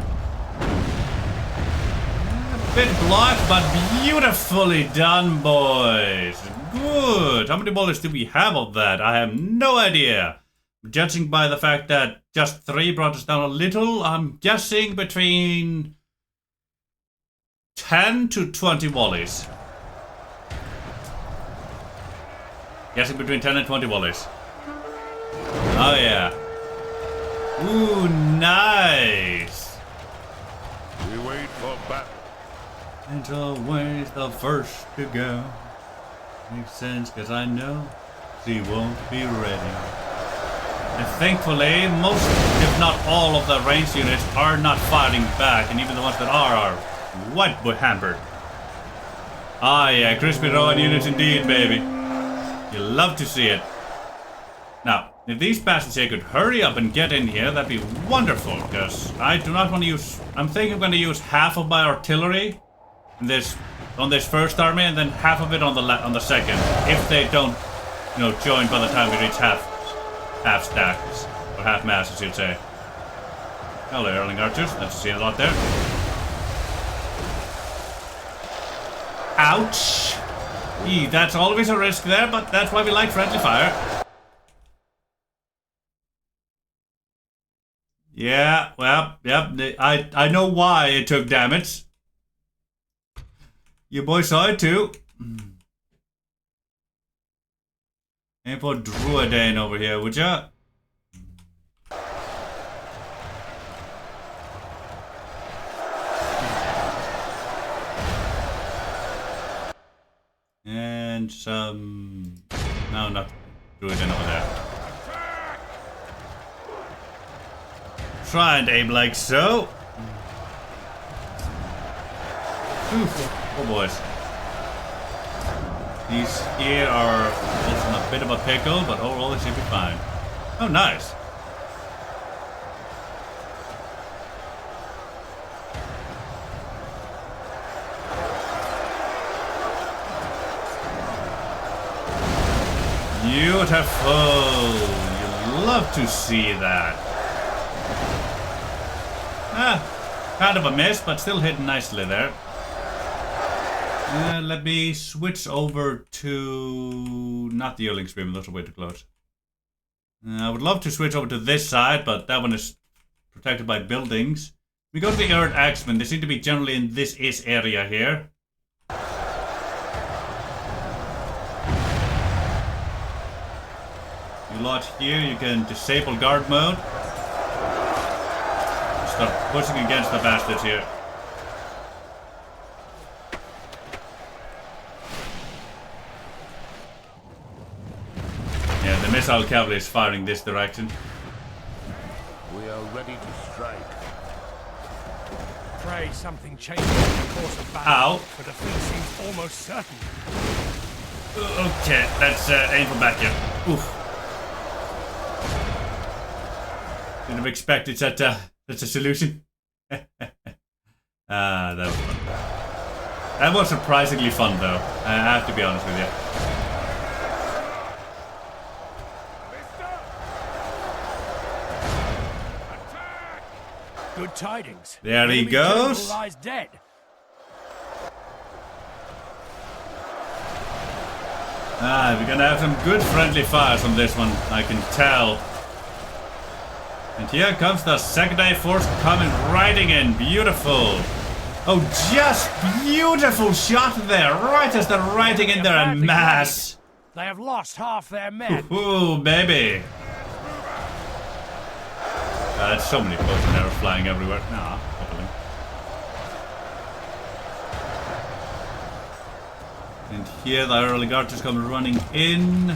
A bit blocked, but beautifully done, boys. Good. How many bullets do we have of that? I have no idea. Judging by the fact that just 3 brought us down a little, I'm guessing between 10 to 20 volleys. Guessing between 10 and 20 volleys. Oh yeah. Ooh, nice. We wait for battle. And always the first to go. Makes sense, cause I know she won't be ready. And thankfully, most, if not all of the ranged units are not fighting back, and even the ones that are quite hampered. Ah yeah, crispy Rowan units indeed, baby. You love to see it. Now, if these bastards here could hurry up and get in here, that'd be wonderful, because I do not want to use... I'm thinking I'm going to use half of my artillery in this, on this first army, and then half of it on the second, if they don't, you know, join by the time we reach half stacks, or half masses, you'd say. Hello, Erling archers. Let's see a lot there. Ouch! Eee, that's always a risk there, but that's why we like friendly fire. Yeah, well, yep, I know why it took damage. You boys saw it too. Aim for Druidane over here, would ya? And some... No, not Druidane over there. Try and aim like so. Oof. Oh boys. These here are also in a bit of a pickle, but overall they should be fine. Oh, nice. Beautiful. You love to see that. Ah, kind of a miss, but still hidden nicely there. Let me switch over to... Not the Erling Screamer, those are way too close. I would love to switch over to this side, but that one is protected by buildings. We go to the Earth Axemen. They seem to be generally in this area here. You lot here, you can disable guard mode. Start pushing against the bastards here. Yeah, the missile cavalry is firing this direction. We are ready to strike. Pray something changes in the course of battle. Ow. But defeat seems almost certain. Okay, let's aim for back here. Oof. Didn't have expected such a solution. That was fun. That was surprisingly fun, though. I have to be honest with you. Good tidings. There he Enemy general goes. lies dead. We're gonna have some good friendly fires on this one, I can tell. And here comes the secondary force coming riding in. Beautiful. Oh, just beautiful shot there. Right as they're riding in there en masse. They have lost half their men. Ooh, baby. There's so many boats and arrows flying everywhere. Nah, couple of them. And here the early guard just come running in.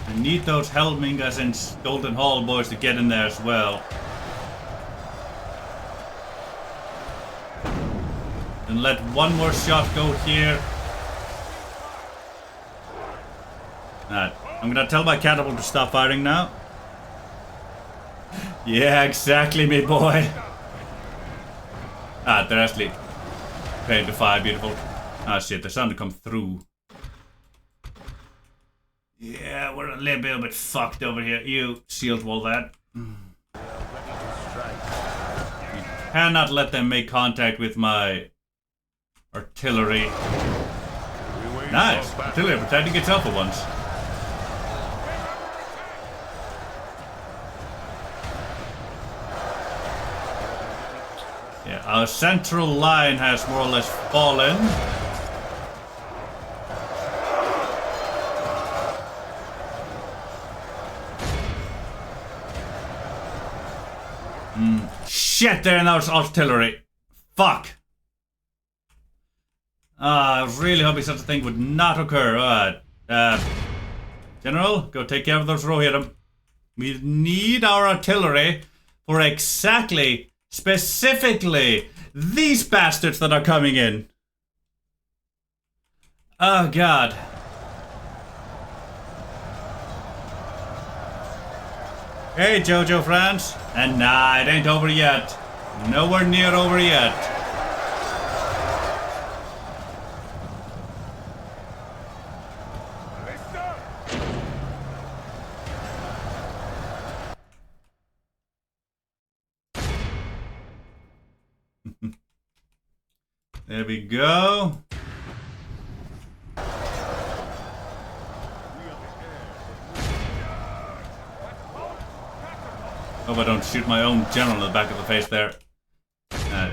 I need those Helmingas and Golden Hall boys to get in there as well. And let one more shot go here. Alright, I'm gonna tell my catapult to stop firing now. Yeah, exactly, me boy. They're actually paying to fire, beautiful. Ah, shit, they're starting to come through. Yeah, we're a little bit fucked over here. You shield wall that. Cannot let them make contact with my artillery. Nice. Artillery protecting itself for once. Yeah, our central line has more or less fallen. Shit, there now it's artillery. Fuck. I was really hoping such a thing would not occur. Alright. General, go take care of those Rohirrim. We need our artillery for exactly, specifically, these bastards that are coming in. Oh god. Hey Jojo friends. And nah, it ain't over yet. Nowhere near over yet. There we go. Hope I don't shoot my own general in the back of the face there.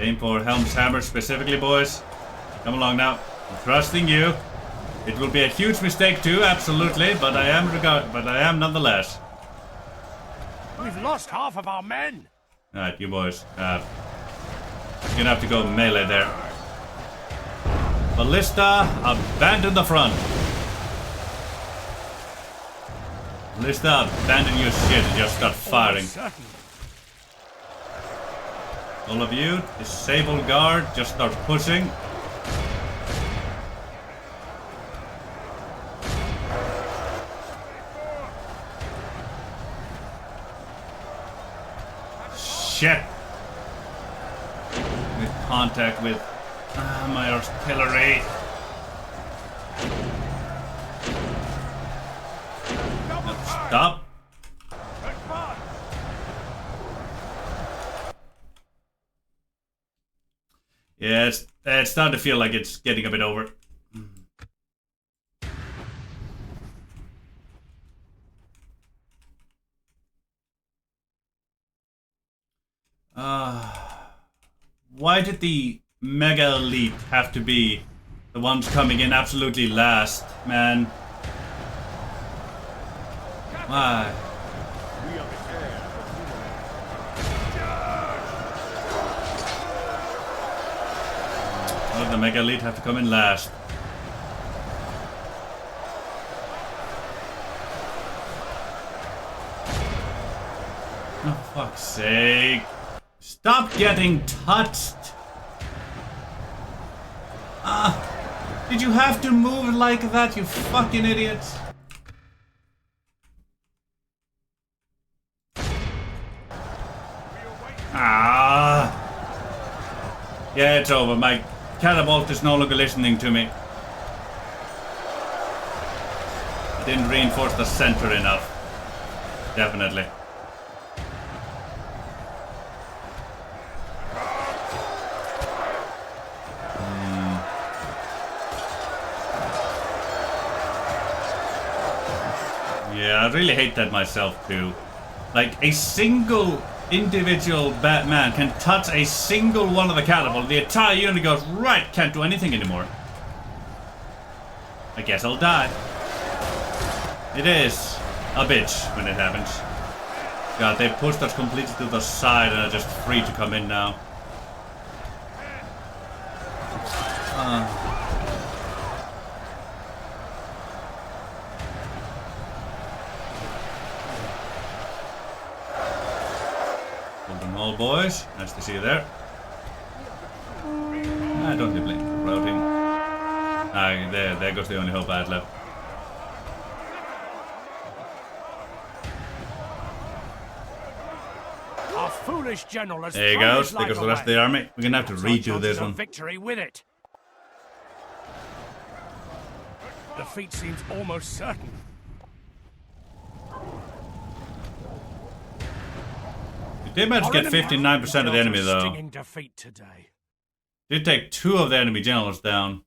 Aim for Helm's Hammer specifically, boys. Come along now. I'm trusting you. It will be a huge mistake too, absolutely, but I am nonetheless. We've lost half of our men. Alright, you boys. You're gonna have to go melee there. Ballista, abandon the front. Ballista, abandon your shit and just start firing. All of you, disable guard, just start pushing. Shit! With contact with my artillery. Stop. Yeah, it's starting to feel like it's getting a bit over. Why did the Mega Elite have to be the ones coming in absolutely last, man? Why? Why did the Mega Elite have to come in last? Oh, fuck's sake. Stop getting touched! Did you have to move like that, you fucking idiots? Yeah, it's over. My catapult is no longer listening to me. I didn't reinforce the center enough. Definitely. I really hate that myself too. Like, a single individual Batman can touch a single one of the catapult. The entire unit goes, right, can't do anything anymore. I guess I'll die. It is a bitch when it happens. God, they pushed us completely to the side and are just free to come in now. Hold them all, boys. Nice to see you there. I don't need blame for routing. There goes the only hope I had left. Our foolish general has There you thrown go. his There goes life the rest of the away. army. We're gonna have to Our redo chances this of one. victory with it. Defeat seems almost certain. We did manage to get 59% of the enemy though. Stinging defeat today. Did take 2 of the enemy generals down.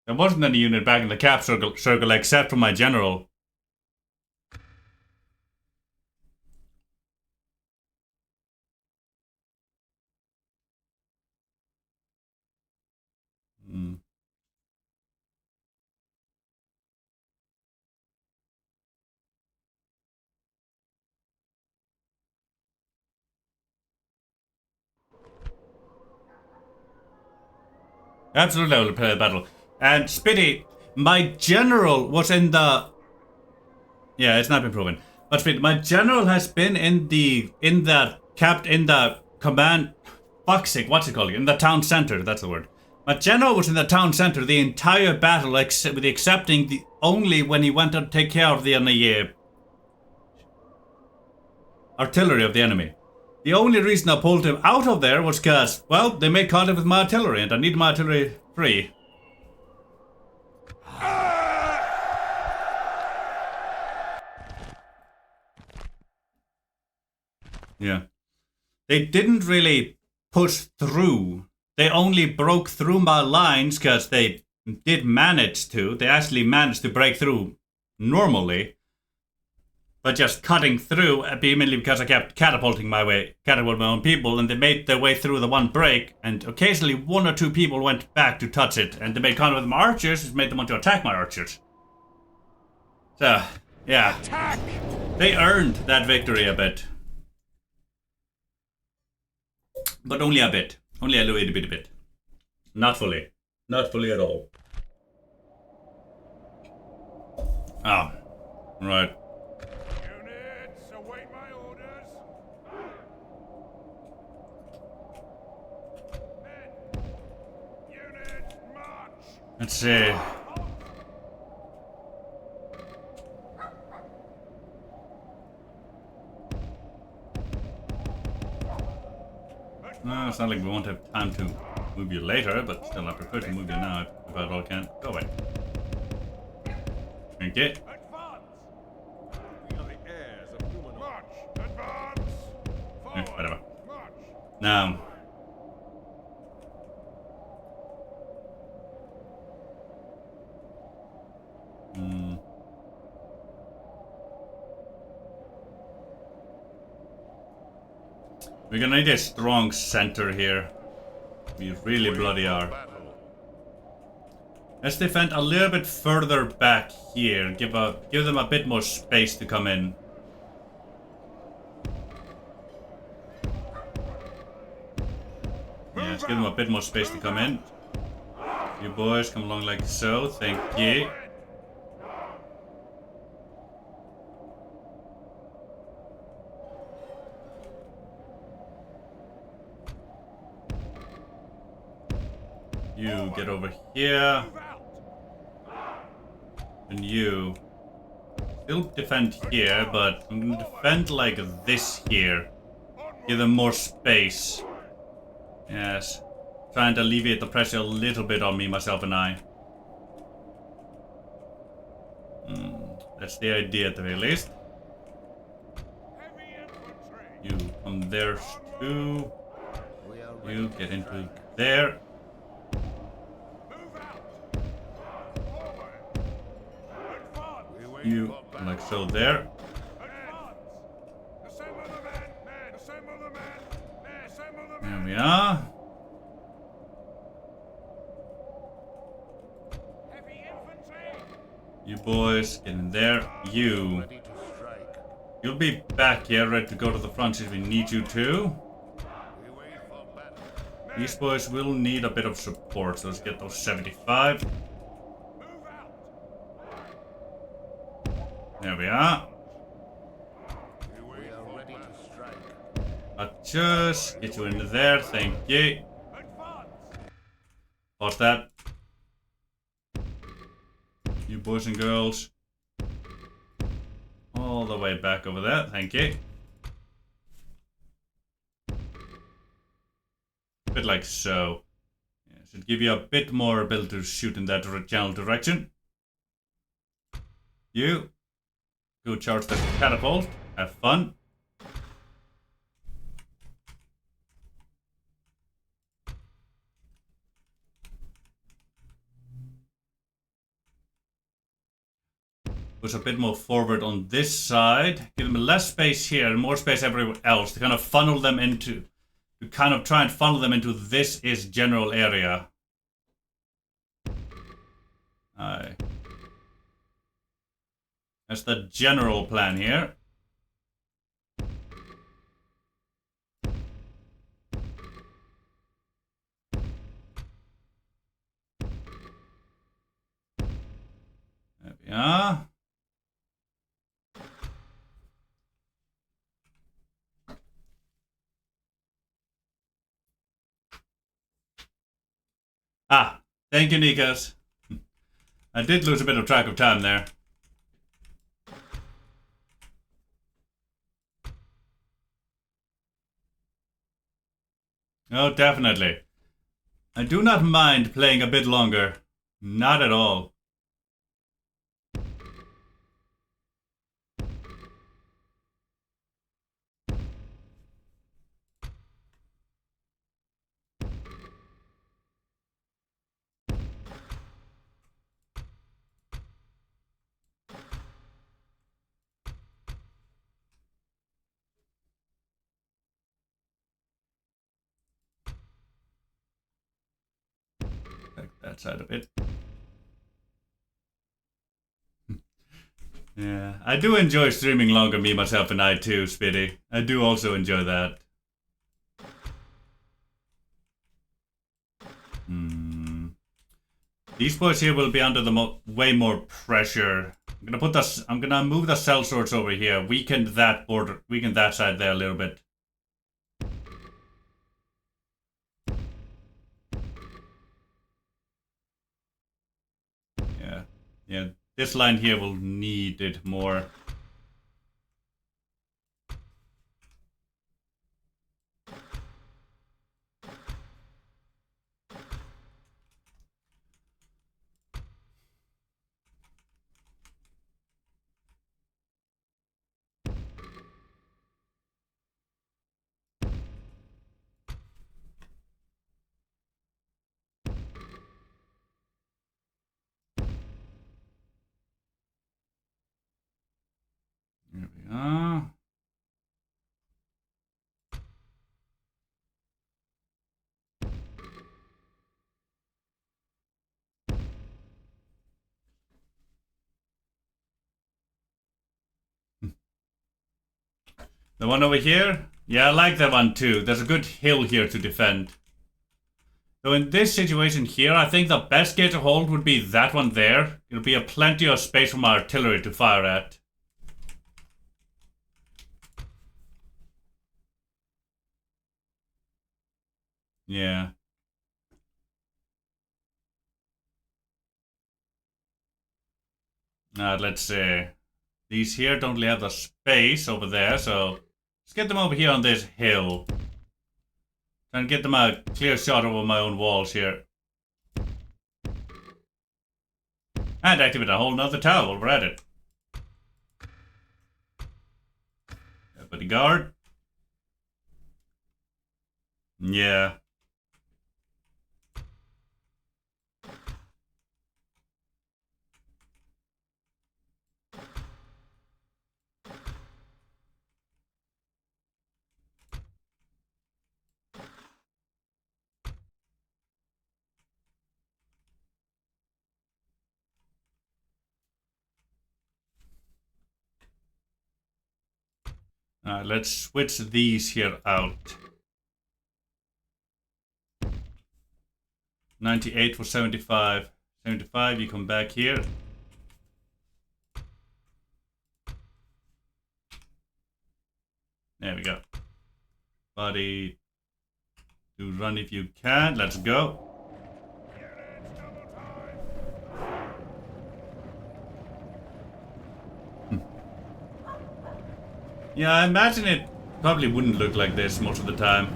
There wasn't any unit back in the cap circle except for my general. Absolutely, I will play the battle. And Spitty, my general was in the... Yeah, it's not been proven. But Spitty, my general has been in the command... Fuck's sake, what's it called? In the town center, that's the word. My general was in the town center the entire battle, with the excepting the only when he went to take care of the artillery of the enemy. The only reason I pulled him out of there was because, well, they made contact with my artillery and I need my artillery free. Yeah. They didn't really push through. They only broke through my lines because they did manage to. They actually managed to break through normally. But just cutting through, mainly because I kept catapulting my own people, and they made their way through the one break, and occasionally 1 or 2 people went back to touch it, and they made contact with my archers, which made them want to attack my archers. So, yeah. Attack! They earned that victory a bit. But only a bit. Only a little bit. Not fully. Not fully at all. Oh. Right. Units, await my orders. Men, units, march. Let's see. No, it's not like we won't have time to move you later, but still I prefer to move you now if I all can. Go away. Okay. Advance. We are the heirs of human. March. Advance. Forward. Whatever. March. Now. We're gonna need a strong center here. We really bloody are. Let's defend a little bit further back here. Give them a bit more space to come in. Yes, give them a bit more space to come in. You boys come along like so. Thank you. You get over here. And you still defend here, but I'm gonna defend like this here. Give them more space. Yes. Trying to alleviate the pressure a little bit on me, myself and I. That's the idea at the very least. You come there too. We are ready You to get into strike. there. Move out! Forward! Advance! We wait You for battle. like so there. Advance! Assemble the men! Men! Assemble the men! Men! Assemble the There men! we are. Heavy infantry! You boys get in there. You. Ready to strike. You'll be back here ready to go to the front if we need you to. We wait for battle. These boys will need a bit of support, so let's get those 75. Move out! There we are. We are ready to strike. I'll just get you into there, thank you. Advance! Pause that. You boys and girls. All the way back over there, thank you. A bit like so. Yeah, should give you a bit more ability to shoot in that general direction. You go charge the catapult. Have fun. Push a bit more forward on this side. Give them less space here and more space everywhere else to kind of funnel them into, to kind of try and funnel them into this is general area. Aye. That's the general plan here. There we are. Ah, thank you, Nikos. I did lose a bit of track of time there. Oh, definitely. I do not mind playing a bit longer. Not at all. Take that side a bit. Yeah, I do enjoy streaming longer, me, myself, and I too, Spitty. I do also enjoy that. These boys here will be under the way more pressure. I'm gonna move the cell sorts over here. Weaken that border, weaken that side there a little bit. Yeah, this line here will need it more. Here we are. The one over here? Yeah, I like that one too. There's a good hill here to defend. So in this situation here, I think the best gate to hold would be that one there. It'll be a plenty of space for my artillery to fire at. Yeah. Let's see. These here don't really have the space over there, so let's get them over here on this hill. Try and get them a clear shot over my own walls here. And activate a whole nother tower while we're at it. Everybody guard. Yeah. Let's switch these here out. 98 for 75. 75, you come back here. There we go. Buddy, do run if you can. Let's go. Yeah, I imagine it probably wouldn't look like this most of the time.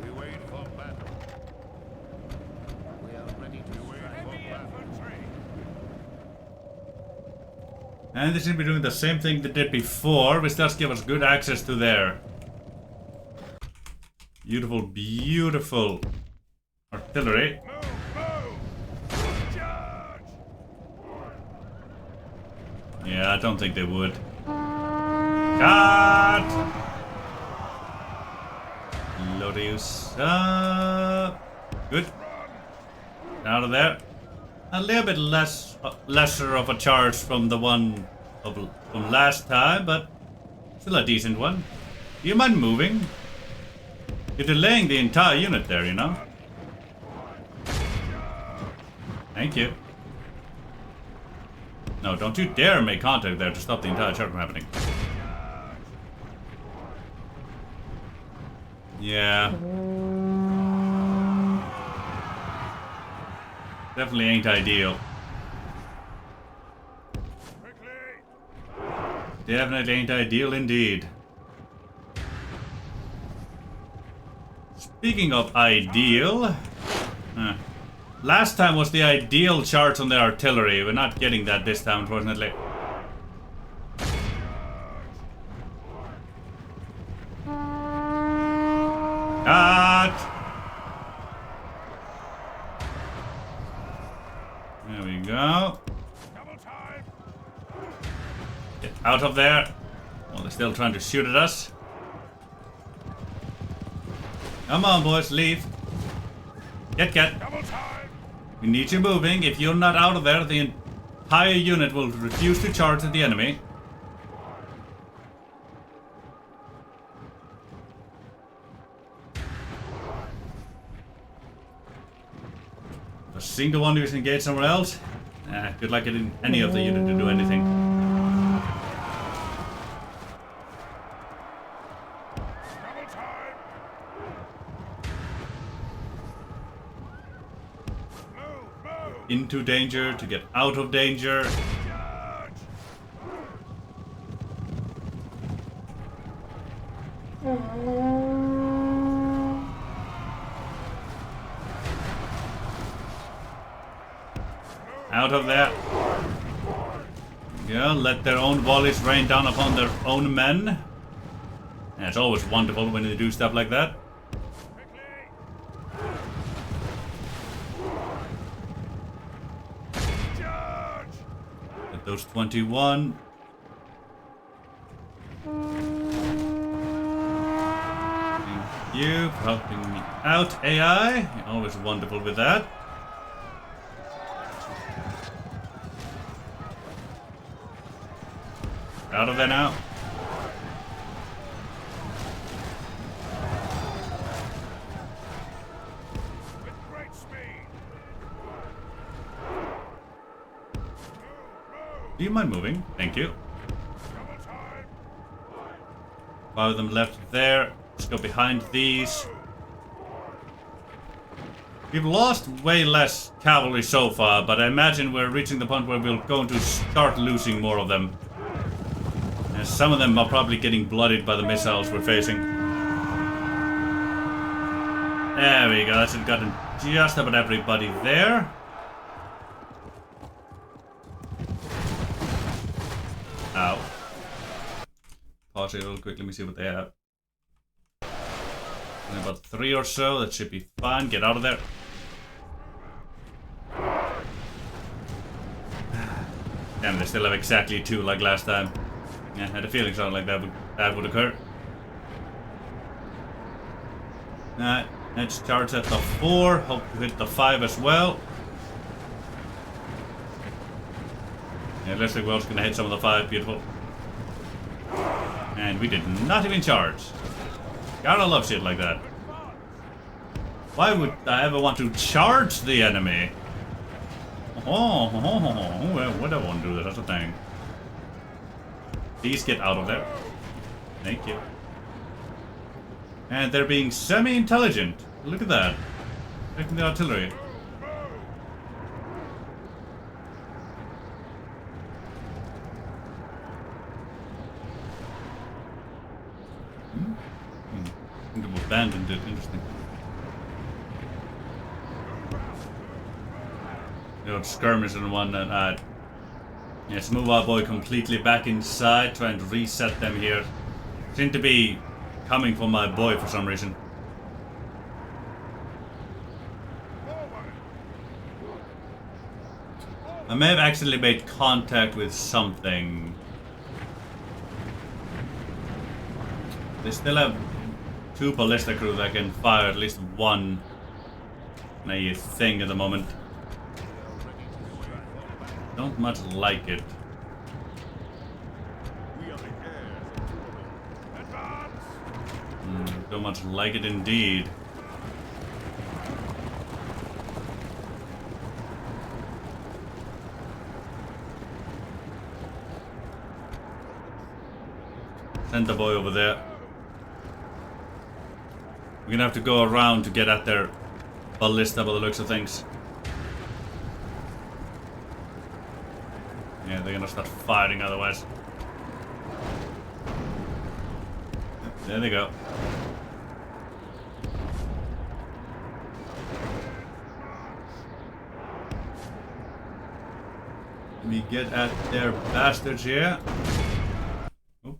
We wait for battle. We are ready to strike. And they seem to be doing the same thing they did before, which does give us good access to their beautiful, beautiful artillery. Yeah, I don't think they would. Cut! Lodius up. Good. Out of there. A little bit lesser of a charge from the one from last time, but still a decent one. Do you mind moving? You're delaying the entire unit there, you know? Thank you. No, don't you dare make contact there to stop the entire charge from happening. Yeah. Definitely ain't ideal. Definitely ain't ideal indeed. Speaking of ideal... last time was the ideal charge on the artillery. We're not getting that this time, unfortunately. Cut! There we go. Get out of there. Well, they're still trying to shoot at us. Come on, boys, leave. Get. We need you moving. If you're not out of there, the entire unit will refuse to charge at the enemy. A single one who's engaged somewhere else. Good luck getting any of the unit to do anything. Into danger to get out of danger. Out of there. Yeah, let their own volleys rain down upon their own men. And it's always wonderful when they do stuff like that. Get those 21. Thank you for helping me out, AI. You're always wonderful with that. Out of there now. With great speed. Do you mind moving? Thank you. Double time. 5 of them left there. Let's go behind these. We've lost way less cavalry so far, but I imagine we're reaching the point where we're going to start losing more of them. And some of them are probably getting blooded by the missiles we're facing. There we go, that's gotten just about everybody there. Ow. Pause it real quick, let me see what they have. About 3 or so. That should be fine. Get out of there. Damn, they still have exactly 2 like last time. Yeah, I had a feeling something like that would occur. Alright, let's charge at the 4. Hope to hit the 5 as well. Yeah, looks like we're also gonna hit some of the 5. Beautiful. And we did not even charge. Gotta love shit like that. Why would I ever want to charge the enemy? Oh, what I want to do, that's a thing. Please get out of there. Thank you. And they're being semi-intelligent. Look at that. Taking the artillery. I think they've abandoned it. Interesting. You know, skirmish and one that yes, move our boy completely back inside, trying to reset them here. Seem to be coming for my boy for some reason. I may have accidentally made contact with something. They still have 2 ballista crew that can fire at least 1 thing at the moment. Don't much like it. Don't much like it indeed. Send the boy over there. We're gonna have to go around to get at their ballista by the looks of things. Yeah, they're gonna start firing otherwise. There they go. Let me get at their bastards here. Oh.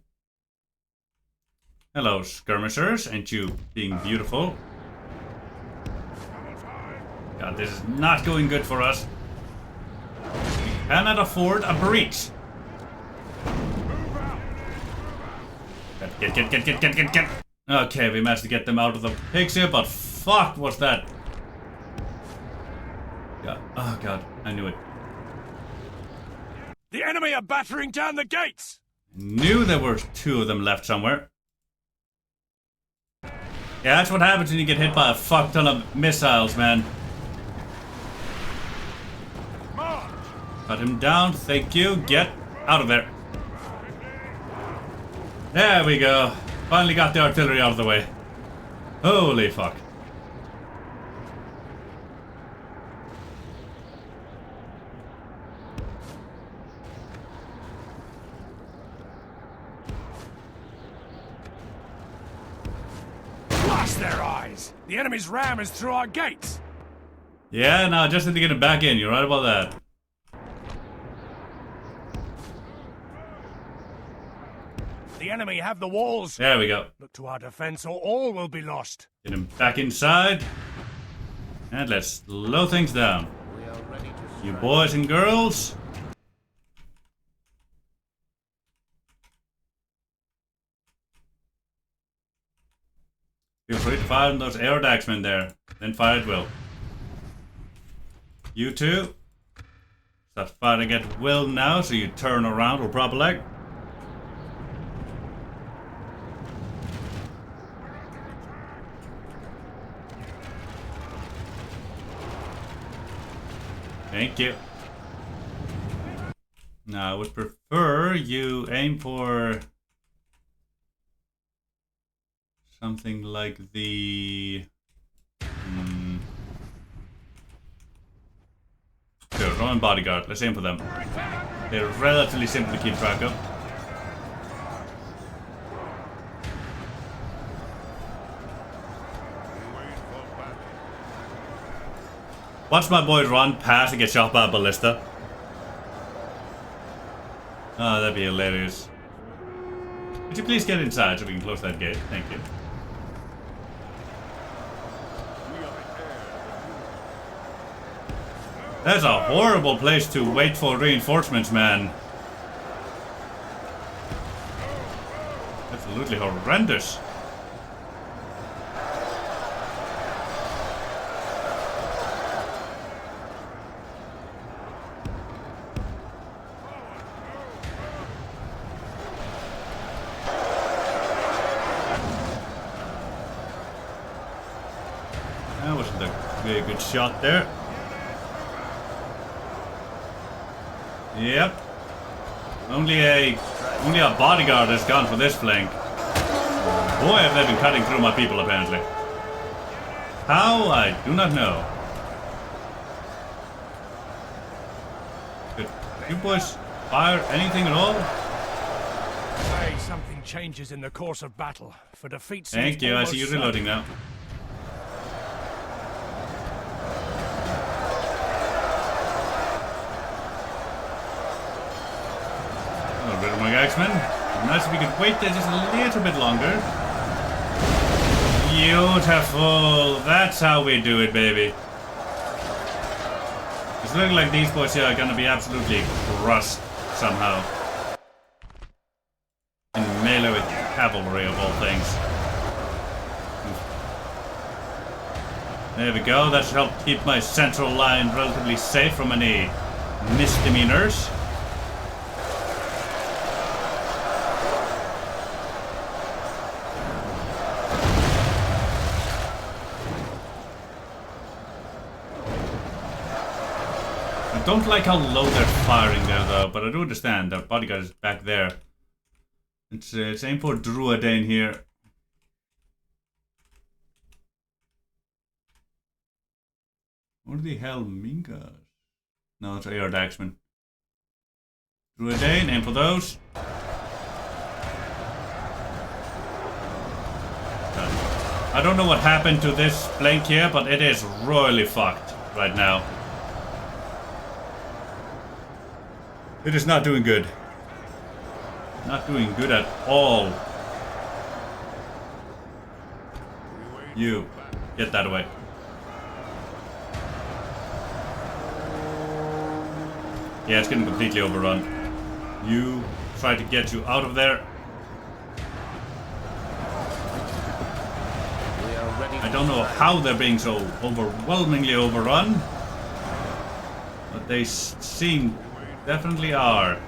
Hello, skirmishers. Ain't you being beautiful? God, this is not going good for us. We cannot afford a breach. Get. Okay, we managed to get them out of the pigs here, but fuck was that? God. Oh god, I knew it. The enemy are battering down the gates! Knew there were 2 of them left somewhere. Yeah, that's what happens when you get hit by a fuck ton of missiles, man. Cut him down, thank you. Get out of there. There we go. Finally got the artillery out of the way. Holy fuck. Blast their eyes! The enemy's ram is through our gates! Yeah, no, just need to get him back in. You're right about that. The enemy have the walls. There we go. Look to our defense or all will be lost. Get him back inside. And let's slow things down. We are ready to strike. You boys and girls. Feel free to fire on those Ar-Adunaim there. Then fire at will. You two. Start firing at will now, so you turn around or proper leg. Thank you. Now, I would prefer you aim for something like the... Sure, Roman Bodyguard. Let's aim for them. They're relatively simple to keep track of. Watch my boy run past and get shot by a ballista. Oh, that'd be hilarious. Could you please get inside so we can close that gate? Thank you. That's a horrible place to wait for reinforcements, man. Absolutely horrendous. That wasn't a very good shot there. Yep. Only a bodyguard has gone for this flank. Boy, have they been cutting through my people, apparently. How? I do not know. Could you boys fire anything at all? Say something changes in the course of battle. For defeat seems Thank you, I see you almost reloading now. A bit of my X-Men. Nice if we could wait there just a little bit longer. Beautiful. That's how we do it, baby. It's looking like these boys here are gonna be absolutely crushed somehow. In melee with cavalry of all things. There we go. That should help keep my central line relatively safe from any misdemeanors. I don't like how low they're firing there, though, but I do understand that bodyguard is back there. It's aim for Druidane here. What the hell, Minkas? No, it's AR Daxman. Druidane, aim for those. I don't know what happened to this flank here, but it is royally fucked right now. It is not doing good. Not doing good at all. You, get that away. Yeah, it's getting completely overrun. You, try to get you out of there. I don't know how they're being so overwhelmingly overrun. But they seem... definitely are.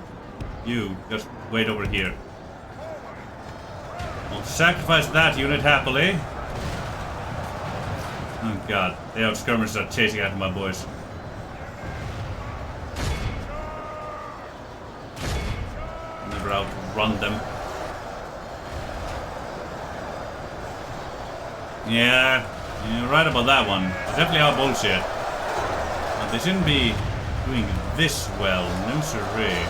You, just wait over here. I'll sacrifice that unit happily. Oh god, the outskirmishers are chasing after my boys. Never outrun them. Yeah, you're right about that one. They definitely are bullshit. But they shouldn't be doing this well, no siree.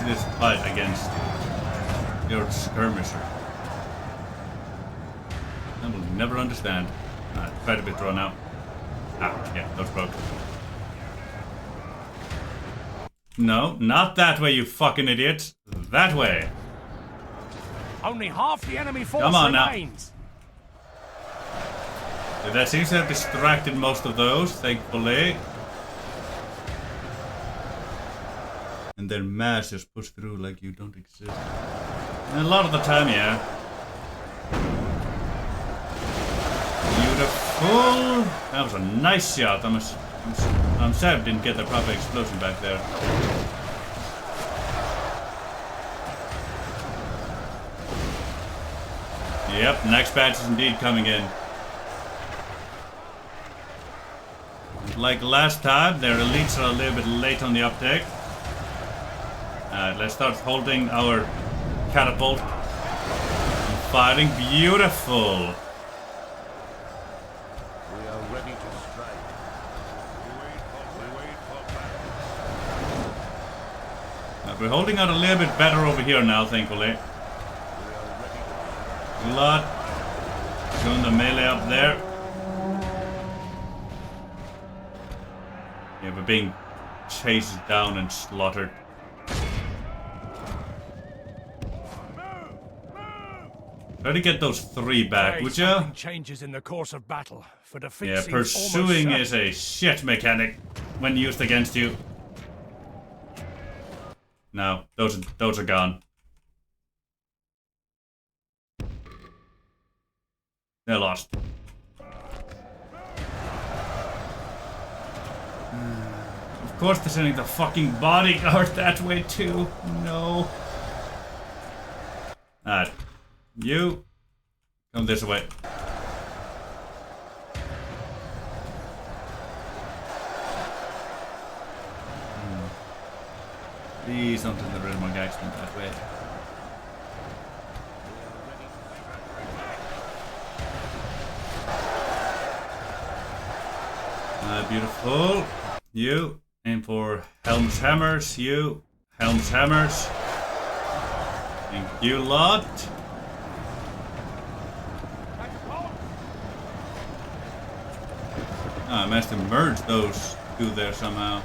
This fight against your skirmisher. I will never understand. Try to withdraw now. Ah, yeah, those broke. No, not that way, you fucking idiots. That way. Only half the enemy force Come on remains. Now. That seems to have distracted most of those, thankfully. And their mass just push through like you don't exist. And a lot of the time, yeah. Beautiful. That was a nice shot. I'm sad I didn't get the proper explosion back there. Yep, next batch is indeed coming in. Like last time, their elites are a little bit late on the uptake. Let's start holding our catapult and firing. Beautiful. We are ready to strike. We wait for We're holding out a little bit better over here now, thankfully. Lot. Doing the melee up there. Yeah, we're being chased down and slaughtered. Try to get those 3 back, would ya? Changes in the course of battle. For defeat Yeah, seems pursuing almost is a shit mechanic when used against you. No, those are gone. They're lost. Of course they're sending the fucking bodyguard that way too. No. Alright. You come this way. Please don't send the red more guys that way. Beautiful. You aim for Helm's Hammers. You Helm's Hammers. Thank you, lot. I managed to merge those 2 there somehow.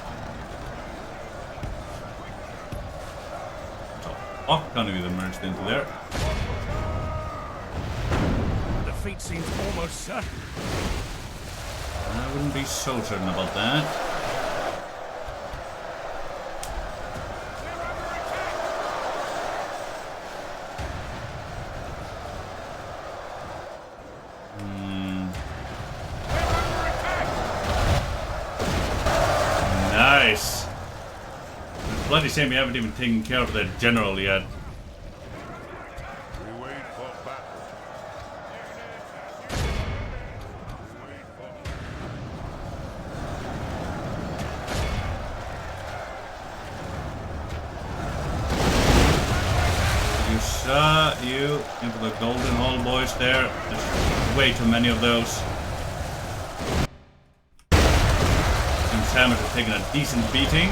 So, fuck can't be merged into there. Defeat seems almost certain. I wouldn't be so certain about that. Nice. Bloody shame we haven't even taken care of that general yet. We wait for battle. You saw you into the golden hole, boys. There. There's way too many of those. Hammers are taking a decent beating.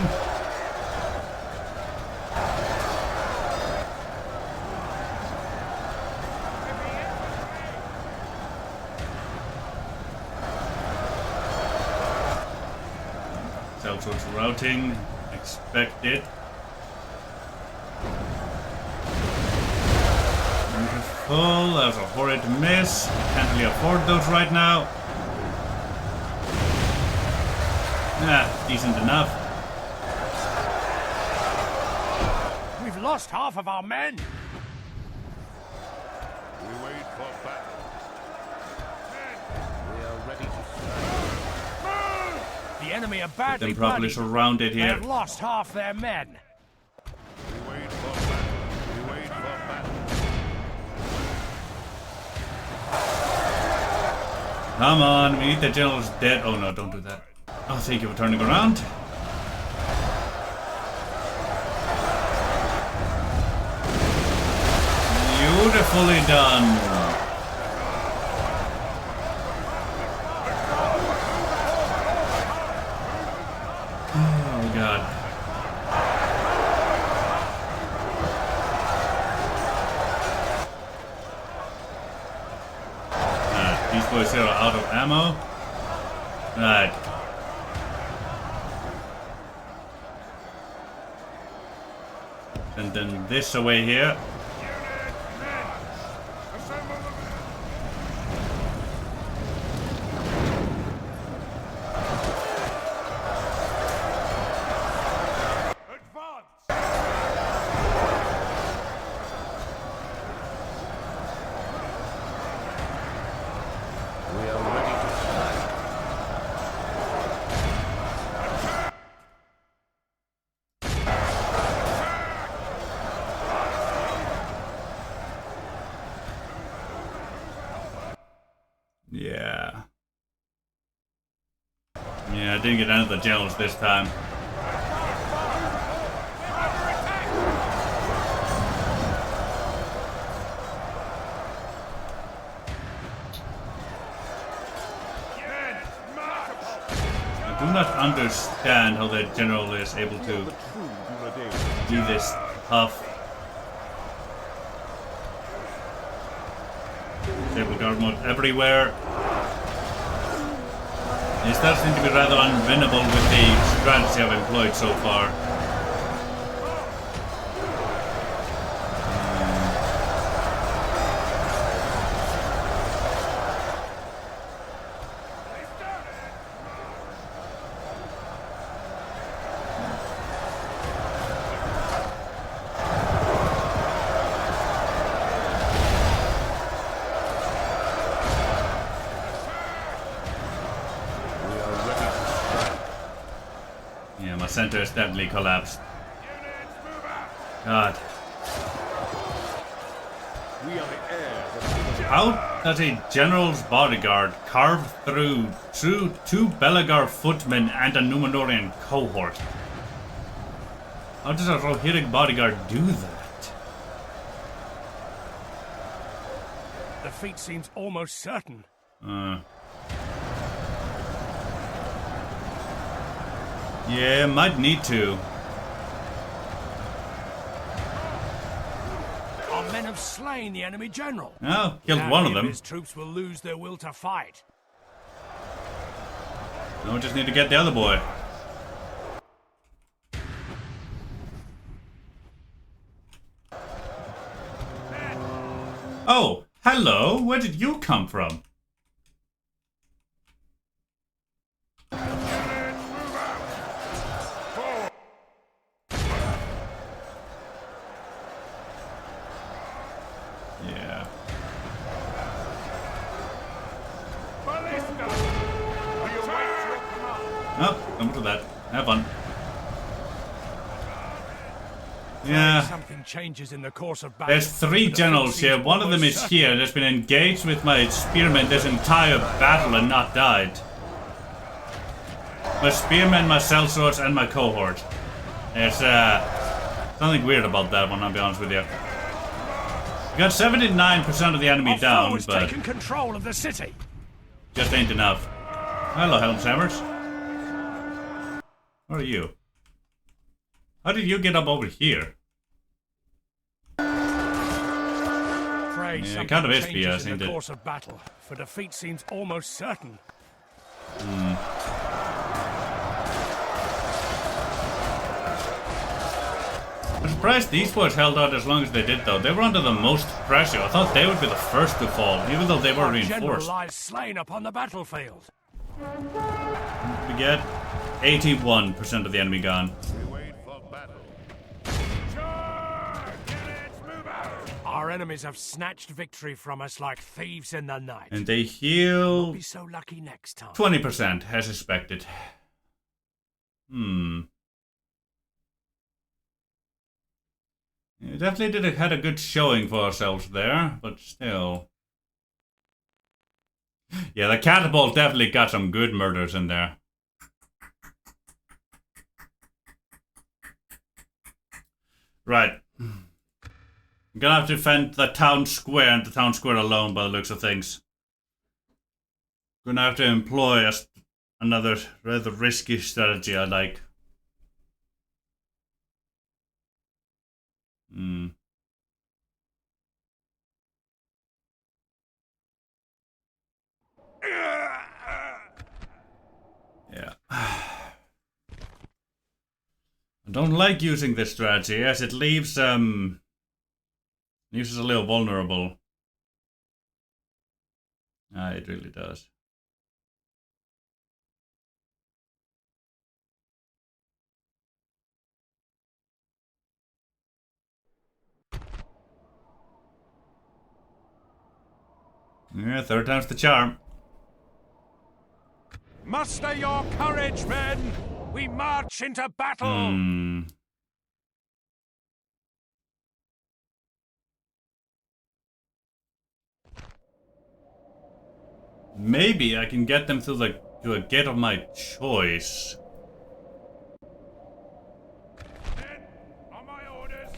Cell routing. Expect it. Beautiful. That was a horrid miss. Can't really afford those right now. Ah, decent enough. We've lost half of our men. We wait for battle. We are ready to strike. The enemy are badly Them properly bloodied. surrounded They here. have lost half their men. We wait for battle. We wait for battle. Come on, we need the general's dead. Oh no, don't do that. Oh, thank you for turning around. Beautifully done. Oh god. These boys here are out of ammo. Right. And then this away here. We are ready to strike. Yeah. Yeah, I didn't get any of the generals this time. I do not understand how the general is able to do this tough. Disable guard mode everywhere. It does seem to be rather unwinnable with the strategy I've employed so far. Yeah, my center is definitely collapsed. God. How does a general's bodyguard carve through two Belagar footmen and a Numenorian cohort? How does a Rohirrim bodyguard do that? The feat seems almost certain. Yeah, might need to. Our men have slain the enemy general. Oh, killed one of them. His troops will lose their will to fight. No, we just need to get the other boy. Oh, hello. Where did you come from? Yeah. Oh, come to that. Have fun. Yeah. Something changes in the course of battle. There's three generals here. One of them is here. That's been engaged with my spearmen this entire battle and not died. My spearmen, my sellswords, and my cohort. There's something weird about that one, I'll be honest with you. We got 79% of the enemy down, but taking control of the city. Just ain't enough. Hello, Helmshammers. Where are you? How did you get up over here? Yeah, kind of is BS, ain't the it? course of battle, for defeat seems almost certain. I'm surprised these boys held out as long as they did, though. They were under the most pressure. I thought they would be the first to fall, even though they were reinforced. General lies slain upon the battlefield. We get 81% of the enemy gone. We wait for battle. Our enemies have snatched victory from us like thieves in the night. And they heal Won't be so lucky next time. 20%, as expected. We definitely had a good showing for ourselves there, but still. Yeah, the catapult definitely got some good murders in there. Right. I'm gonna have to defend the town square and the town square alone by the looks of things. Gonna have to employ another rather risky strategy I like. Yeah. I don't like using this strategy as it leaves us a little vulnerable. It really does. Yeah, third time's the charm. Muster your courage, men! We march into battle! Maybe I can get them to a gate of my choice. On my orders.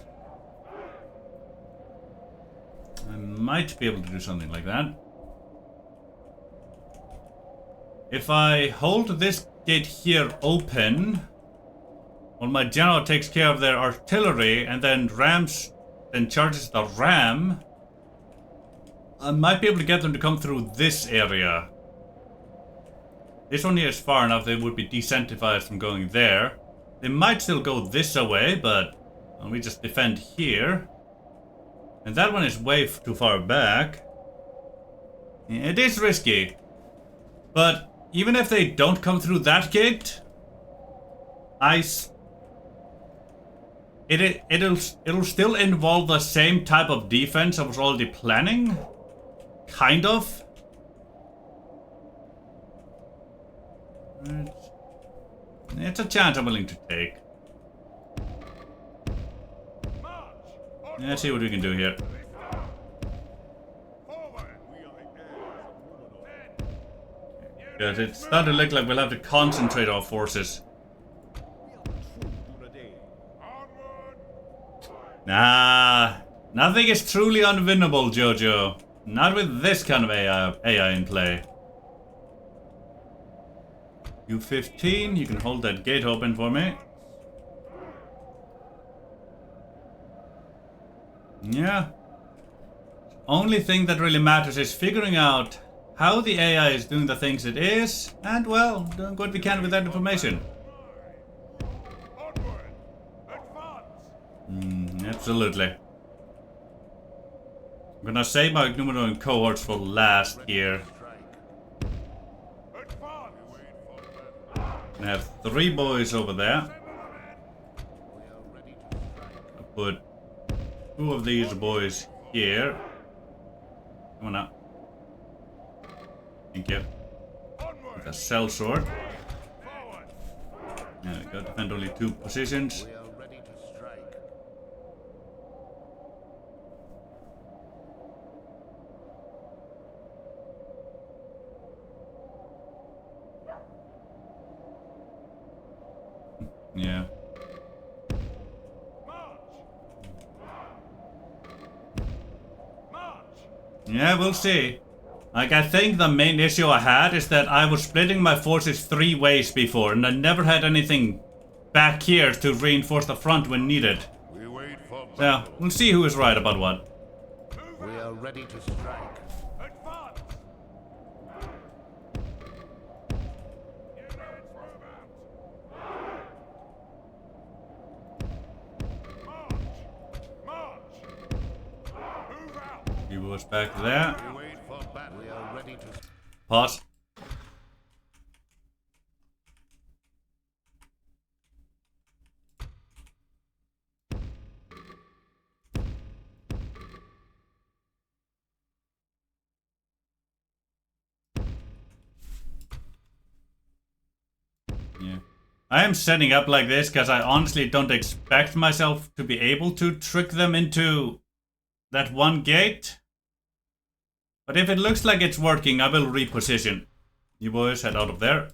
I might be able to do something like that. If I hold this gate here open, while my general takes care of their artillery and then charges the ram, I might be able to get them to come through this area. This one here is far enough they would be decentralized from going there. They might still go this away, but we just defend here. And that one is way too far back. It is risky. But even if they don't come through that gate, it'll still involve the same type of defense I was already planning. Kind of. It's a chance I'm willing to take. Let's see what we can do here. Because it's starting to look like we'll have to concentrate our forces. Nah, nothing is truly unwinnable, Jojo. Not with this kind of AI in play. U15, you can hold that gate open for me. Yeah. Only thing that really matters is figuring out how the AI is doing the things it is, and well, doing what we can with that information. Absolutely. I'm gonna save my Numero cohorts for last here. I have 3 boys over there. I'll put 2 of these boys here. Come on now. Thank you. With a cell sword. Yeah, got to defend only 2 positions. We are ready to strike. Yeah. Yeah, we'll see. Like, I think the main issue I had is that I was splitting my forces 3 ways before, and I never had anything back here to reinforce the front when needed. We wait for So, we'll see who is right about what. We are ready to strike. He was back there. We wait for battle. We are ready to. Pause. Yeah. I am setting up like this because I honestly don't expect myself to be able to trick them into that one gate. But if it looks like it's working, I will reposition. You boys head out of there.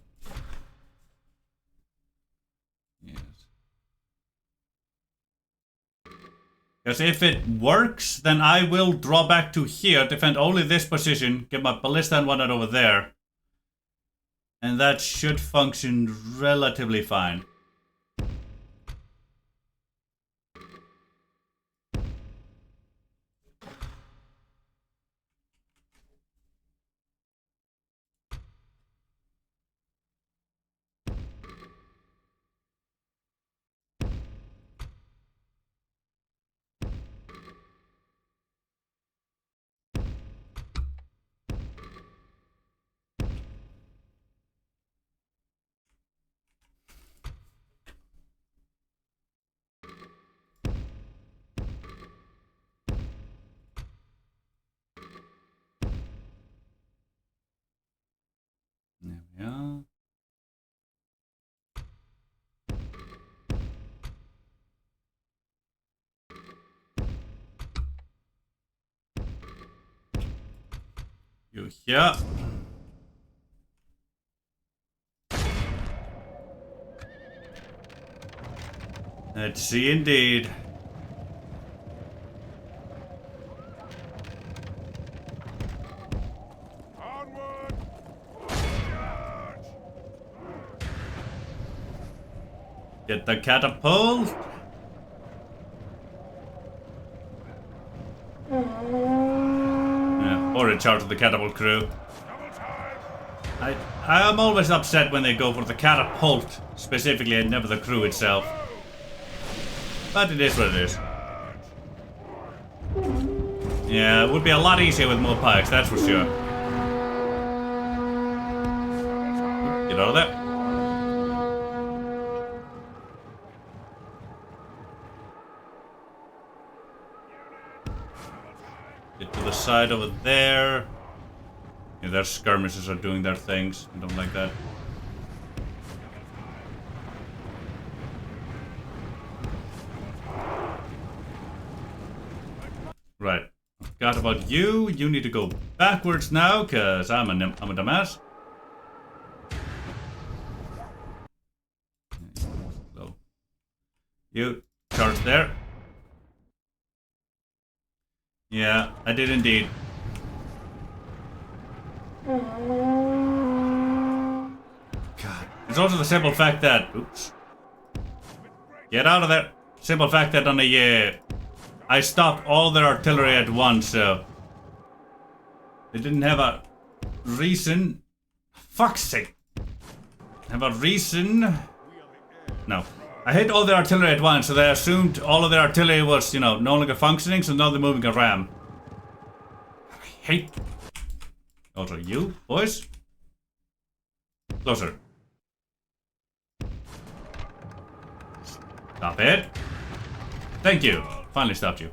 Yes. Because if it works, then I will draw back to here, defend only this position, get my ballista and whatnot over there. And that should function relatively fine. There we are. You here. Let's see indeed. Get the catapult. Yeah, or in charge of the catapult crew. I am always upset when they go for the catapult specifically and never the crew itself. But it is what it is. Yeah, it would be a lot easier with more pikes, that's for sure. Get out of there. Get to the side over there. Yeah, their skirmishers are doing their things. I don't like that. Right. Forgot about you. You need to go backwards now, cause I'm a dumbass. So, you charge there. Yeah, I did indeed. God. It's also the simple fact that... Oops. Get out of there. Simple fact that on the... I stopped all their artillery at once, so... They didn't have a reason... Fuck's sake. Have a reason... No. I hit all their artillery at once, so they assumed all of their artillery was, you know, no longer functioning, so now they're moving a ram. I hate... Also, you, boys? Closer. Stop it. Thank you. Finally stopped you.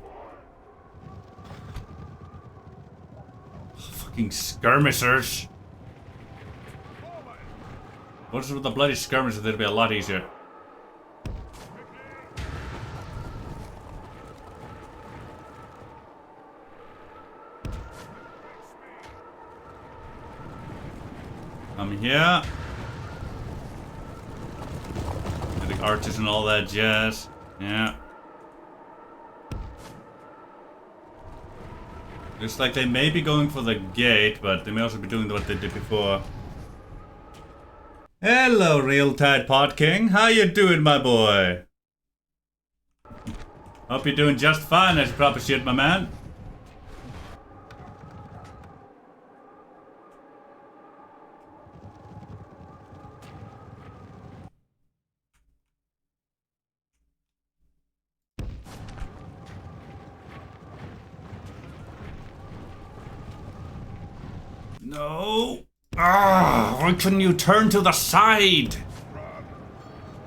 Fucking skirmishers. What's with the bloody skirmishers? That'd be a lot easier. I'm here. The archers and all that jazz. Yeah. Looks like they may be going for the gate, but they may also be doing what they did before. Hello, Real Tide Pot King. How you doing, my boy? Hope you're doing just fine, as proper shit, my man. No. Ah, why couldn't you turn to the side?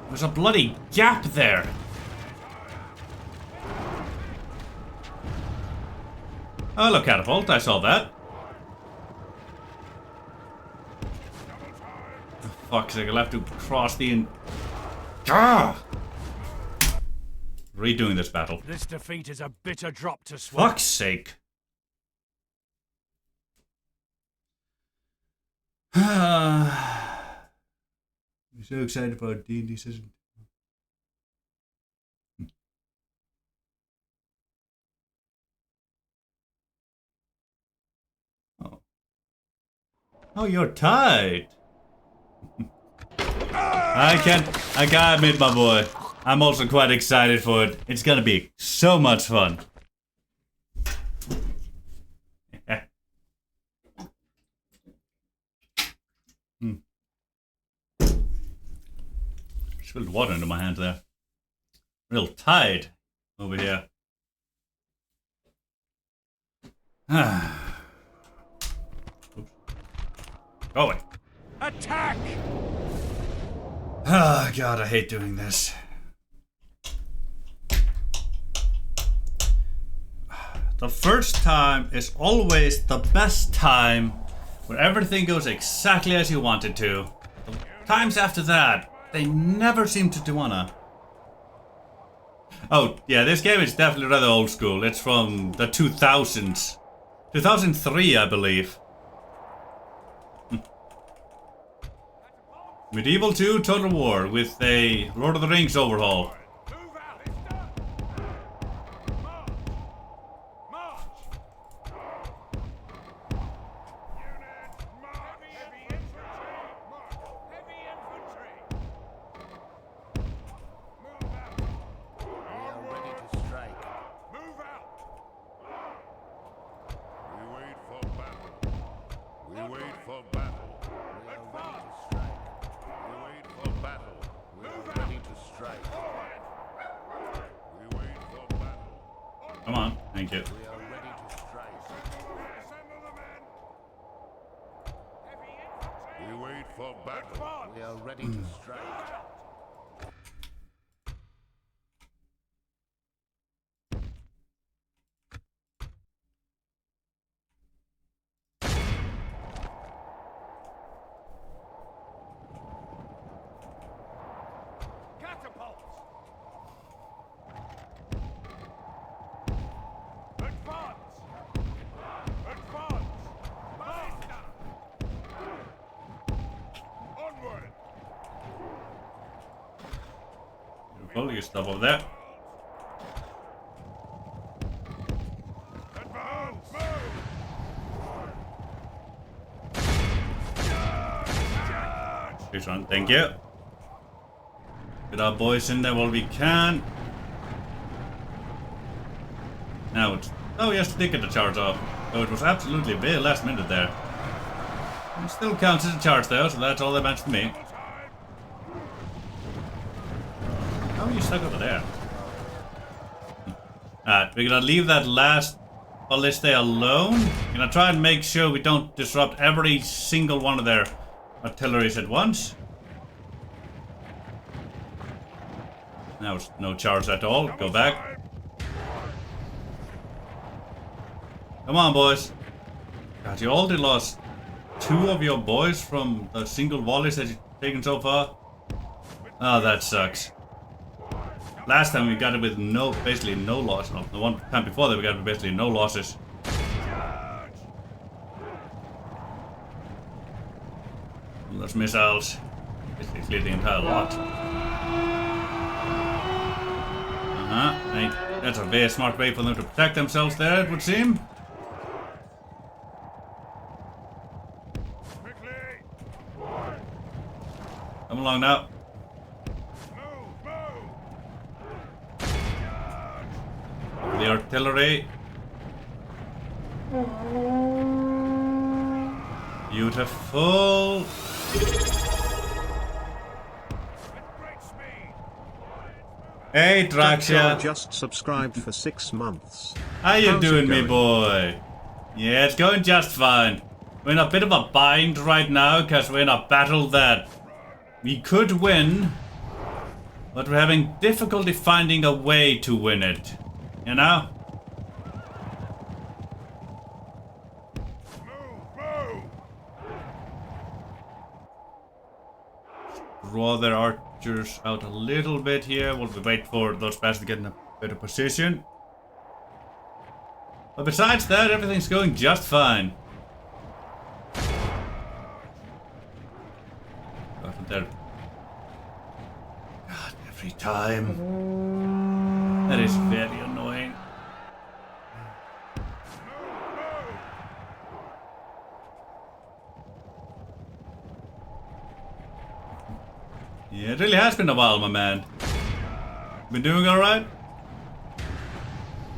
There's a bloody gap there. Oh, look, catapult. I saw that. For fuck's sake, I'll have to cross the... Ah! Redoing this battle. This defeat is a bitter drop to swallow. Fuck's sake. I'm so excited about D&D season. Oh. Oh, you're tight. I gotta admit, my boy, I'm also quite excited for it. It's gonna be so much fun. Spilled water into my hand there. Real tide over here. Oops. Go away. Attack! Oh god, I hate doing this. The first time is always the best time, where everything goes exactly as you want it to. The times after that, they never seem to wanna. Oh, yeah, this game is definitely rather old school. It's from the 2000s. 2003, I believe. Medieval 2 Total War with a Lord of the Rings overhaul. Thank you. We are ready to strike. Assemble the men! Heavy infantry! We wait for battle. We are ready to strike. Catapults! Advance! Advance! Ballista! Onward! Beautiful, you stop over there. Advance! Move! Please run, thank you. Get our boys in there while we can. Now it's... Oh yes, did get the charge off. So it was absolutely very last minute there. It still counts as a charge though, so that's all that matters to me. How are you stuck over there? Alright, we're gonna leave that last ballista alone. We're gonna try and make sure we don't disrupt every single one of their artilleries at once. Now it's no charge at all. Go back. Come on, boys. God, you already lost 2 of your boys from the single volleys that you've taken so far. Oh, that sucks. Last time we got it with basically no loss. No, the one time before that we got it with basically no losses. Those missiles basically the entire lot. That's a very smart way for them to protect themselves there, it would seem. Come along now. The artillery. Beautiful. Hey, Draxia. Just subscribed for 6 months. How you How's doing, it me going? boy? Yeah, it's going just fine. We're in a bit of a bind right now because we're in a battle that we could win, but we're having difficulty finding a way to win it. You know? Draw their archers out a little bit here while we wait for those guys to get in a better position. But besides that, everything's going just fine. Got there. God, every time. That is very annoying. Yeah, it really has been a while, my man. Been doing alright?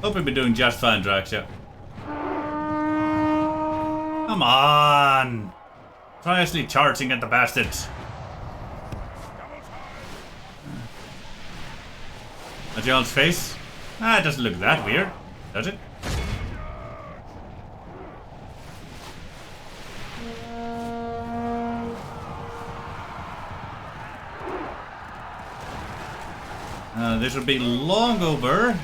Hope you've been doing just fine, Draxia. Come on! Try actually charging at the bastards. A John's face? Ah, it doesn't look that weird, does it? This will be long over.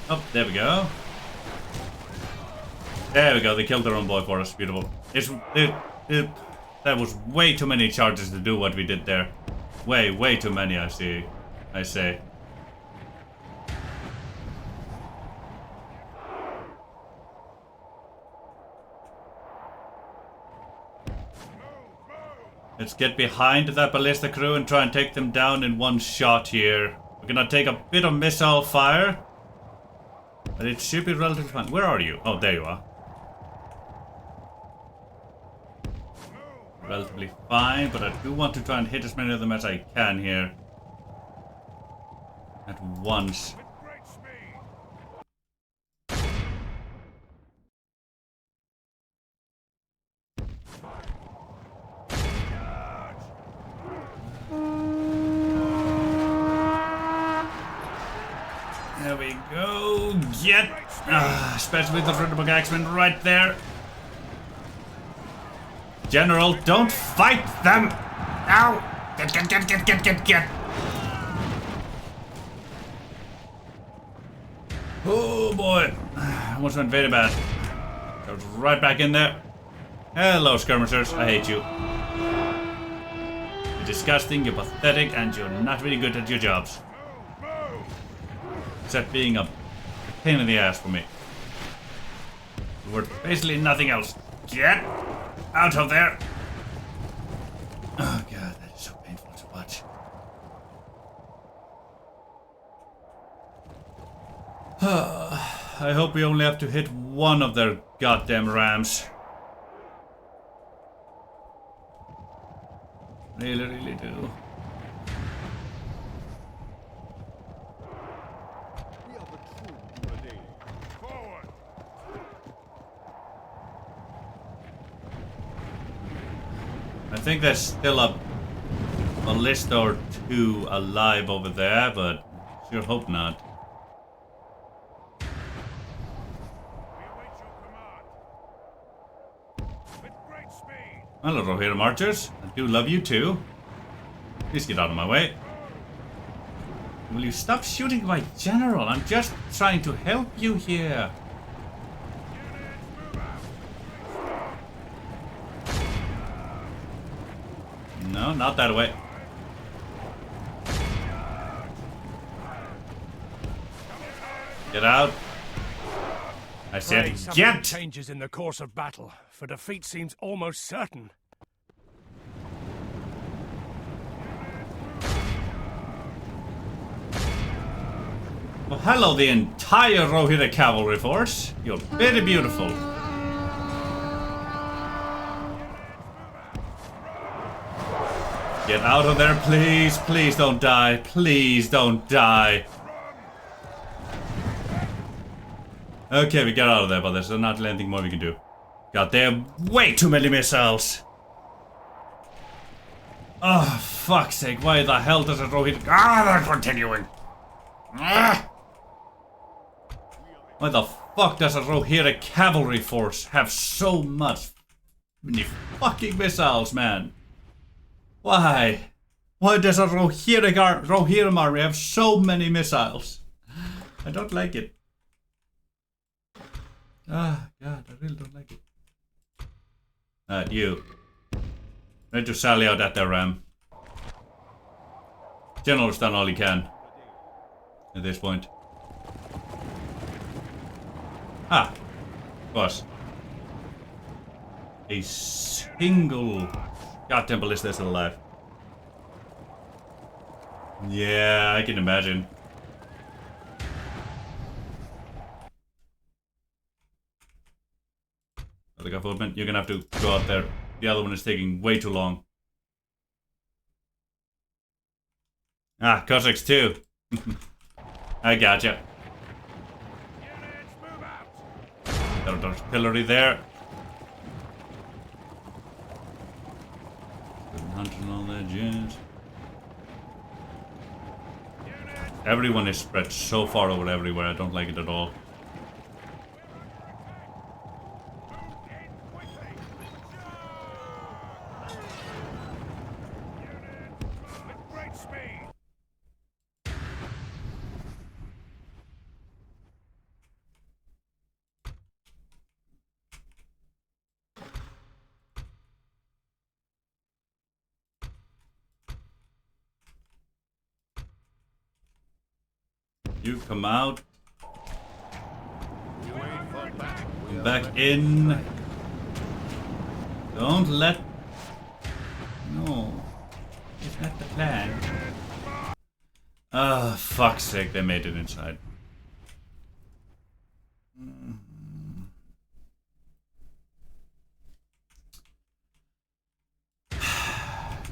Oh, there we go. There we go. They killed their own boy for us. Beautiful. That was way too many charges to do what we did there. Way too many. I say. Let's get behind that ballista crew and try and take them down in one shot here. We're gonna take a bit of missile fire, but it should be relatively fine. Where are you? Oh, there you are. Relatively fine, but I do want to try and hit as many of them as I can here at once. There we go. Get! Especially with the Front Axeman right there. General, don't fight them! Ow! Get! Oh boy. Almost went very bad. Goes right back in there. Hello, skirmishers. I hate you. You're disgusting, you're pathetic, and you're not really good at your jobs. Except being a pain in the ass for me. Worth basically nothing else. Get out of there! Oh god, that is so painful to watch. I hope we only have to hit one of their goddamn rams. Really, really do. I think there's still a list or two alive over there, but sure hope not. Hello, Rohirrim Marchers. I do love you too. Please get out of my way. Will you stop shooting my general? I'm just trying to help you here. No, not that way. Get out. I said get! Changes in the course of battle, for defeat seems almost certain. Well, hello, the entire Rohirrim cavalry force. You're very beautiful. Get out of there, please. Please don't die. Please don't die. Okay, we get out of there, but there's not anything more we can do. God, there are way too many missiles. Oh, fuck's sake. Why the hell does it Rohirrim... they're continuing. Why the fuck does a Rohirrim cavalry force have so many fucking missiles, man? Why? Why does a Rohirrim army have so many missiles? I don't like it. Ah, God, I really don't like it. You. Ready to sally out at their ram. General's done all he can. At this point. Ah, boss. A single goddamn ballista is still alive. Yeah, I can imagine. Footman, you're gonna have to go out there. The other one is taking way too long. Ah, Cossacks too. I gotcha. Got an artillery there. Hunting all that jazz. Everyone is spread so far over everywhere. I don't like it at all. You come out. Come back in. Don't let... No. It's not the plan. Ah, fuck's sake, they made it inside.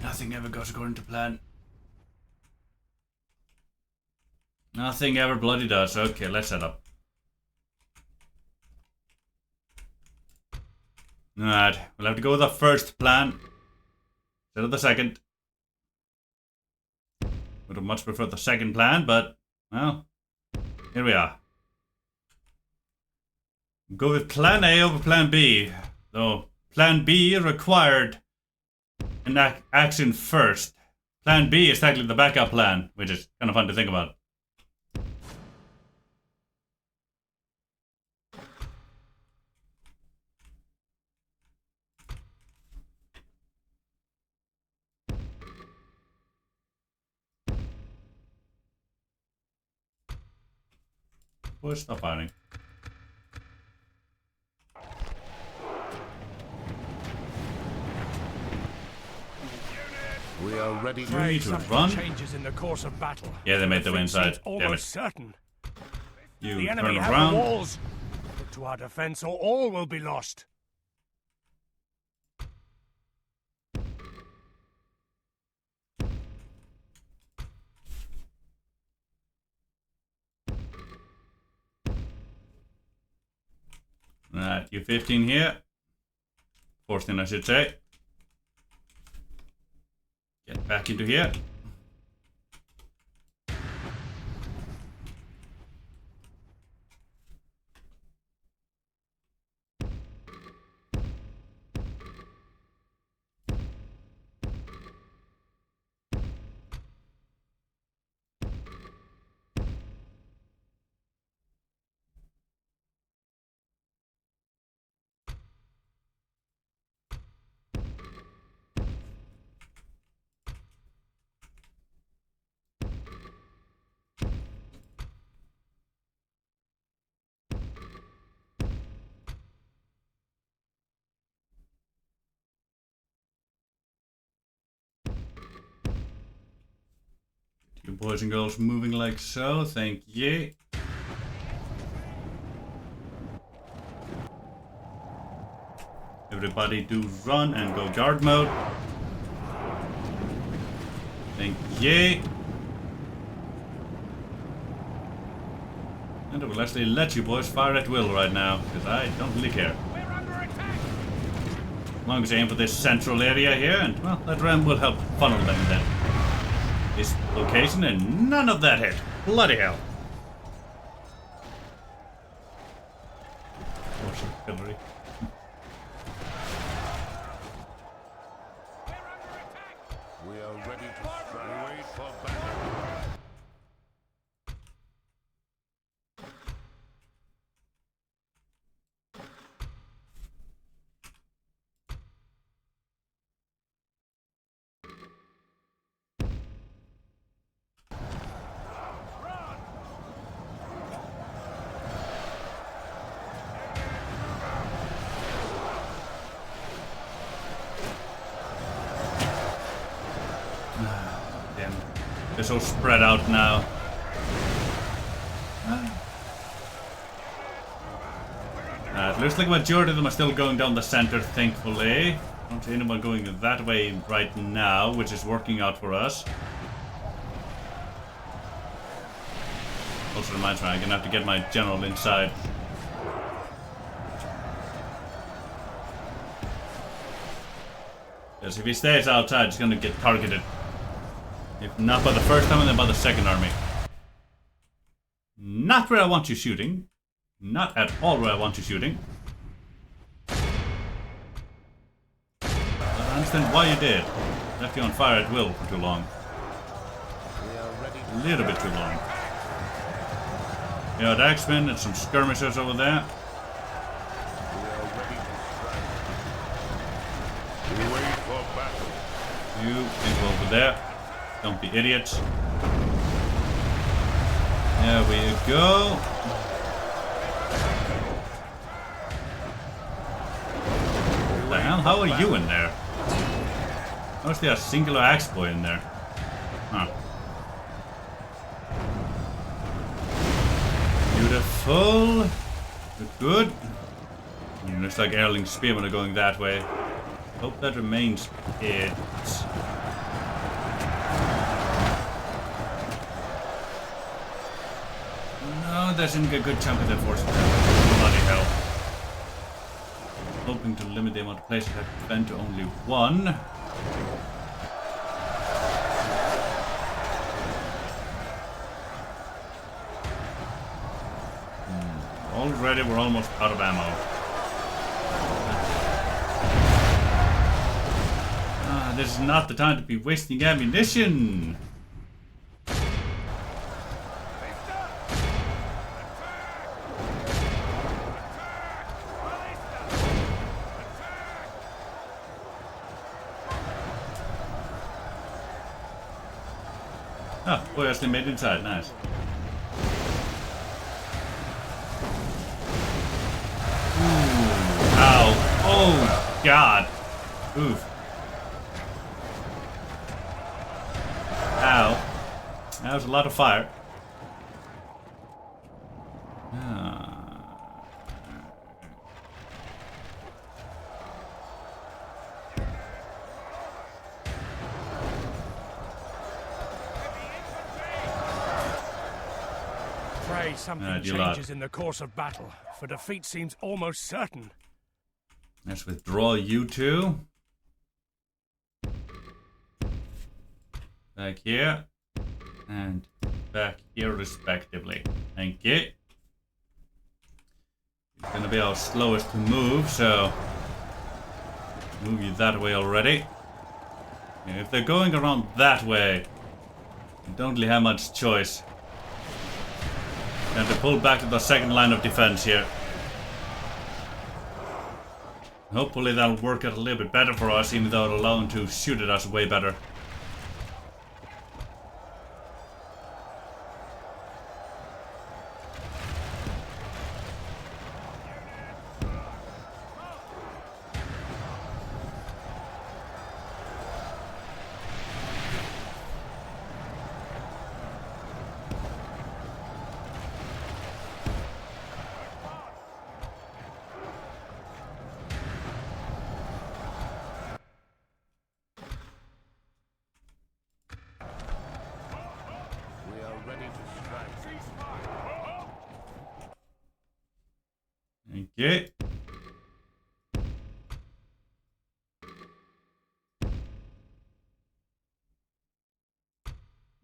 Nothing ever goes according to plan. Nothing ever bloody does. Okay, let's set up. Alright, we'll have to go with the first plan instead of the second. Would have much preferred the second plan, but, well, here we are. Go with plan A over plan B. So plan B required an action first. Plan B is technically the backup plan, which is kind of fun to think about. Boys, stop fighting. We are ready to Ready to Something run? changes in the course of battle. Yeah, they made the win side. It's Damn it. almost certain. You The turn enemy have around. the walls. Look to our defense, or all will be lost. Alright, you 15 here. 14, I should say. Get back into here. You boys and girls moving like so, thank you. Everybody do run and go guard mode. Thank you. And I will actually let you boys fire at will right now, because I don't really care. We're under attack! As long as I aim for this central area here, and well, that ram will help funnel them then. This location, and none of that hit. Bloody hell. Horse artillery. We are ready to strike. Wait for battle. Damn. They're so spread out now. It looks like a majority of them are still going down the center, thankfully. I don't see anyone going that way right now, which is working out for us. Also reminds me, I'm gonna have to get my general inside. Because if he stays outside, he's gonna get targeted. If not by the first time, then by the second army. Not where I want you shooting. Not at all where I want you shooting. But I understand why you did. Left you on fire at will for too long. We are ready A little bit too long. Yeah, Axemen and some skirmishers over there. We are ready to strike. Wait for battle. You can go over there. Don't be idiots. There we go. What the hell? How are you in there? How is there a singular axe boy in there? Huh. Beautiful. Good. Looks like Erling Spearmen are going that way. Hope that remains it. No, there's a good chunk of their force. Bloody hell. Hoping to limit the amount of places I can defend to only one. Already already. We're almost out of ammo. This is not the time to be wasting ammunition. Oh, boy, actually made it inside. Nice. Ooh, ow. Oh, God. Oof. Ow. That was a lot of fire. Pray something changes in the course of battle, for defeat seems almost certain. Let's withdraw you two. Back here. And back here respectively. Thank you. It's gonna be our slowest to move, so move you that way already. If they're going around that way, you don't really have much choice. And to pull back to the second line of defense here. Hopefully that'll work out a little bit better for us, even though it'll allow them to shoot at us way better. Okay.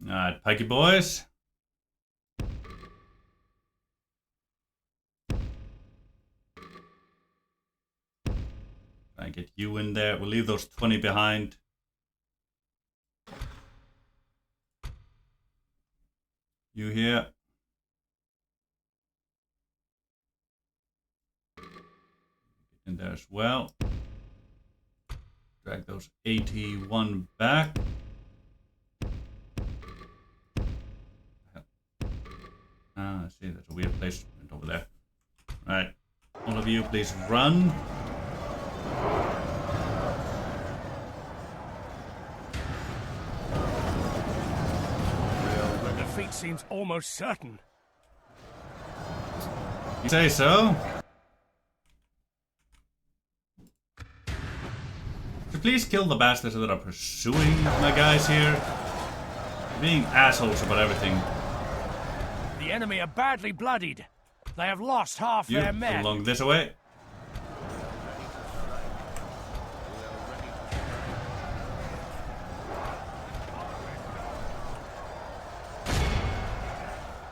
Alright, pikey boys. Try and get you in there. We'll leave those 20 behind. You here. In there as well. Drag those 81 back. I see, there's a weird placement over there. Right. All of you, please run. The defeat seems almost certain. You say so? Please kill the bastards that are pursuing my guys here. They're being assholes about everything. The enemy are badly bloodied. They have lost half their men. Along this way.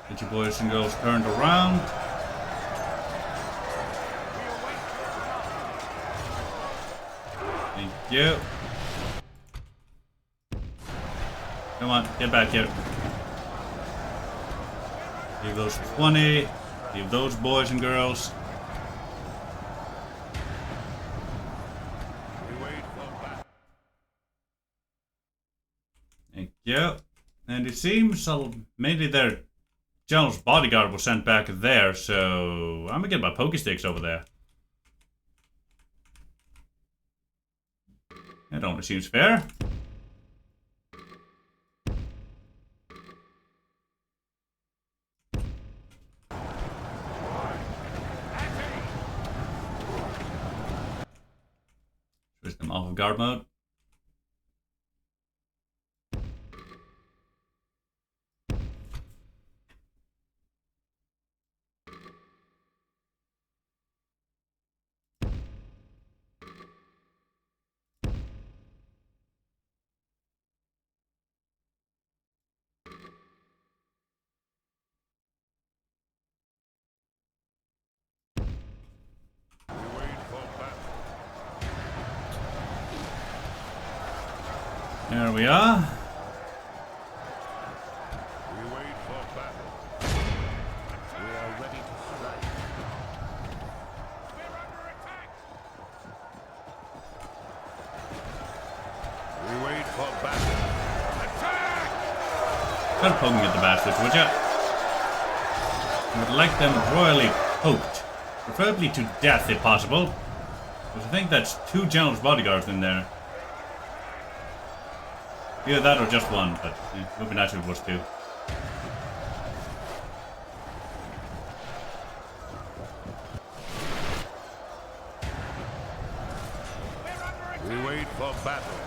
Get you boys and girls turned around. Thank you. Come on, get back here. Leave those 20. Leave those boys and girls. Thank you. And it seems mainly their general's bodyguard was sent back there, so I'm gonna get my pokey sticks over there. That only seems fair. Switch them off of guard mode. There we are. We wait for battle. We are ready to strike. We're under attack! We wait for battle. Attack! Start poking at the bastards, would ya? I would like them royally poked. Preferably to death if possible. Because I think that's 2 general's bodyguards in there. Either that or just 1, but it would be nice if it was 2. We wait for battle.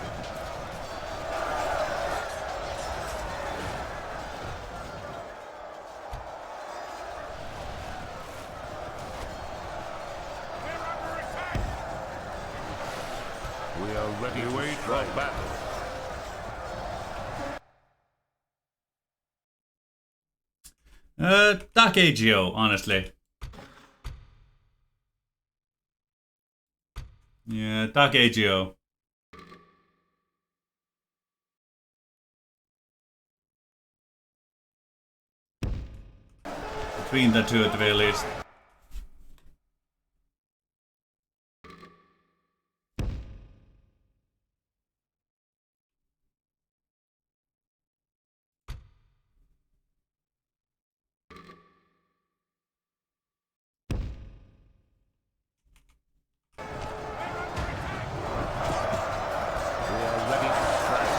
We're under attack! We are ready to wait for battle. DAC AGO, honestly. Yeah, DAC AGO. Between the two at the very least. We are ready to strike.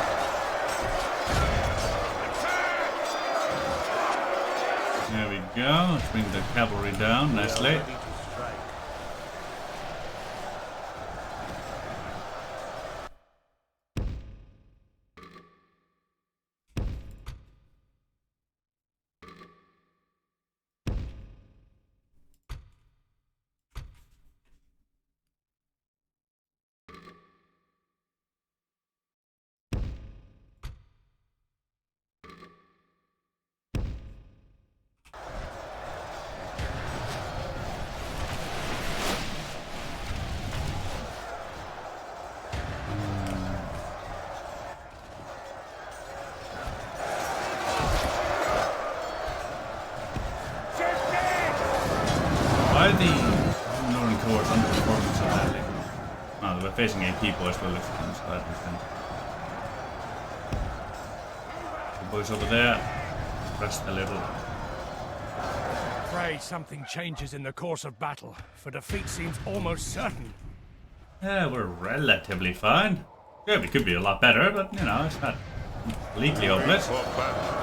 There we go. Let's bring the cavalry down We are nicely. ready to strike. Why are the Northern Corps underperforming so badly? Oh, we're facing AP boys by the looks of things, so that makes sense. The boys over there, rest a little. Pray something changes in the course of battle, for defeat seems almost certain. Yeah, we're relatively fine. Yeah, we could be a lot better, but you know, it's not completely hopeless. For battle.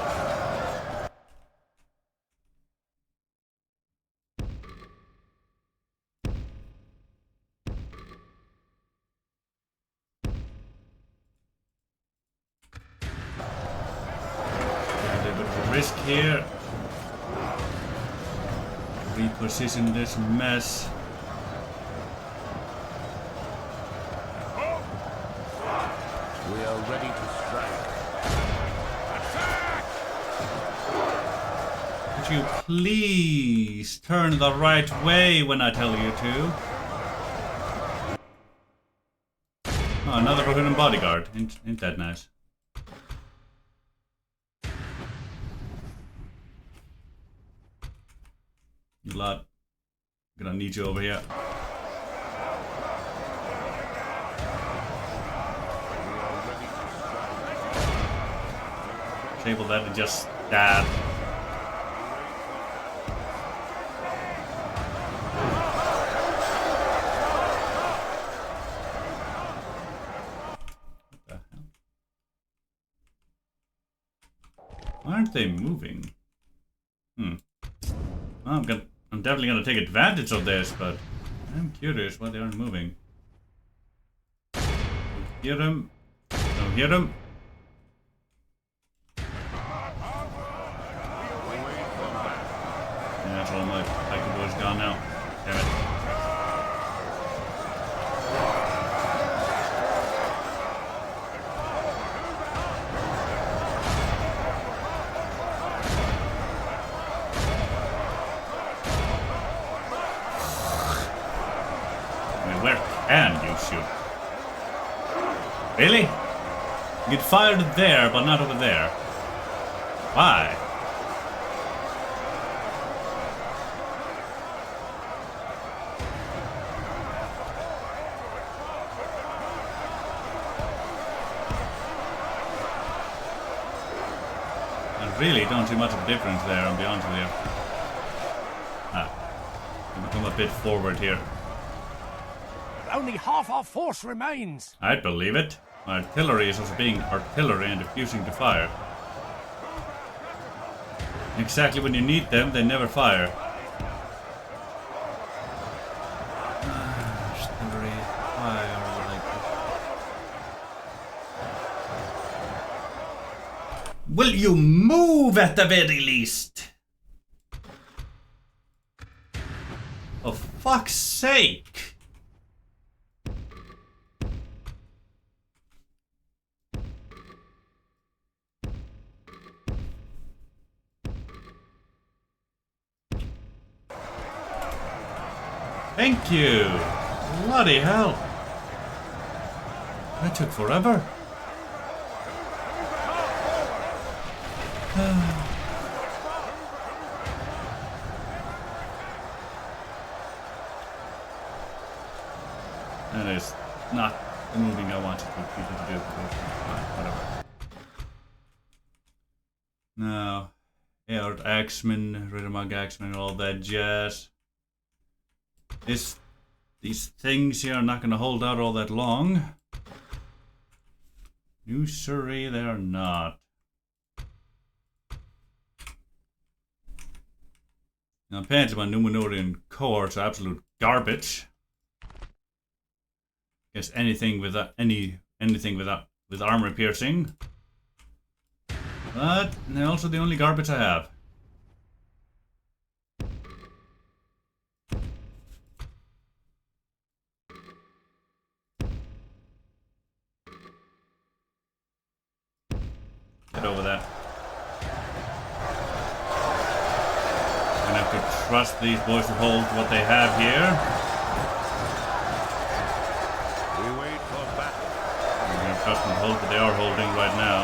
A little bit of a risk here. Reposition this mess. We are ready to strike. Could you please turn the right way when I tell you to? Oh, another Rohirrim bodyguard. Ain't that nice? You lot. Gonna need you over here. Table that and just stab. What the hell? Why aren't they moving? Well, I'm definitely gonna take advantage of this, but I'm curious why they aren't moving. Hear them? Don't hear them. Yeah, that's all my Viking boys gone now. Damn it. I mean, where can you shoot? Really? Get fired there, but not over there. Why? I really don't see much of a difference there, I'll be honest with you. Come a bit forward here. Only half our force remains. I'd believe it. Artillery is also being artillery and refusing to fire. Exactly when you need them, they never fire. Artillery, fire, like this. Will you move at the very least? For fuck's sake! Thank you! Bloody hell! That took forever. That is not the moving I wanted people to do. Whatever. No. Yeah, Axeman, Riddermug Axeman, all that jazz. These things here are not going to hold out all that long. No siree, they're not. Now, apparently my Numenorian cores are absolute garbage. Guess anything with with armor piercing. But they're also the only garbage I have. Get over that. I'm gonna have to trust these boys to hold what they have here. We wait for battle. I'm gonna trust them to hold what they are holding right now.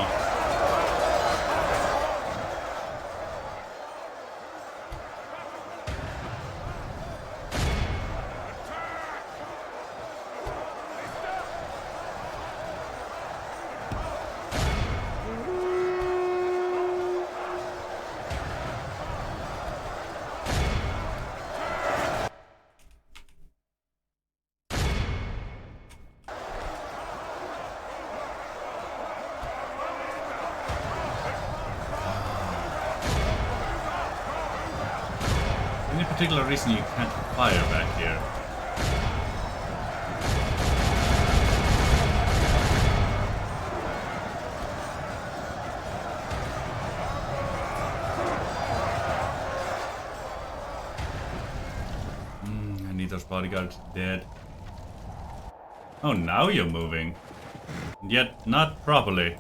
Any particular reason you can't fire back here? I need those bodyguards dead. Oh, now you're moving. Yet not properly.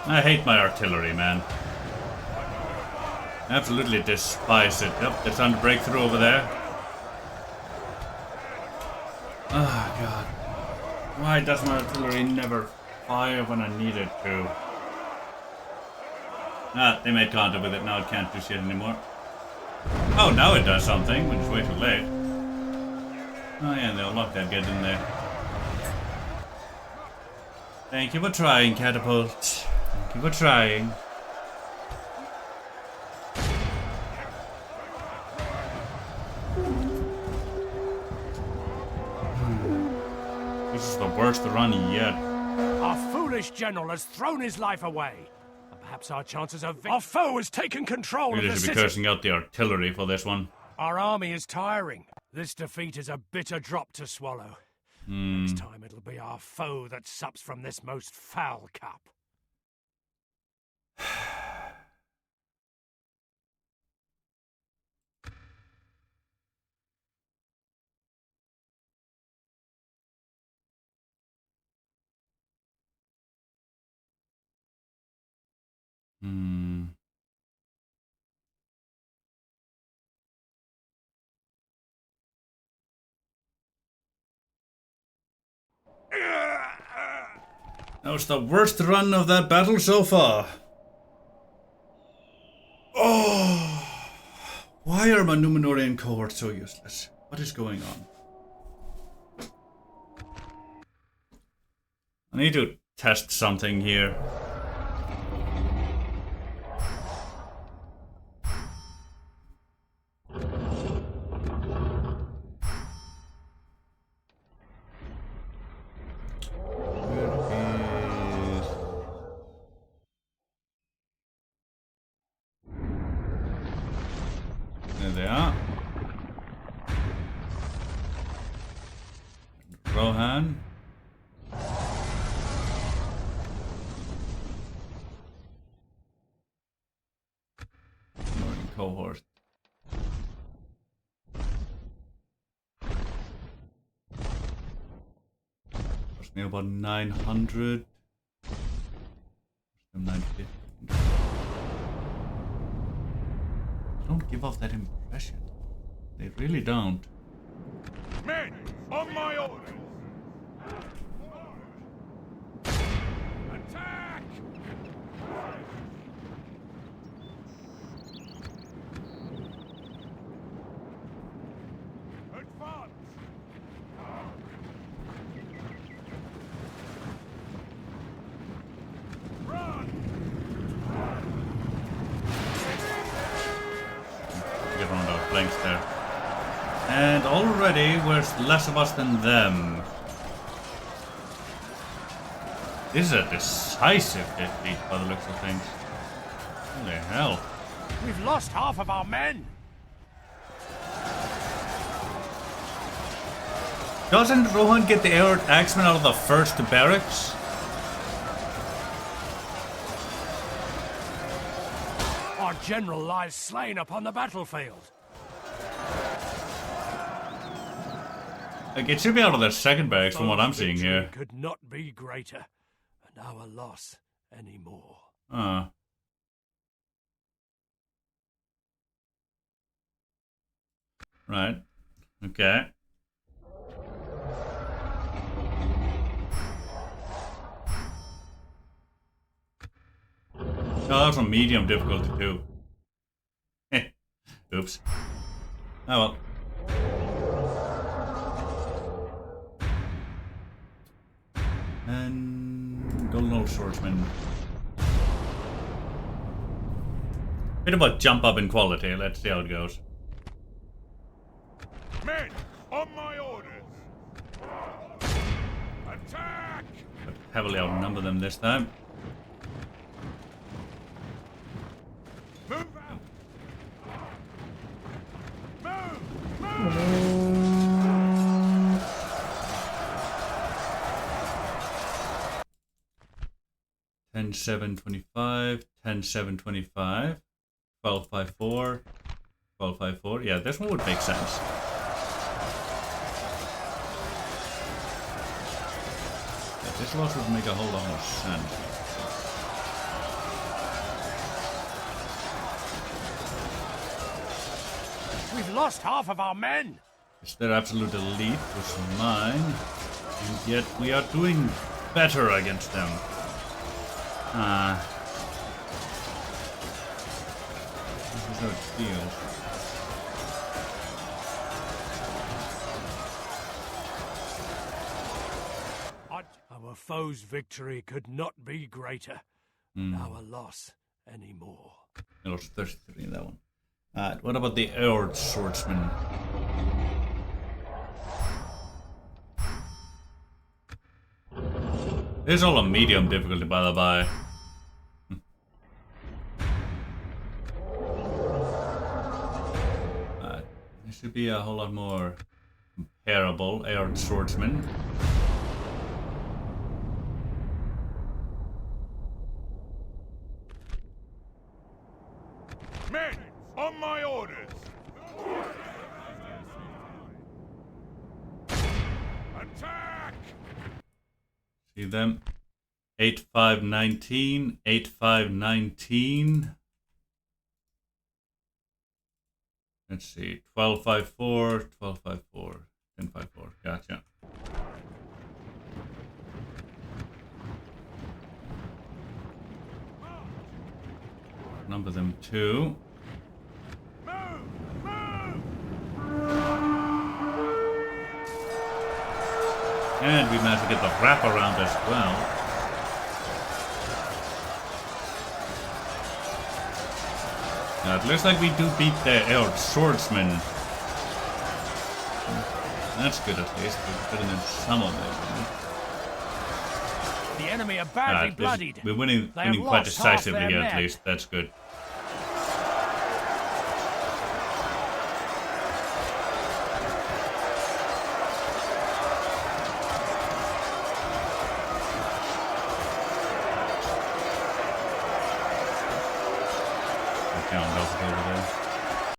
I hate my artillery, man. Absolutely despise it. Yep, it's time to break through over there. Oh, God. Why does my artillery never fire when I need it to? Ah, they made contact with it. Now it can't do shit anymore. Oh, now it does something, which is way too late. Oh, yeah, they'll lock that guy in there. Thank you for trying, Catapult. Thank you for trying. This is the worst run yet. Our foolish general has thrown his life away. Perhaps our chances of our foe has taken control Really of the should be city. cursing out the artillery for this one. Our army is tiring. This defeat is a bitter drop to swallow. Next time it'll be our foe that sups from this most foul cup. That was the worst run of that battle so far. Oh, why are my Numenorian cohorts so useless? What is going on? I need to test something here. There they are. Rohan. Northern cohort. Cost me about 900. 950. Don't give off that impression. They really don't. Men, on my orders! Attack! Advance! Run! Get around our flanks there. And already we're less of us than them. This is a decisive defeat by the looks of things. Holy hell. We've lost half of our men. Doesn't Rohan get the air axemen out of the first barracks? Our general lies slain upon the battlefield. Like, it should be out of the second barracks from what I'm seeing Victory here. could not be greater, and our loss any more. Right. Okay. Oh, that's on medium difficulty too. Oops. Oh well. And Golden Old Swordsman. Bit of a jump up in quality. Let's see how it goes. Men, on my orders! Attack! But heavily outnumber them this time. Move out! Move! 10-7-25, 10-7-25, 12-5-4, 12-5-4. Yeah, this one would make sense. Yeah, this loss would make a whole lot more sense. We've lost half of our men. It's their absolute elite was mine, and yet we are doing better against them. This is how it feels. Our foe's victory could not be greater. Our loss any more. I lost 33 in that one. What about the EUR swordsman? This is all a medium difficulty, by the by. This should be a whole lot more comparable. EUR swordsman. Men, on my orders! Attack! See them? 8-5-19, 8-5-19. Let's see, 12-5-4, 12-5-4, 10-5-4. Gotcha. outnumber them too. And we managed to get the wrap around as well. Now, it looks like we do beat the EUR swordsman. That's good at least. We're better than some of them. The enemy are badly bloodied. We're winning quite decisively here at least. That's good.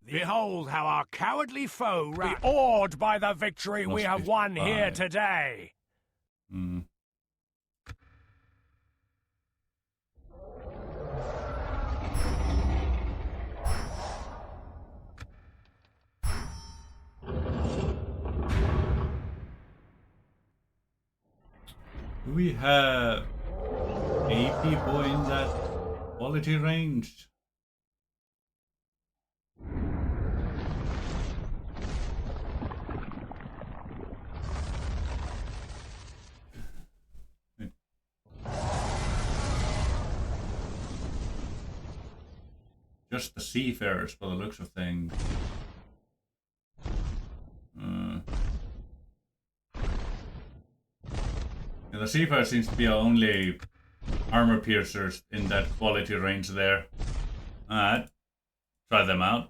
Behold how our cowardly foe be awed by the victory we have won here today. Mm. Do we have 8 people in that quality range? Just the seafarers by the looks of things. Yeah, the seafarers seems to be our only armor piercers in that quality range there. Alright. Try them out.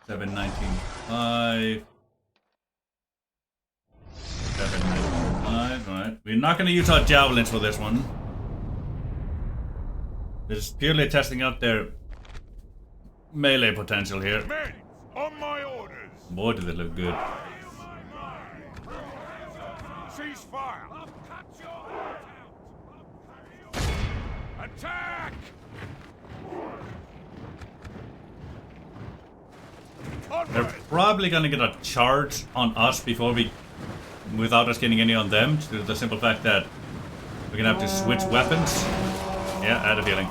719.5. 719.5. Alright. We're not going to use our javelins for this one. This is purely testing out their melee potential here. Men, on my orders. Boy, do they look good. Cease fire. Attack! They're probably gonna get a charge on us without us getting any on them, due to the simple fact that we're gonna have to switch weapons. Yeah, I had a feeling.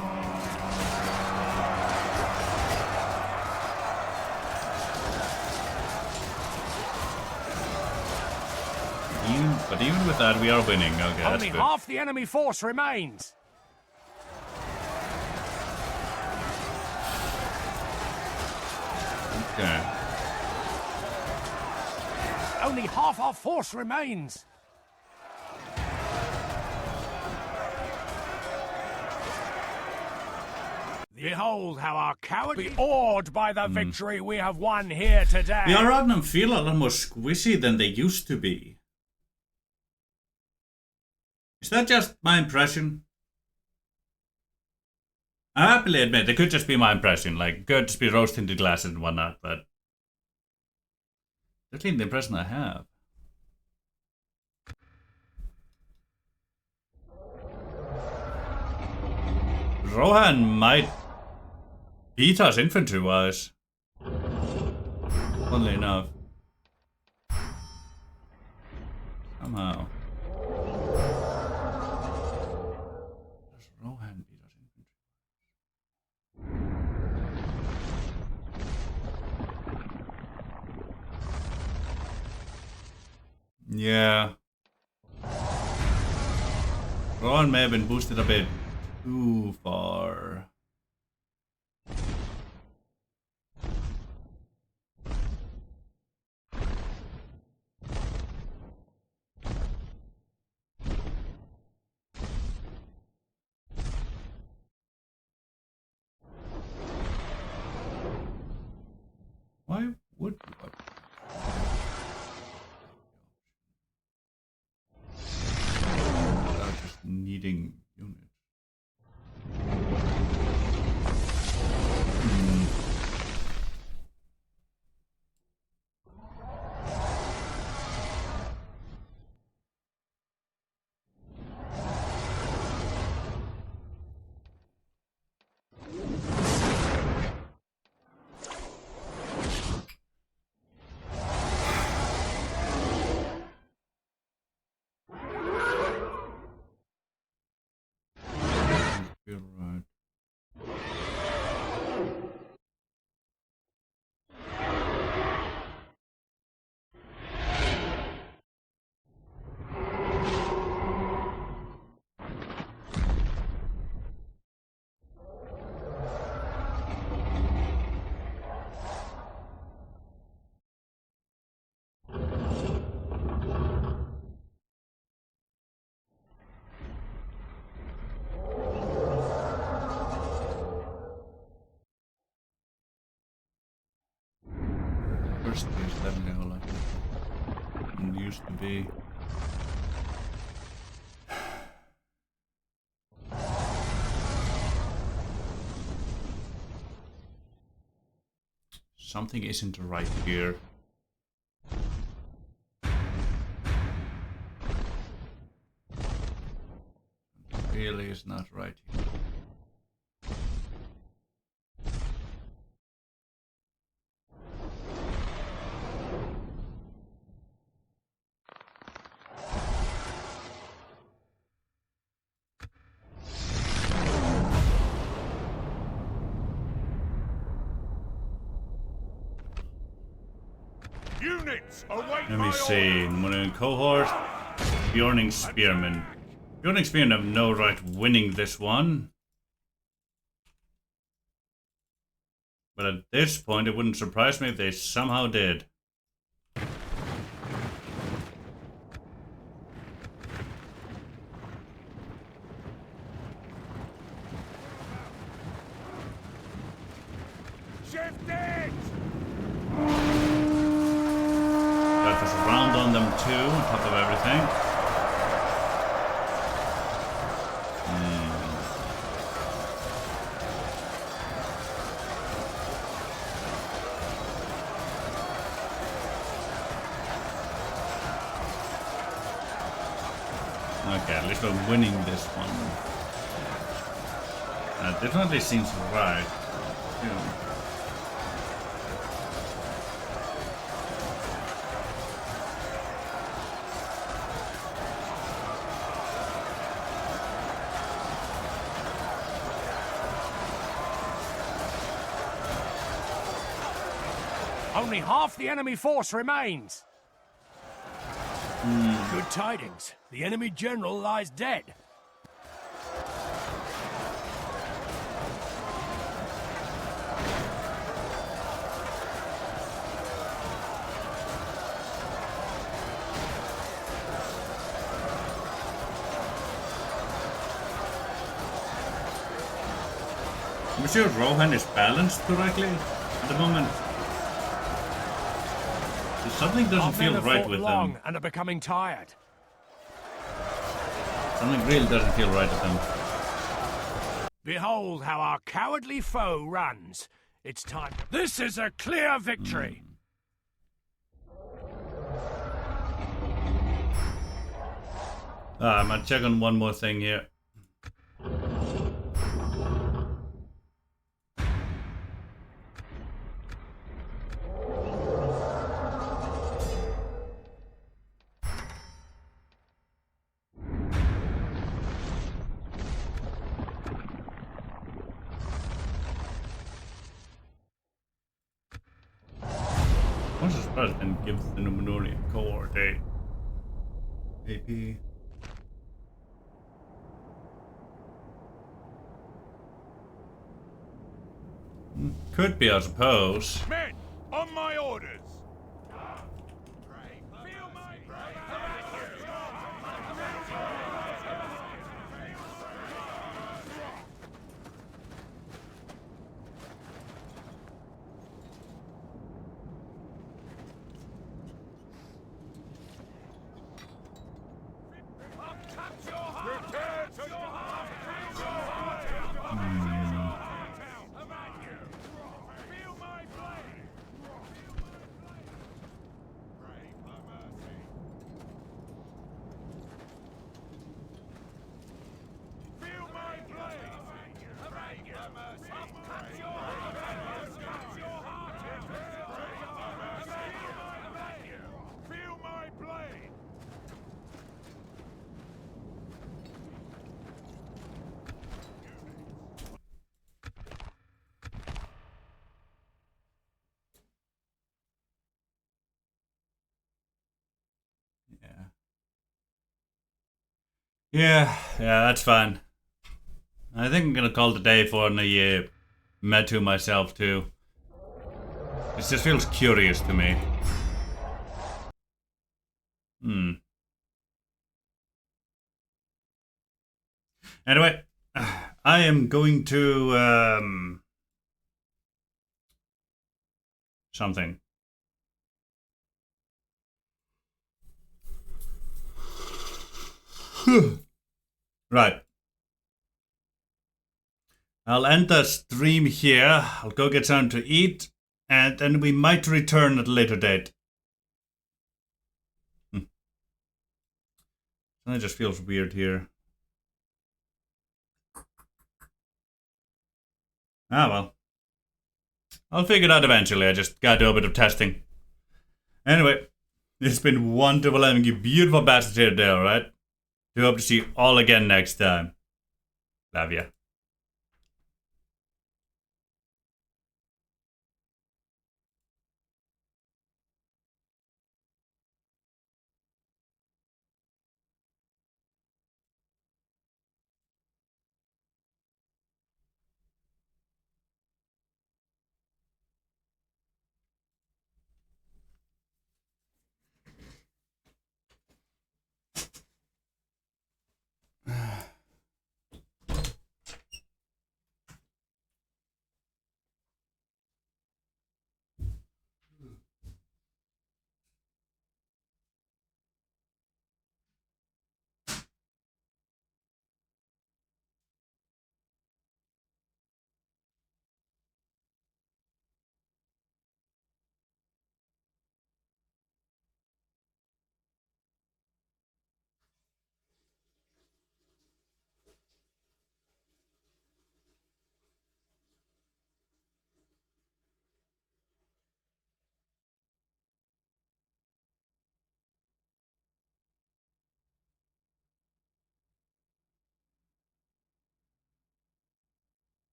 But even with that, we are winning. Okay, that's Only good. half the enemy force remains. Okay. Only half our force remains. Behold how our coward be awed by the victory we have won here today. The Ar-Adunaim feel a lot more squishy than they used to be. Is that just my impression? I happily admit, it could just be my impression. Like, could just be rose-tinted glasses and whatnot, but that's the impression I have. Rohan might beat us infantry-wise. Funnily enough. Somehow. Does Rohan beat us infantry? Yeah. Rohan may have been boosted a bit too far. Why would you? Without just needing units. feel right. First is definitely how like it used to be. Something isn't right here. Something really is not right here. Units, await Let my me see. orders. Moon cohort. Bjorning Spearman. Bjorning Spearman have no right winning this one. But at this point, it wouldn't surprise me if they somehow did. Shift it! Got this round on them too, on top of everything. Okay, at least we're winning this one. That definitely seems right. Yeah. Only half the enemy force remains. Good tidings. The enemy general lies dead. Monsieur Rohan is balanced correctly at the moment. Something doesn't Our men feel have right fought with long them. and are becoming tired. Something really doesn't feel right with them. Behold how our cowardly foe runs. It's time. This is a clear victory. I'm gonna check on one more thing here. Once this president gives the Numenorian cohort a AP. Could be, I suppose. Men, on my orders! Feel my Prepare to die! Feel my blade! Pray for mercy! Feel my blade! Pray for mercy! Cut your heart out! Feel my blade! Yeah, that's fine. I think I'm gonna call it a day for the Metu myself too. This just feels curious to me. Anyway, I am going to something. Right. I'll end the stream here. I'll go get something to eat, and then we might return at a later date. It just feels weird here. Ah, well. I'll figure it out eventually. I just gotta do a bit of testing. Anyway, it's been wonderful having you beautiful bastards here today, alright? Do hope to see you all again next time. Love ya.